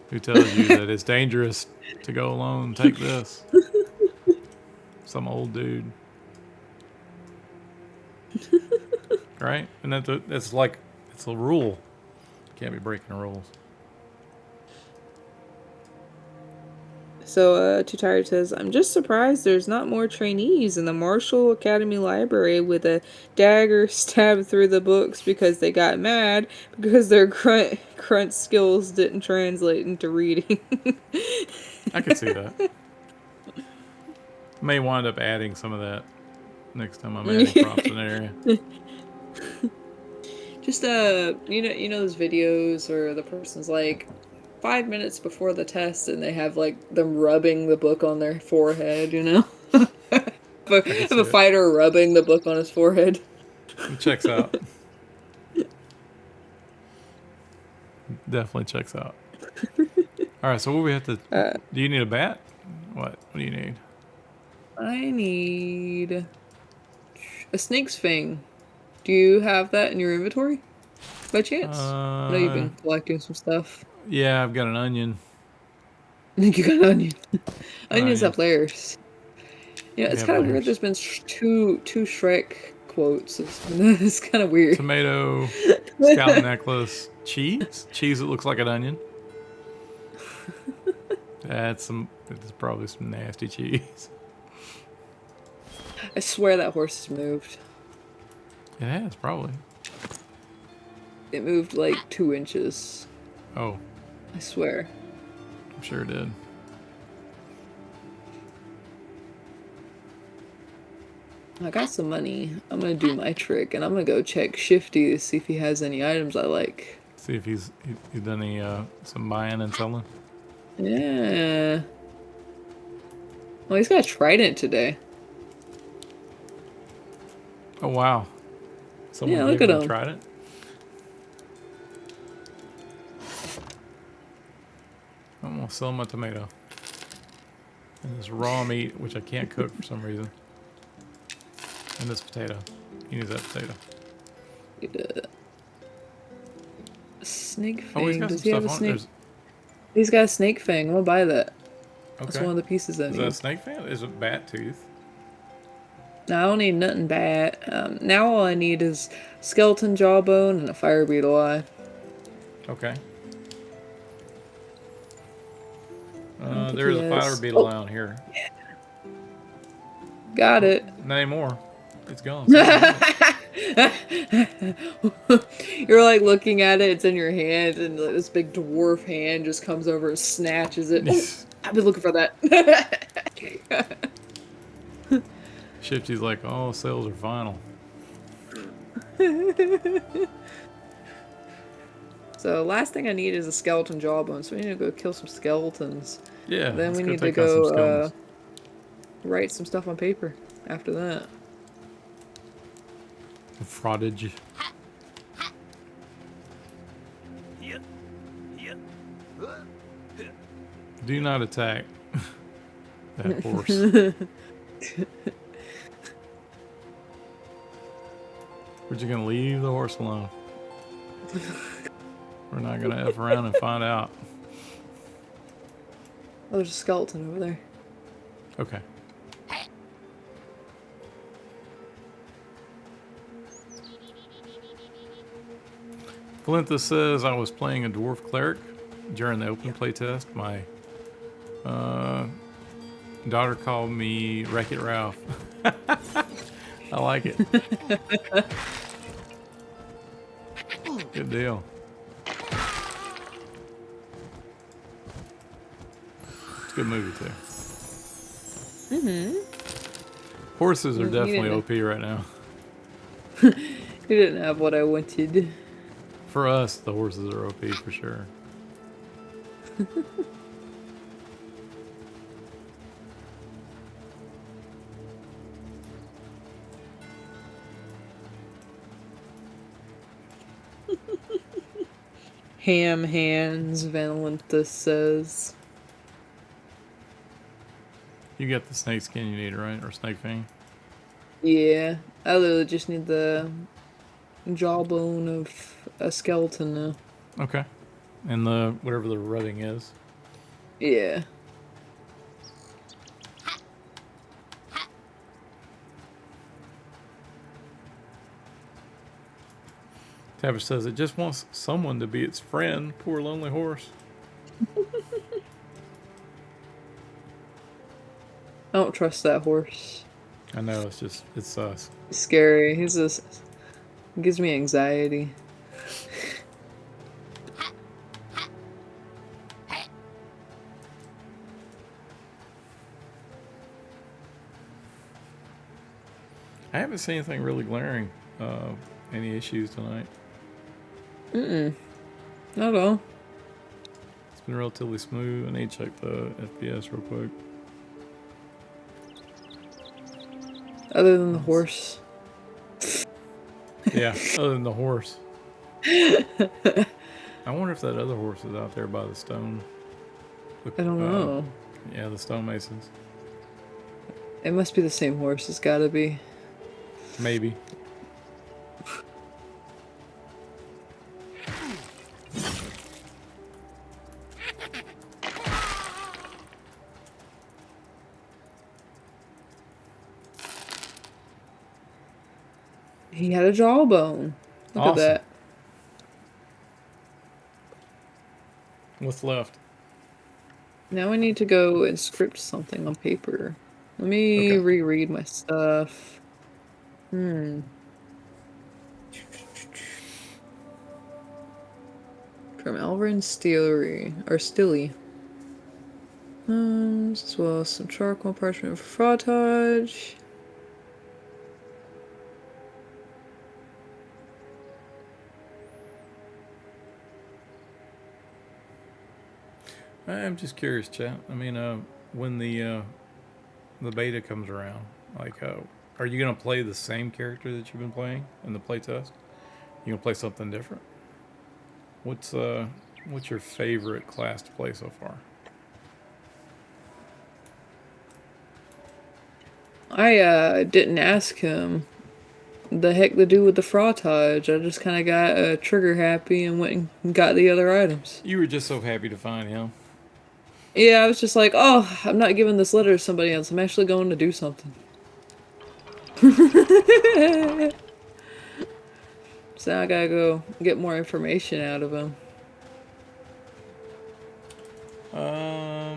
Speaker 1: who tells you that it's dangerous to go alone. Take this. Some old dude. Right? And that's like, it's a rule. Can't be breaking the rules.
Speaker 2: So, Too Tired says, I'm just surprised there's not more trainees in the Marshall Academy Library with a dagger stabbed through the books because they got mad because their grunt skills didn't translate into reading.
Speaker 1: I could see that. May wind up adding some of that next time I'm adding props in an area.
Speaker 2: Just you know those videos where the person's like 5 minutes before the test and they have like them rubbing the book on their forehead, you know? have a fighter rubbing the book on his forehead.
Speaker 1: It checks out. Definitely checks out. All right, so what we have to... do you need a bat? What do you need?
Speaker 2: I need a snake's fang. Do you have that in your inventory by chance? I know you've been collecting some stuff.
Speaker 1: Yeah, I've got an onion.
Speaker 2: I think you got an onion.
Speaker 1: An
Speaker 2: Onions
Speaker 1: onion.
Speaker 2: have layers. Yeah,
Speaker 1: They
Speaker 2: it's
Speaker 1: have
Speaker 2: kind of weird.
Speaker 1: layers.
Speaker 2: There's been two Shrek quotes. It's kind of weird.
Speaker 1: Tomato, scallop necklace, cheese. Cheese that looks like an onion. That's probably some nasty cheese.
Speaker 2: I swear that horse has moved.
Speaker 1: It has probably.
Speaker 2: It moved like 2 inches.
Speaker 1: Oh,
Speaker 2: I swear.
Speaker 1: I'm sure it did.
Speaker 2: I got some money. I'm gonna do my trick, and I'm gonna go check Shifty to see if he has any items I like.
Speaker 1: See if he's done any some buying and selling.
Speaker 2: Yeah. Well, he's got a trident today.
Speaker 1: Oh wow! Someone
Speaker 2: Yeah, look
Speaker 1: gave
Speaker 2: at
Speaker 1: him a
Speaker 2: him.
Speaker 1: trident. I'm gonna sell him a tomato and this raw meat, which I can't cook for some reason, and this potato. He needs that potato.
Speaker 2: Snake
Speaker 1: Oh, he's
Speaker 2: fang.
Speaker 1: got some
Speaker 2: Does he have a
Speaker 1: stuff on.
Speaker 2: snake? He's got a snake fang. I'm gonna buy that.
Speaker 1: Okay.
Speaker 2: That's one of the pieces I
Speaker 1: Is
Speaker 2: need.
Speaker 1: that a snake fan? Is it bat tooth?
Speaker 2: Now, I don't need nothing bad. Now all I need is skeleton jawbone and a fire beetle eye.
Speaker 1: Okay.
Speaker 2: think
Speaker 1: There's
Speaker 2: he
Speaker 1: a fire
Speaker 2: has-
Speaker 1: beetle
Speaker 2: oh.
Speaker 1: down here.
Speaker 2: Got it.
Speaker 1: Not anymore. It's gone.
Speaker 2: You're like looking at it, it's in your hand, and like, this big dwarf hand just comes over and snatches it. Oh, I've been looking for that.
Speaker 1: Shifty's like, oh, sales are final.
Speaker 2: So last thing I need is a skeleton jawbone, so we need to go kill some skeletons.
Speaker 1: Yeah.
Speaker 2: Then
Speaker 1: let's
Speaker 2: we
Speaker 1: go
Speaker 2: need to
Speaker 1: take out some
Speaker 2: go
Speaker 1: skeletons.
Speaker 2: write some stuff on paper after that.
Speaker 1: Fraudage.
Speaker 3: Yeah. Yeah.
Speaker 1: Do not attack that horse. We're just gonna leave the horse alone. We're not gonna F around and find out.
Speaker 2: Oh, there's a skeleton over there.
Speaker 1: Okay. Valinthus says I was playing a dwarf cleric during the open play test. My daughter called me Wreck-It Ralph. I like it. Good deal. It's a good movie too. Horses are
Speaker 2: You
Speaker 1: definitely
Speaker 2: didn't-
Speaker 1: OP right now.
Speaker 2: You didn't have what I wanted.
Speaker 1: For us, the horses are OP for sure.
Speaker 2: Ham hands, Valentus says.
Speaker 1: You got the snake skin you need, right? Or snake fang?
Speaker 2: Yeah, I literally just need the jawbone of a skeleton now.
Speaker 1: Okay. And the whatever the rubbing is.
Speaker 2: Yeah.
Speaker 1: Tavish says it just wants someone to be its friend. Poor lonely horse.
Speaker 2: I don't trust that horse.
Speaker 1: I know, it's sus.
Speaker 2: He's scary. He's just gives me anxiety.
Speaker 1: I haven't seen anything really glaring. Any issues tonight?
Speaker 2: Not at all.
Speaker 1: It's been relatively smooth. I need to check the FPS real quick.
Speaker 2: Other than the horse.
Speaker 1: Yeah, other than the horse. I wonder if that other horse is out there by the stone.
Speaker 2: I don't know.
Speaker 1: Yeah, the stonemasons.
Speaker 2: It must be the same horse. It's gotta be.
Speaker 1: Maybe.
Speaker 2: He had a jawbone. Look
Speaker 1: Awesome.
Speaker 2: at that.
Speaker 1: What's left?
Speaker 2: Now we need to go and script something on paper. Let me
Speaker 1: Okay.
Speaker 2: reread my stuff. From Elvin Steelery or Stilly. As well as some charcoal parchment for frottage.
Speaker 1: I'm just curious, chat. I mean, when the beta comes around, like, are you gonna play the same character that you've been playing in the playtest? You gonna play something different? What's your favorite class to play so far?
Speaker 2: I didn't ask him the heck to do with the frottage. I just kind of got trigger happy and went and got the other items.
Speaker 1: You were just so happy to find him.
Speaker 2: Yeah, I was just like, oh, I'm not giving this letter to somebody else. I'm actually going to do something. So now I gotta go get more information out of him.
Speaker 1: How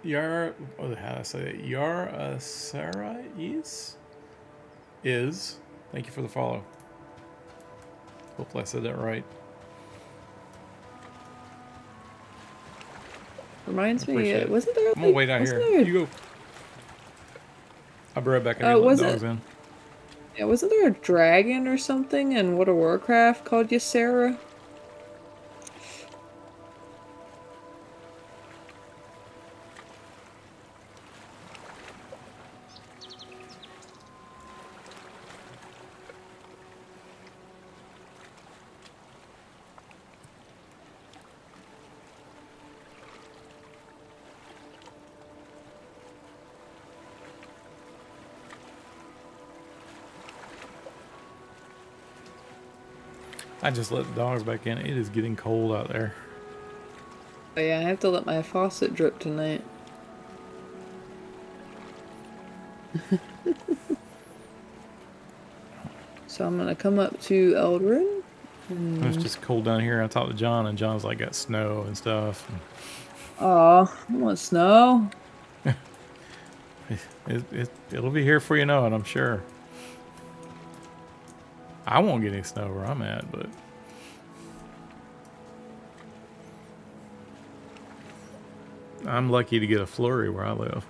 Speaker 1: do I say that? Yara Sarais is. Thank you for the follow. Hopefully I said that right.
Speaker 2: Reminds me,
Speaker 1: Appreciate it.
Speaker 2: wasn't there?
Speaker 1: I'm gonna wait out here. You go. I'll be right back. I gotta let the dogs in.
Speaker 2: Yeah, wasn't there a dragon or something in World of Warcraft called Ysera?
Speaker 1: I just let the dogs back in. It is getting cold out there.
Speaker 2: Oh yeah, I have to let my faucet drip tonight. So I'm gonna come up to Eldrin.
Speaker 1: It's just cold down here. I talked to John, and John's like got snow and stuff.
Speaker 2: Aw, I want snow.
Speaker 1: It'll be here before you know it, I'm sure. I won't get any snow where I'm at, but I'm lucky to get a flurry where I live.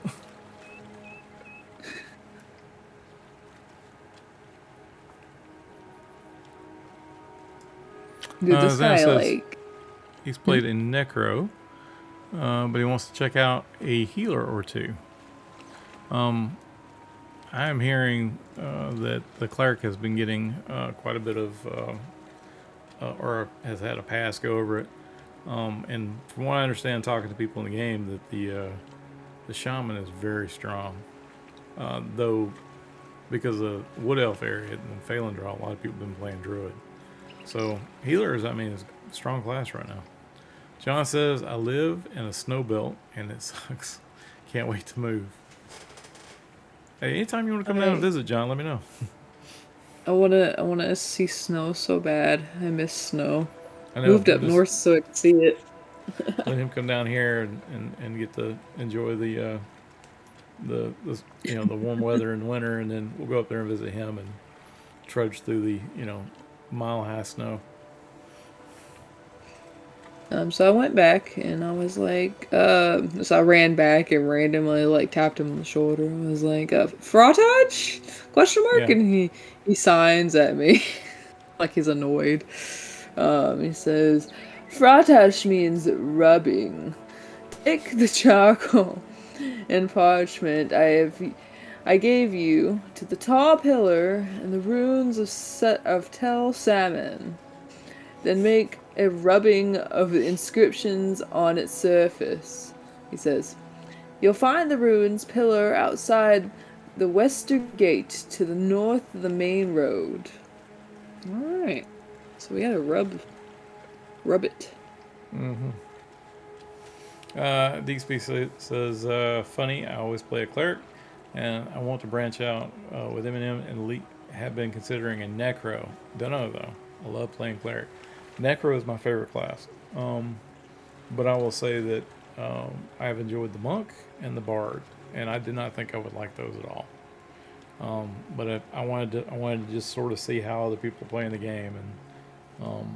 Speaker 2: Dude, this
Speaker 1: Zan
Speaker 2: guy,
Speaker 1: says
Speaker 2: like...
Speaker 1: he's played in Necro, but he wants to check out a healer or two. I am hearing that the cleric has been getting quite a bit of, or has had a pass go over it. And from what I understand, talking to people in the game, that the shaman is very strong. Though, because of Wood Elf area and Phalendral, a lot of people have been playing Druid. So healers, I mean, is a strong class right now. John says, I live in a snow belt and it sucks. Can't wait to move. Hey, anytime you want to come down and visit, John, let me know.
Speaker 2: I wanna see snow so bad. I miss snow.
Speaker 1: I know.
Speaker 2: Moved up north so I could see it.
Speaker 1: Let him come down here and get to enjoy the the warm weather in winter, and then we'll go up there and visit him and trudge through the mile high snow.
Speaker 2: So I went back and I was like, so I ran back and randomly like tapped him on the shoulder. I was like, frottage? Question mark?
Speaker 1: Yeah.
Speaker 2: And he signs at me like he's annoyed. He says, frottage means rubbing. Take the charcoal and parchment I gave you to the tall pillar and the runes of Tel Salmon. Then make a rubbing of the inscriptions on its surface. He You'll find the ruins pillar outside the western gate to the north of the main road. Alright. So we gotta rub it.
Speaker 1: DXP says, funny, I always play a cleric, and I want to branch out with Eminem and Elite. Have been considering a Necro. Don't know, though. I love playing cleric. Necro is my favorite class. But I will say that I have enjoyed the Monk and the Bard, and I did not think I would like those at all. But I wanted to just sort of see how other people play in the game, and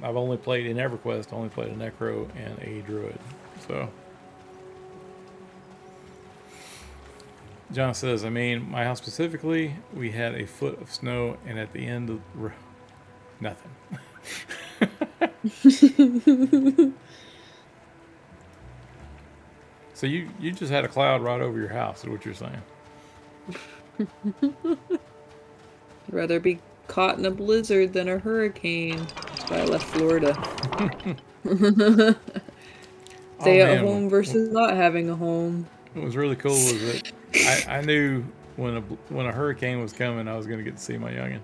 Speaker 1: I've only played in EverQuest. Only played a Necro and a Druid. So John says, I mean, my house specifically, we had a foot of snow, and at the end of the nothing. So you just had a cloud right over your house, is what you're saying?
Speaker 2: I'd rather be caught in a blizzard than a hurricane. That's why I left Florida. Stay at home versus not having a home.
Speaker 1: What was really cool was that I knew when a hurricane was coming, I was going to get to see my youngin.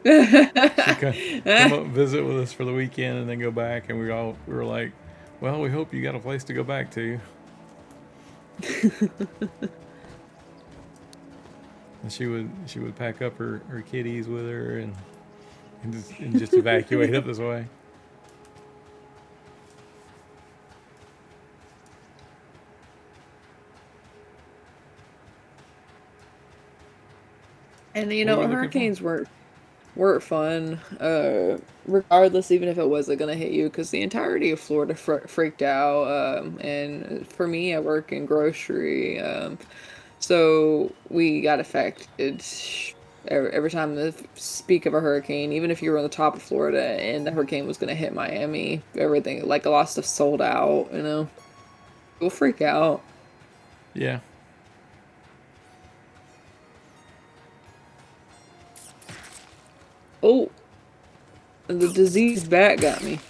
Speaker 1: She come up and visit with us for the weekend and then go back, and we were like, well, we hope you got a place to go back to. And she would pack up her kitties with her and just evacuate up this way.
Speaker 2: And you know, hurricanes weren't fun, regardless, even if it wasn't gonna hit you, because the entirety of Florida freaked out. And for me, I work in grocery, so we got affected every time they speak of a hurricane. Even if you were on the top of Florida and the hurricane was gonna hit Miami, everything, like, a lot of stuff sold out. You know, we'll freak out.
Speaker 1: Yeah.
Speaker 2: Oh, the diseased bat got me.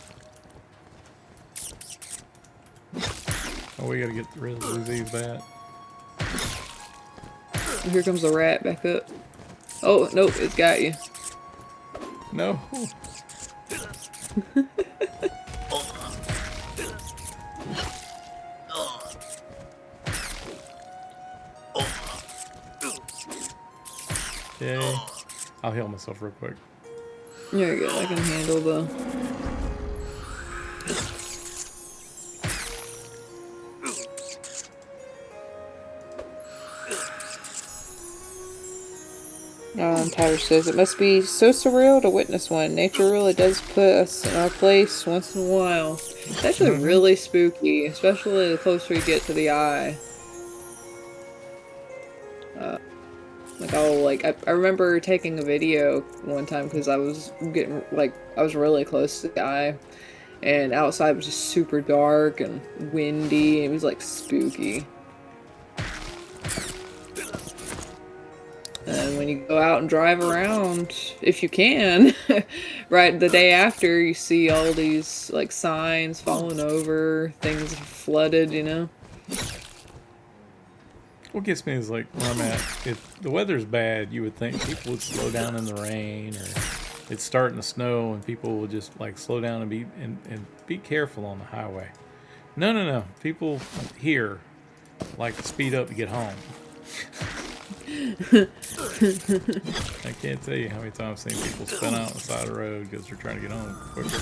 Speaker 1: Oh, we gotta get rid of the diseased bat.
Speaker 2: Here comes the rat back up. Oh, nope, it's got you.
Speaker 1: No. Okay. I'll heal myself real quick.
Speaker 2: There you go, I can handle the... Tyler says, it must be so surreal to witness one. Nature really does put us in our place once in a while. It's actually really spooky, especially the closer you get to the eye. I remember taking a video one time because I was really close to the eye, and outside was just super dark and windy, and it was like spooky. And when you go out and drive around, if you can, right, the day after, you see all these, like, signs falling over, things flooded, you know?
Speaker 1: What gets me is, like, where I'm at, if the weather's bad, you would think people would slow down in the rain, or it's starting to snow and people will just, like, slow down and be careful on the highway. No. People here like to speed up to get home. I can't tell you how many times I've seen people spin out on the side of the road because they're trying to get home quicker.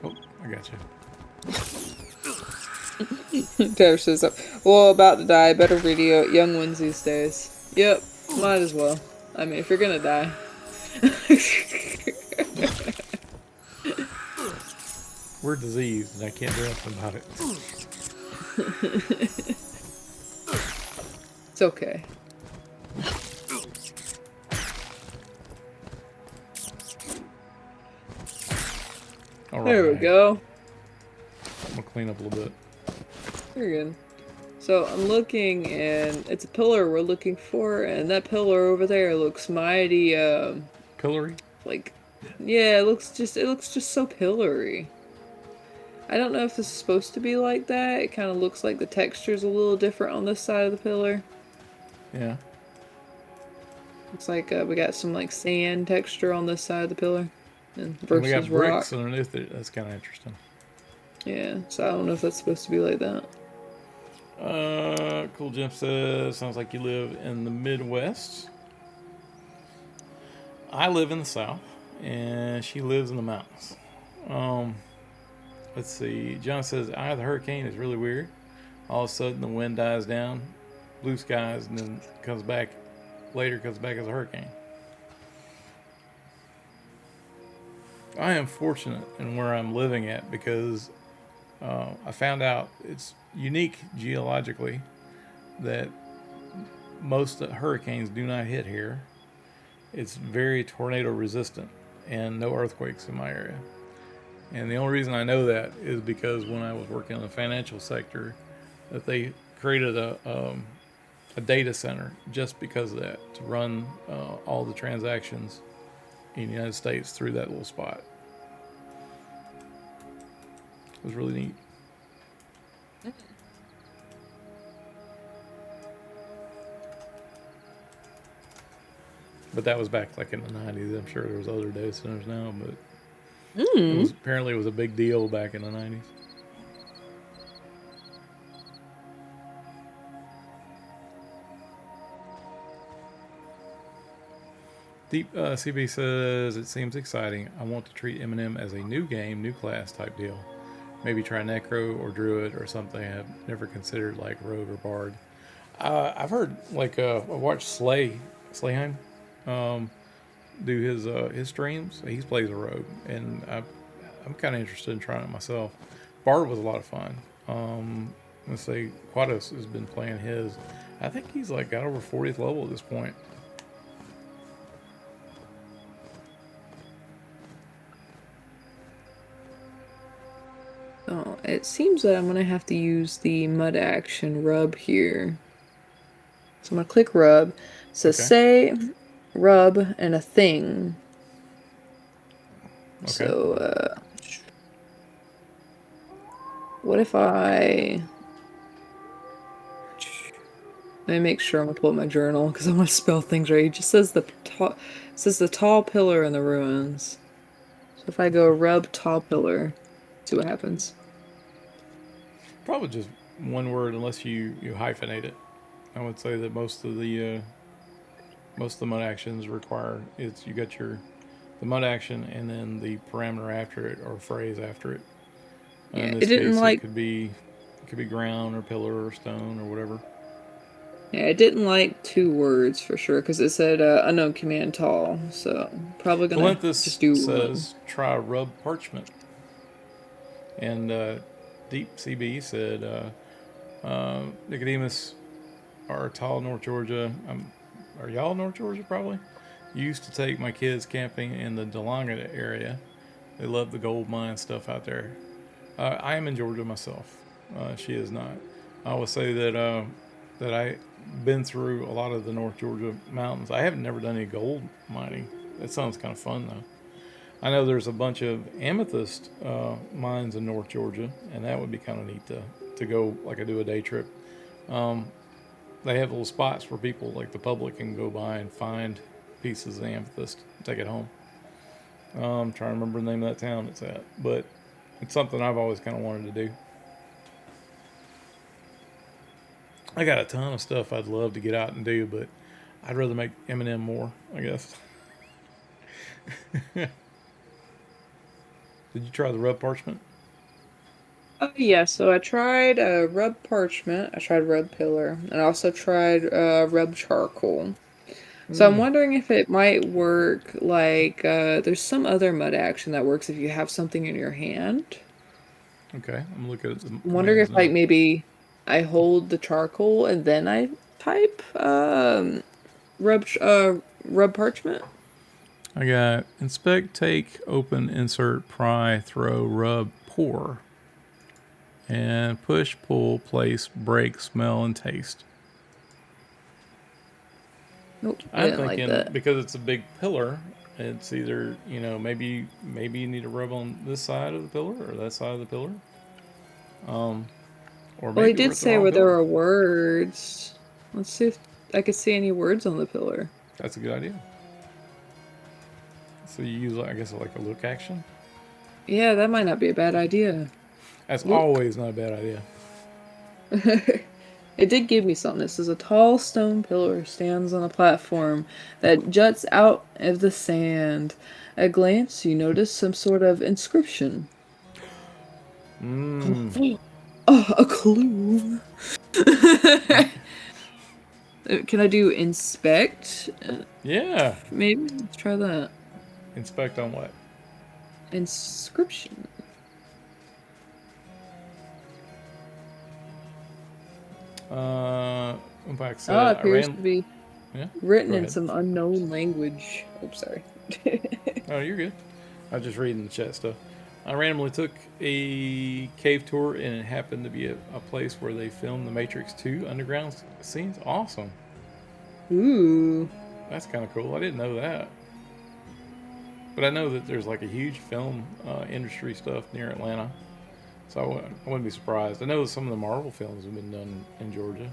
Speaker 1: Oh, I got you.
Speaker 2: Taylor says, well, about to die, better video young ones these days. Yep, might as well. I mean, if you're gonna die.
Speaker 1: We're diseased and I can't do anything about it.
Speaker 2: It's okay.
Speaker 1: All right.
Speaker 2: There we go.
Speaker 1: I'm gonna clean up a little bit.
Speaker 2: You're good. So I'm looking, and it's a pillar we're looking for, and that pillar over there looks mighty,
Speaker 1: Pillory?
Speaker 2: like, Yeah, it looks just so pillory. I don't know if this is supposed to be like that. It kind of looks like the texture's a little different on this side of the pillar.
Speaker 1: Yeah.
Speaker 2: Looks like we got some like sand texture on this side of the pillar and
Speaker 1: And we
Speaker 2: versus
Speaker 1: got
Speaker 2: rock.
Speaker 1: bricks underneath it. That's kind of interesting.
Speaker 2: Yeah, so I don't know if that's supposed to be like that.
Speaker 1: Cool Jim says, sounds like you live in the Midwest. I live in the South, and she lives in the mountains. Um, let's see. John says, eye of the hurricane is really weird. All of a sudden, the wind dies down, blue skies, and then comes back as a hurricane. I am fortunate in where I'm living at because I found out it's unique geologically that most hurricanes do not hit here. It's very tornado resistant and no earthquakes in my area. And the only reason I know that is because when I was working in the financial sector, that they created a data center just because of that to run all the transactions in the United States through that little spot. It was really neat. But that was back like in the 90s. I'm sure there was other data centers now, but apparently it was a big deal back in the 90s. Deep CB says, it seems exciting. I want to treat Eminem as a new game, new class type deal. Maybe try Necro or Druid or something I've never considered like Rogue or Bard. I've heard, like, I watched Slayheim do his streams. He plays a Rogue, and I'm kind of interested in trying it myself. Bard was a lot of fun. Let's say Quados has been playing his. I think he's like got over 40th level at this point.
Speaker 2: Oh, it seems that I'm gonna have to use the mud action rub here. So I'm gonna click rub. So
Speaker 1: Okay.
Speaker 2: say rub and a thing.
Speaker 1: Okay.
Speaker 2: So what if I let me make sure I'm gonna pull up my journal because I want to spell things right. It just says the tall pillar in the ruins. So if I go rub tall pillar, see what happens.
Speaker 1: Probably just one word, unless you hyphenate it. I would say that most of the mud actions require you got the mud action and then the parameter after it or phrase after it.
Speaker 2: Yeah,
Speaker 1: In
Speaker 2: it
Speaker 1: this
Speaker 2: didn't
Speaker 1: case,
Speaker 2: like.
Speaker 1: it could be ground or pillar or stone or whatever.
Speaker 2: Yeah, it didn't like two words for sure because it said unknown command tall. So probably gonna
Speaker 1: Valenthus
Speaker 2: just do one.
Speaker 1: says try rub parchment, and Deep CB said Nicodemus are tall North Georgia. Are y'all North Georgia probably? Used to take my kids camping in the Delongata area. They love the gold mine stuff out there. I am in Georgia myself. She is not. I will say that that I been through a lot of the North Georgia mountains. I haven't never done any gold mining. That sounds kind of fun though. I know there's a bunch of amethyst mines in North Georgia, and that would be kind of neat to go like I do a day trip. They have little spots where people like the public can go by and find pieces of amethyst and take it home. I'm trying to remember the name of that town it's at, but it's something I've always kind of wanted to do. I got a ton of stuff I'd love to get out and do, but I'd rather make Eminem more, I guess. Did you try the rub parchment?
Speaker 2: Oh yeah, so I tried rub parchment, I tried rub pillar, and I also tried rub charcoal. So I'm wondering if it might work like there's some other mud action that works if you have something in your hand.
Speaker 1: Okay, I'm looking at the
Speaker 2: I'm wondering
Speaker 1: commands
Speaker 2: if like
Speaker 1: now.
Speaker 2: maybe I hold the charcoal and then I type rub parchment.
Speaker 1: I got inspect, take, open, insert, pry, throw, rub, pour, and push, pull, place, break, smell, and taste.
Speaker 2: Nope, I
Speaker 1: I'm
Speaker 2: didn't like
Speaker 1: thinking
Speaker 2: that.
Speaker 1: because it's a big pillar, It's either, maybe you need to rub on this side of the pillar or that side of the pillar. Or
Speaker 2: Well, he
Speaker 1: maybe we're
Speaker 2: did
Speaker 1: at the
Speaker 2: say
Speaker 1: wrong
Speaker 2: where there
Speaker 1: pillar.
Speaker 2: were words. Let's see if I could see any words on the pillar.
Speaker 1: That's a good idea. So you use, I guess, like a look action.
Speaker 2: Yeah, that might not be a bad idea.
Speaker 1: That's
Speaker 2: Look.
Speaker 1: always not a bad idea.
Speaker 2: It did give me something. It says a tall stone pillar stands on a platform that juts out of the sand. At a glance, you notice some sort of inscription.
Speaker 1: Mmm.
Speaker 2: Oh, a clue. Can I do inspect?
Speaker 1: Yeah.
Speaker 2: Maybe let's try that.
Speaker 1: Inspect on what?
Speaker 2: Inscription.
Speaker 1: Umpire
Speaker 2: Oh,
Speaker 1: said
Speaker 2: it
Speaker 1: I
Speaker 2: appears to
Speaker 1: ran.
Speaker 2: be
Speaker 1: Yeah.
Speaker 2: written
Speaker 1: Go
Speaker 2: in
Speaker 1: ahead.
Speaker 2: some unknown language. Oh, sorry.
Speaker 1: Oh, you're good. I was just reading the chat stuff. I randomly took a cave tour, and it happened to be a place where they filmed the Matrix 2 underground scenes. Awesome.
Speaker 2: Ooh.
Speaker 1: That's kind of cool. I didn't know that. But I know that there's like a huge film industry stuff near Atlanta. So I wouldn't be surprised. I know that some of the Marvel films have been done in Georgia.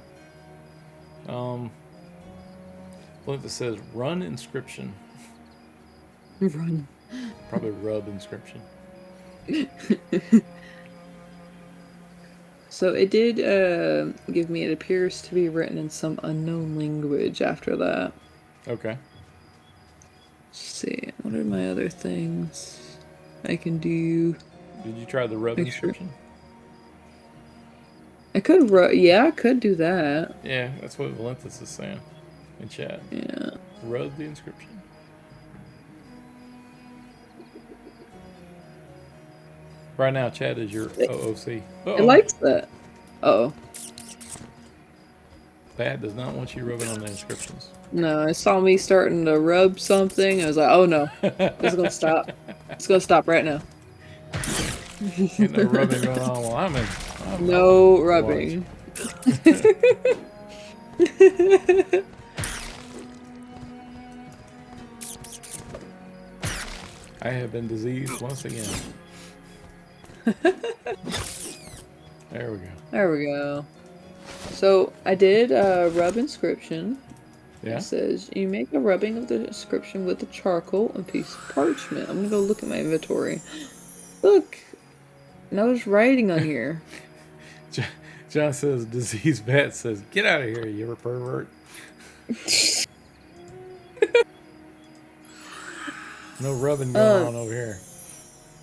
Speaker 1: Look, that says run inscription.
Speaker 2: Run.
Speaker 1: Probably rub inscription.
Speaker 2: So it did give me, it appears to be written in some unknown language after that.
Speaker 1: Okay.
Speaker 2: Let's see, what are my other things I can do?
Speaker 1: Did you try the rub
Speaker 2: Make sure.
Speaker 1: inscription?
Speaker 2: I could, yeah, I could do that.
Speaker 1: Yeah, that's what Valentis is saying in chat.
Speaker 2: Yeah.
Speaker 1: Rub the inscription. Right now, chat is your OOC.
Speaker 2: It likes that. Uh-oh.
Speaker 1: That does not want you rubbing on the inscriptions.
Speaker 2: No, it saw me starting to rub something. I was like, oh no, it's gonna stop. It's gonna stop right now.
Speaker 1: Ain't no rubbing going on while I'm
Speaker 2: No rubbing.
Speaker 1: I have been diseased once again. There we go.
Speaker 2: There we go. So I did rub inscription.
Speaker 1: Yeah.
Speaker 2: It says you make a rubbing of the inscription with a charcoal and piece of parchment. I'm gonna go look at my inventory. Look, no, there's writing on here.
Speaker 1: John says, diseased bat says, get out of here, you ever pervert. No rubbing going on over here.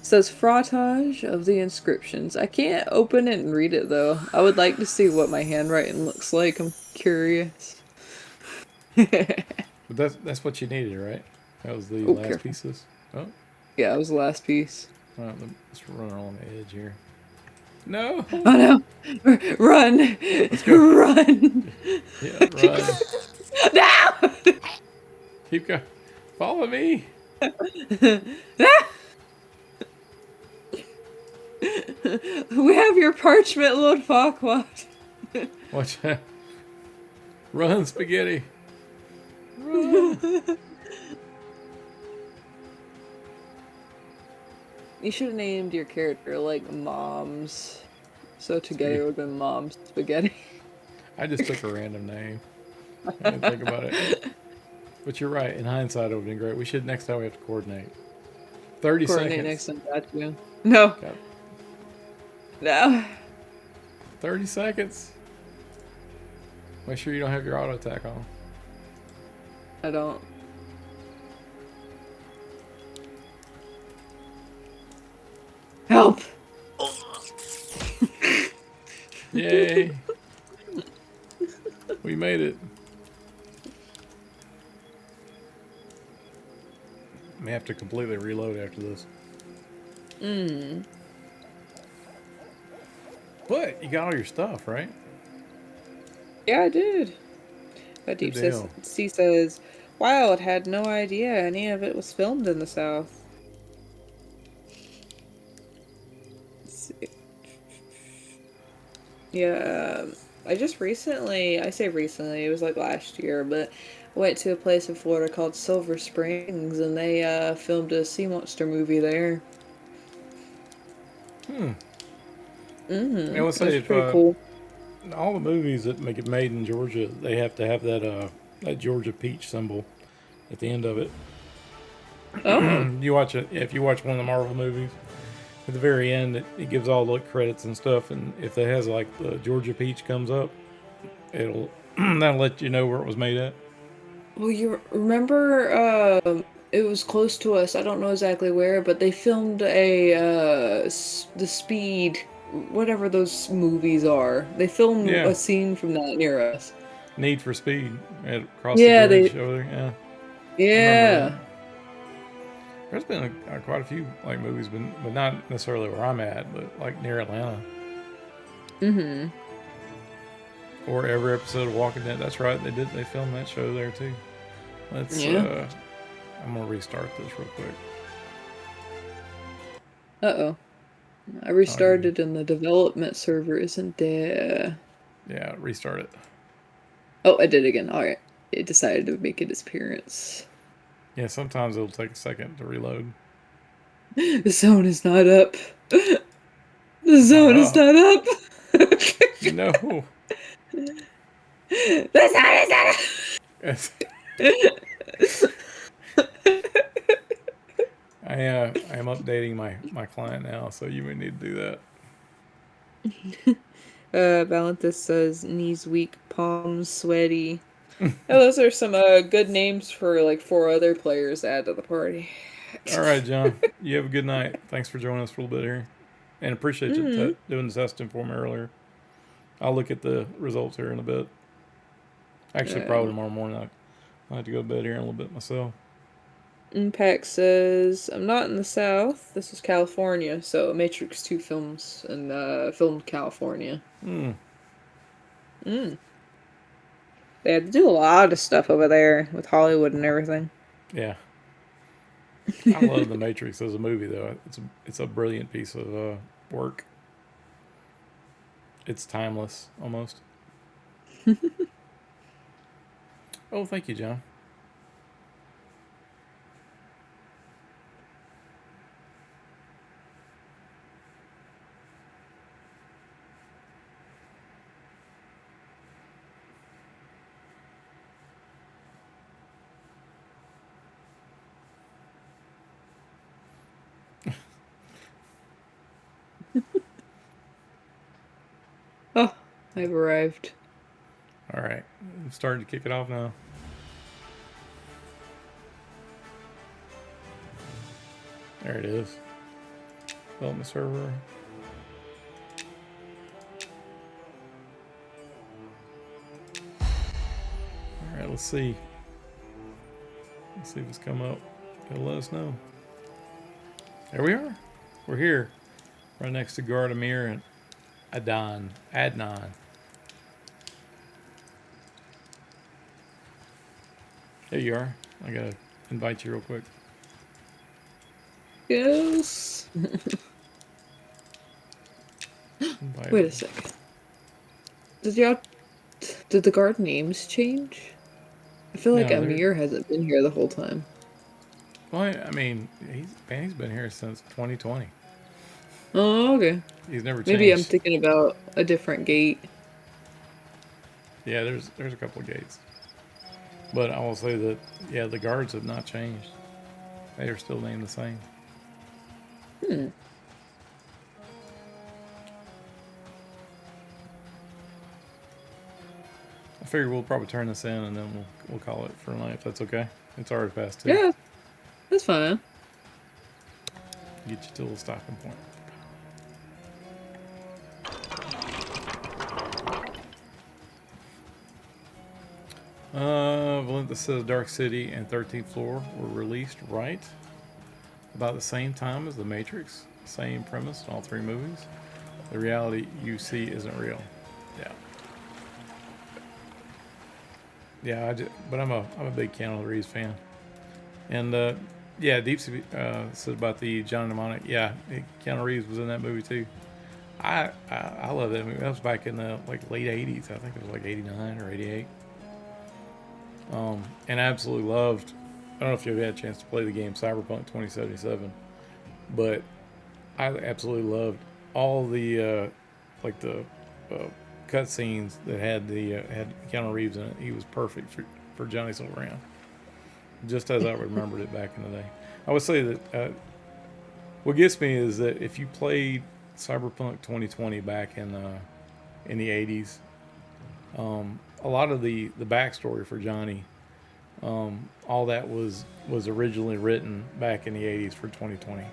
Speaker 2: Says frottage of the inscriptions. I can't open it and read it though. I would like to see what my handwriting looks like. I'm curious.
Speaker 1: But that's what you needed, right? That was the last
Speaker 2: careful.
Speaker 1: pieces. Oh,
Speaker 2: Yeah, it was the last piece.
Speaker 1: all right, let's run on the edge here. No.
Speaker 2: Oh no! Run!
Speaker 1: Let's go.
Speaker 2: Run!
Speaker 1: Yeah, run.
Speaker 2: No!
Speaker 1: Keep going. Follow me.
Speaker 2: We have your parchment, Lord Farquaad.
Speaker 1: Watch out. Run, spaghetti. Run.
Speaker 2: You should have named your character like Moms. So together it would have been Mom's Spaghetti.
Speaker 1: I just took a random name. I didn't think about it. But you're right. In hindsight, it would have been great. We should, next time we have to coordinate. 30
Speaker 2: Coordinate
Speaker 1: seconds.
Speaker 2: next time, got you. No.
Speaker 1: Got
Speaker 2: No.
Speaker 1: 30 seconds. Make sure you don't have your auto attack on.
Speaker 2: I don't. Help!
Speaker 1: Yay. We made it. May have to completely reload after this. What? You got all your stuff, right?
Speaker 2: Yeah, I did. But Deep
Speaker 1: Good deal.
Speaker 2: Sea says, Wild had no idea any of it was filmed in the South. Let's see. Yeah, I just recently, I say recently, it was like last year, but I went to a place in Florida called Silver Springs, and they filmed a sea monster movie there.
Speaker 1: I would
Speaker 2: Mm-hmm. It
Speaker 1: say
Speaker 2: was
Speaker 1: if
Speaker 2: pretty cool.
Speaker 1: all the movies that make it made in Georgia, they have to have that Georgia peach symbol at the end of it.
Speaker 2: Oh.
Speaker 1: You watch it if you watch one of the Marvel movies. At the very end, it gives all the credits and stuff, and if it has like the Georgia peach comes up, it'll that'll let you know where it was made at.
Speaker 2: Well, you remember, it was close to us. I don't know exactly where, but they filmed the Speed, whatever those movies are. They filmed
Speaker 1: Yeah,
Speaker 2: a scene from that near us.
Speaker 1: Need for Speed across the
Speaker 2: Yeah, they,
Speaker 1: bridge over there. Yeah, I remember that.
Speaker 2: yeah.
Speaker 1: There's been quite a few like movies, but not necessarily where I'm at, but like near Atlanta
Speaker 2: Mm-hmm.
Speaker 1: or every episode of Walking Dead. That's right, they filmed that show there too. Let's
Speaker 2: Yeah.
Speaker 1: I'm gonna restart this real quick.
Speaker 2: Uh-oh. I
Speaker 1: Oh, here we go.
Speaker 2: restarted and the development server isn't there.
Speaker 1: Yeah, restart it.
Speaker 2: Oh, I did again. Alright. It decided to make its appearance.
Speaker 1: Yeah, sometimes it'll take a second to reload.
Speaker 2: The zone is not up. The
Speaker 1: It's not
Speaker 2: zone is
Speaker 1: up.
Speaker 2: not up.
Speaker 1: No.
Speaker 2: The zone is not up.
Speaker 1: Yes. I am updating my client now, so you may need to do that.
Speaker 2: Valentis says knees weak, palms sweaty. Oh, those are some good names for like 4 other players to add to the party.
Speaker 1: All right, John. You have a good night. Thanks for joining us for a little bit here, and appreciate you
Speaker 2: Mm-hmm.
Speaker 1: doing the testing for me earlier. I'll look at the results here in a bit. Actually, probably tomorrow morning. I have to go to bed here in a little bit myself.
Speaker 2: Impact says I'm not in the South. This is California, so Matrix 2 films and filmed California.
Speaker 1: Hmm.
Speaker 2: Mm. They had to do a lot of stuff over there with Hollywood and everything.
Speaker 1: Yeah. I love The Matrix as a movie, though. It's a brilliant piece of work. It's timeless, almost. Oh, thank you, John.
Speaker 2: Oh, I've arrived.
Speaker 1: All right, I'm starting to kick it off now. There it is. Development server. All right, let's see. Let's see if it's come up. It'll let us know. There we are. We're here, right next to Gardamir and Adnan. There you are. I gotta invite you real quick.
Speaker 2: Yes.
Speaker 1: Invite
Speaker 2: Wait
Speaker 1: her.
Speaker 2: a second. Did the guard names change? I feel like
Speaker 1: No, they're.
Speaker 2: Amir hasn't been here the whole time.
Speaker 1: Well, I mean, he's been here since 2020.
Speaker 2: Oh, okay.
Speaker 1: He's never
Speaker 2: Maybe I'm
Speaker 1: changed.
Speaker 2: thinking about a different gate.
Speaker 1: Yeah, there's a couple of gates, but I will say that the guards have not changed. They are still named the same.
Speaker 2: Hmm.
Speaker 1: I figure we'll probably turn this in and then we'll call it for tonight if that's okay. It's already past 2.
Speaker 2: Yeah, that's fine.
Speaker 1: Get you to the stopping point. Valenta says Dark City and 13th Floor were released right about the same time as The Matrix. Same premise in all 3 movies. The reality you see isn't real. Yeah. Yeah, but I'm a big Keanu Reeves fan. And Deep Sea said about the John Mnemonic. Yeah, Keanu Reeves was in that movie too. I love that movie. That was back in the like late '80s. I think it was like '89 or '88. And I absolutely loved. I don't know if you've had a chance to play the game Cyberpunk 2077, but I absolutely loved all the like the uh, cutscenes that had Keanu Reeves in it. He was perfect for Johnny Silverhand, just as I remembered it back in the day. I would say that what gets me is that if you played Cyberpunk 2020 back in the 80s, a lot of the backstory for Johnny, all that was originally written back in the 80s for 2020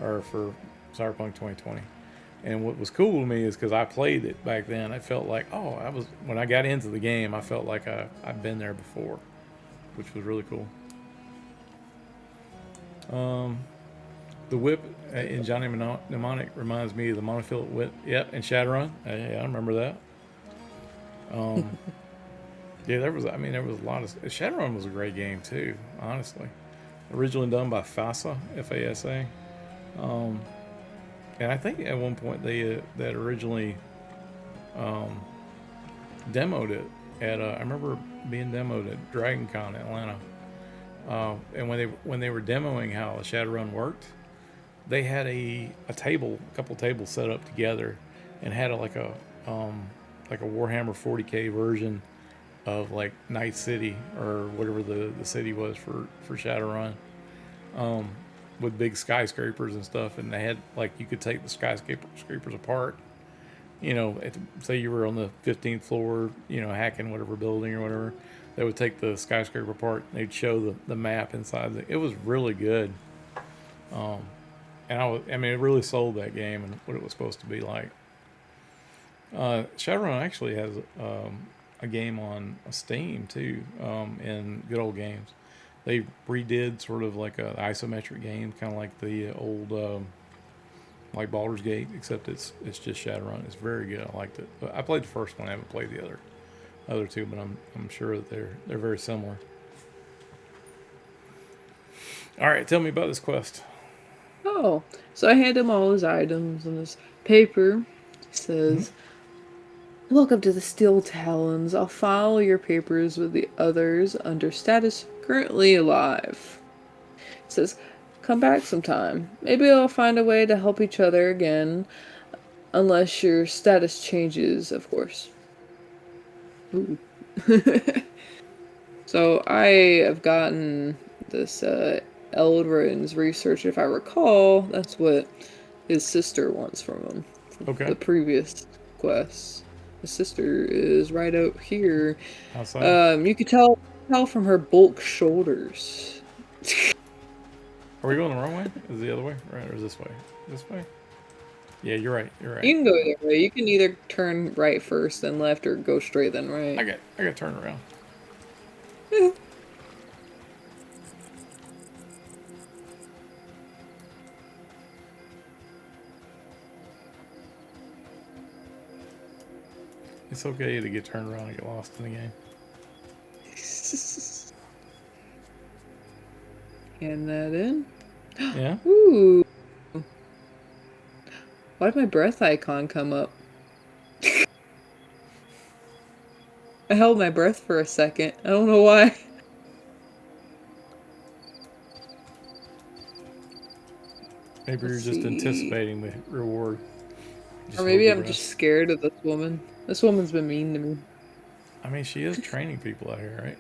Speaker 1: or for Cyberpunk 2020. And what was cool to me is because I played it back then, I felt like, oh, I was when I got into the game, I felt like I'd been there before, which was really cool. The whip in Johnny Mnemonic reminds me of the monofilament whip. Yep, and Shadowrun. Yeah, I remember that. Yeah, there was. I mean, there was a lot of. Shadowrun was a great game too. Honestly, originally done by FASA, FASA. And I think at one point they that originally demoed it at. I remember being demoed at Dragon Con in Atlanta. And when they were demoing how Shadowrun worked, they had a couple tables set up together, and had like a Warhammer 40K version of like Night City or whatever the city was for Shadowrun, with big skyscrapers and stuff. And they had like you could take the skyscrapers apart. Say you were on the 15th floor, hacking whatever building or whatever. They would take the skyscraper apart. And they'd show the map inside. It was really good. I mean, it really sold that game and what it was supposed to be like. Shadowrun actually has a game on Steam too, in Good Old Games. They redid sort of like an isometric game, kind of like the old like Baldur's Gate, except it's just Shadowrun. It's very good. I liked it. But I played the first one. I haven't played the other two, but I'm sure that they're very similar. All right, tell me about this quest.
Speaker 2: Oh, so I hand him all his items and his paper. He says, "Welcome to the Steel Talons. I'll file your papers with the others under status currently alive." He says, "Come back sometime. Maybe I'll find a way to help each other again, unless your status changes, of course." Ooh. So I have gotten this Eldrin's research. If I recall, that's what his sister wants from him. From
Speaker 1: Okay.
Speaker 2: the previous quests. His sister is right out here.
Speaker 1: Outside.
Speaker 2: You could tell from her bulk shoulders.
Speaker 1: Are we going the wrong way? Is it the other way? Right, or is this way? This way? Yeah, you're right. You're right.
Speaker 2: You can go either way. You can either turn right first, then left, or go straight, then right.
Speaker 1: I got to turn around. It's okay to get turned around and get lost in the game.
Speaker 2: Hand that in.
Speaker 1: Yeah.
Speaker 2: Ooh. Why did my breath icon come up? I held my breath for a second. I don't know why.
Speaker 1: Maybe you're
Speaker 2: Let's
Speaker 1: just
Speaker 2: see.
Speaker 1: anticipating the reward.
Speaker 2: Or maybe I'm just scared of this woman. This woman's been mean to me.
Speaker 1: I mean, she is training people out here,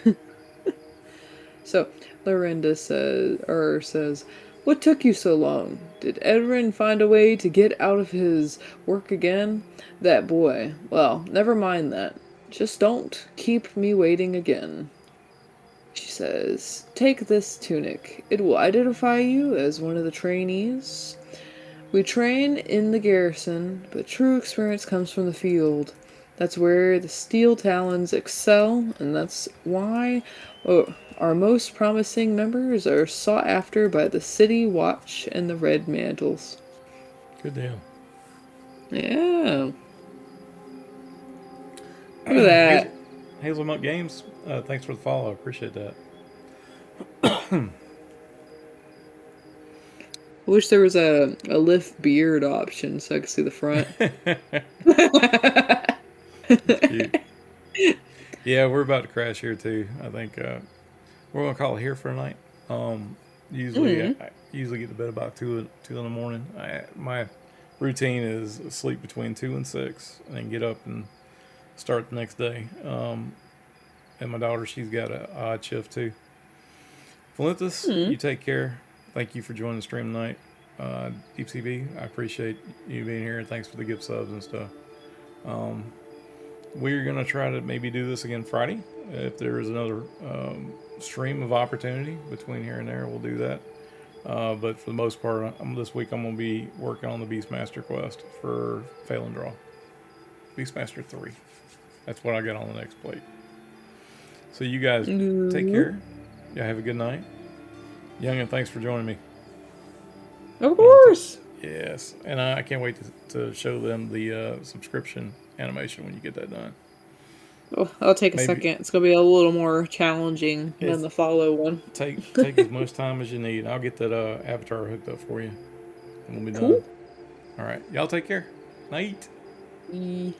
Speaker 1: right?
Speaker 2: So, Lorinda says, "What took you so long? Did Edrin find a way to get out of his work again? That boy. Well, never mind that. Just don't keep me waiting again." She says, "Take this tunic. It will identify you as one of the trainees. We train in the garrison, but true experience comes from the field. That's where the Steel Talons excel, and that's why our most promising members are sought after by the City Watch and the Red Mantles."
Speaker 1: Good deal.
Speaker 2: Yeah. Look at that.
Speaker 1: Hazelnut Games, thanks for the follow. I appreciate that.
Speaker 2: I wish there was a lift beard option so I could see the front.
Speaker 1: Cute. Yeah, we're about to crash here too. I think we're gonna call it here for a night. Usually,
Speaker 2: Mm.
Speaker 1: I usually get to bed about two in the morning. My routine is sleep between 2 and 6, and then get up and start the next day. And my daughter, she's got a odd shift too. Valentis,
Speaker 2: Mm.
Speaker 1: you take care. Thank you for joining the stream tonight. Deep CB, I appreciate you being here, and thanks for the gift subs and stuff. We're gonna try to maybe do this again Friday. If there is another stream of opportunity between here and there, we'll do that. But for the most part, this week I'm gonna be working on the Beastmaster quest for Fail and Draw. Beastmaster 3. That's what I got on the next plate. So you guys take care. Yeah, have a good night. Youngin, thanks for joining me.
Speaker 2: Of course.
Speaker 1: Yes, and I can't wait to show them the subscription animation when you get that done.
Speaker 2: Oh, I'll take a
Speaker 1: Maybe-
Speaker 2: second. It's gonna be a little more challenging
Speaker 1: It's-
Speaker 2: than the follow one.
Speaker 1: Take as much time as you need. I'll get that avatar hooked up for you, and we'll be
Speaker 2: Cool.
Speaker 1: done. All right, y'all take care. Night.
Speaker 2: E-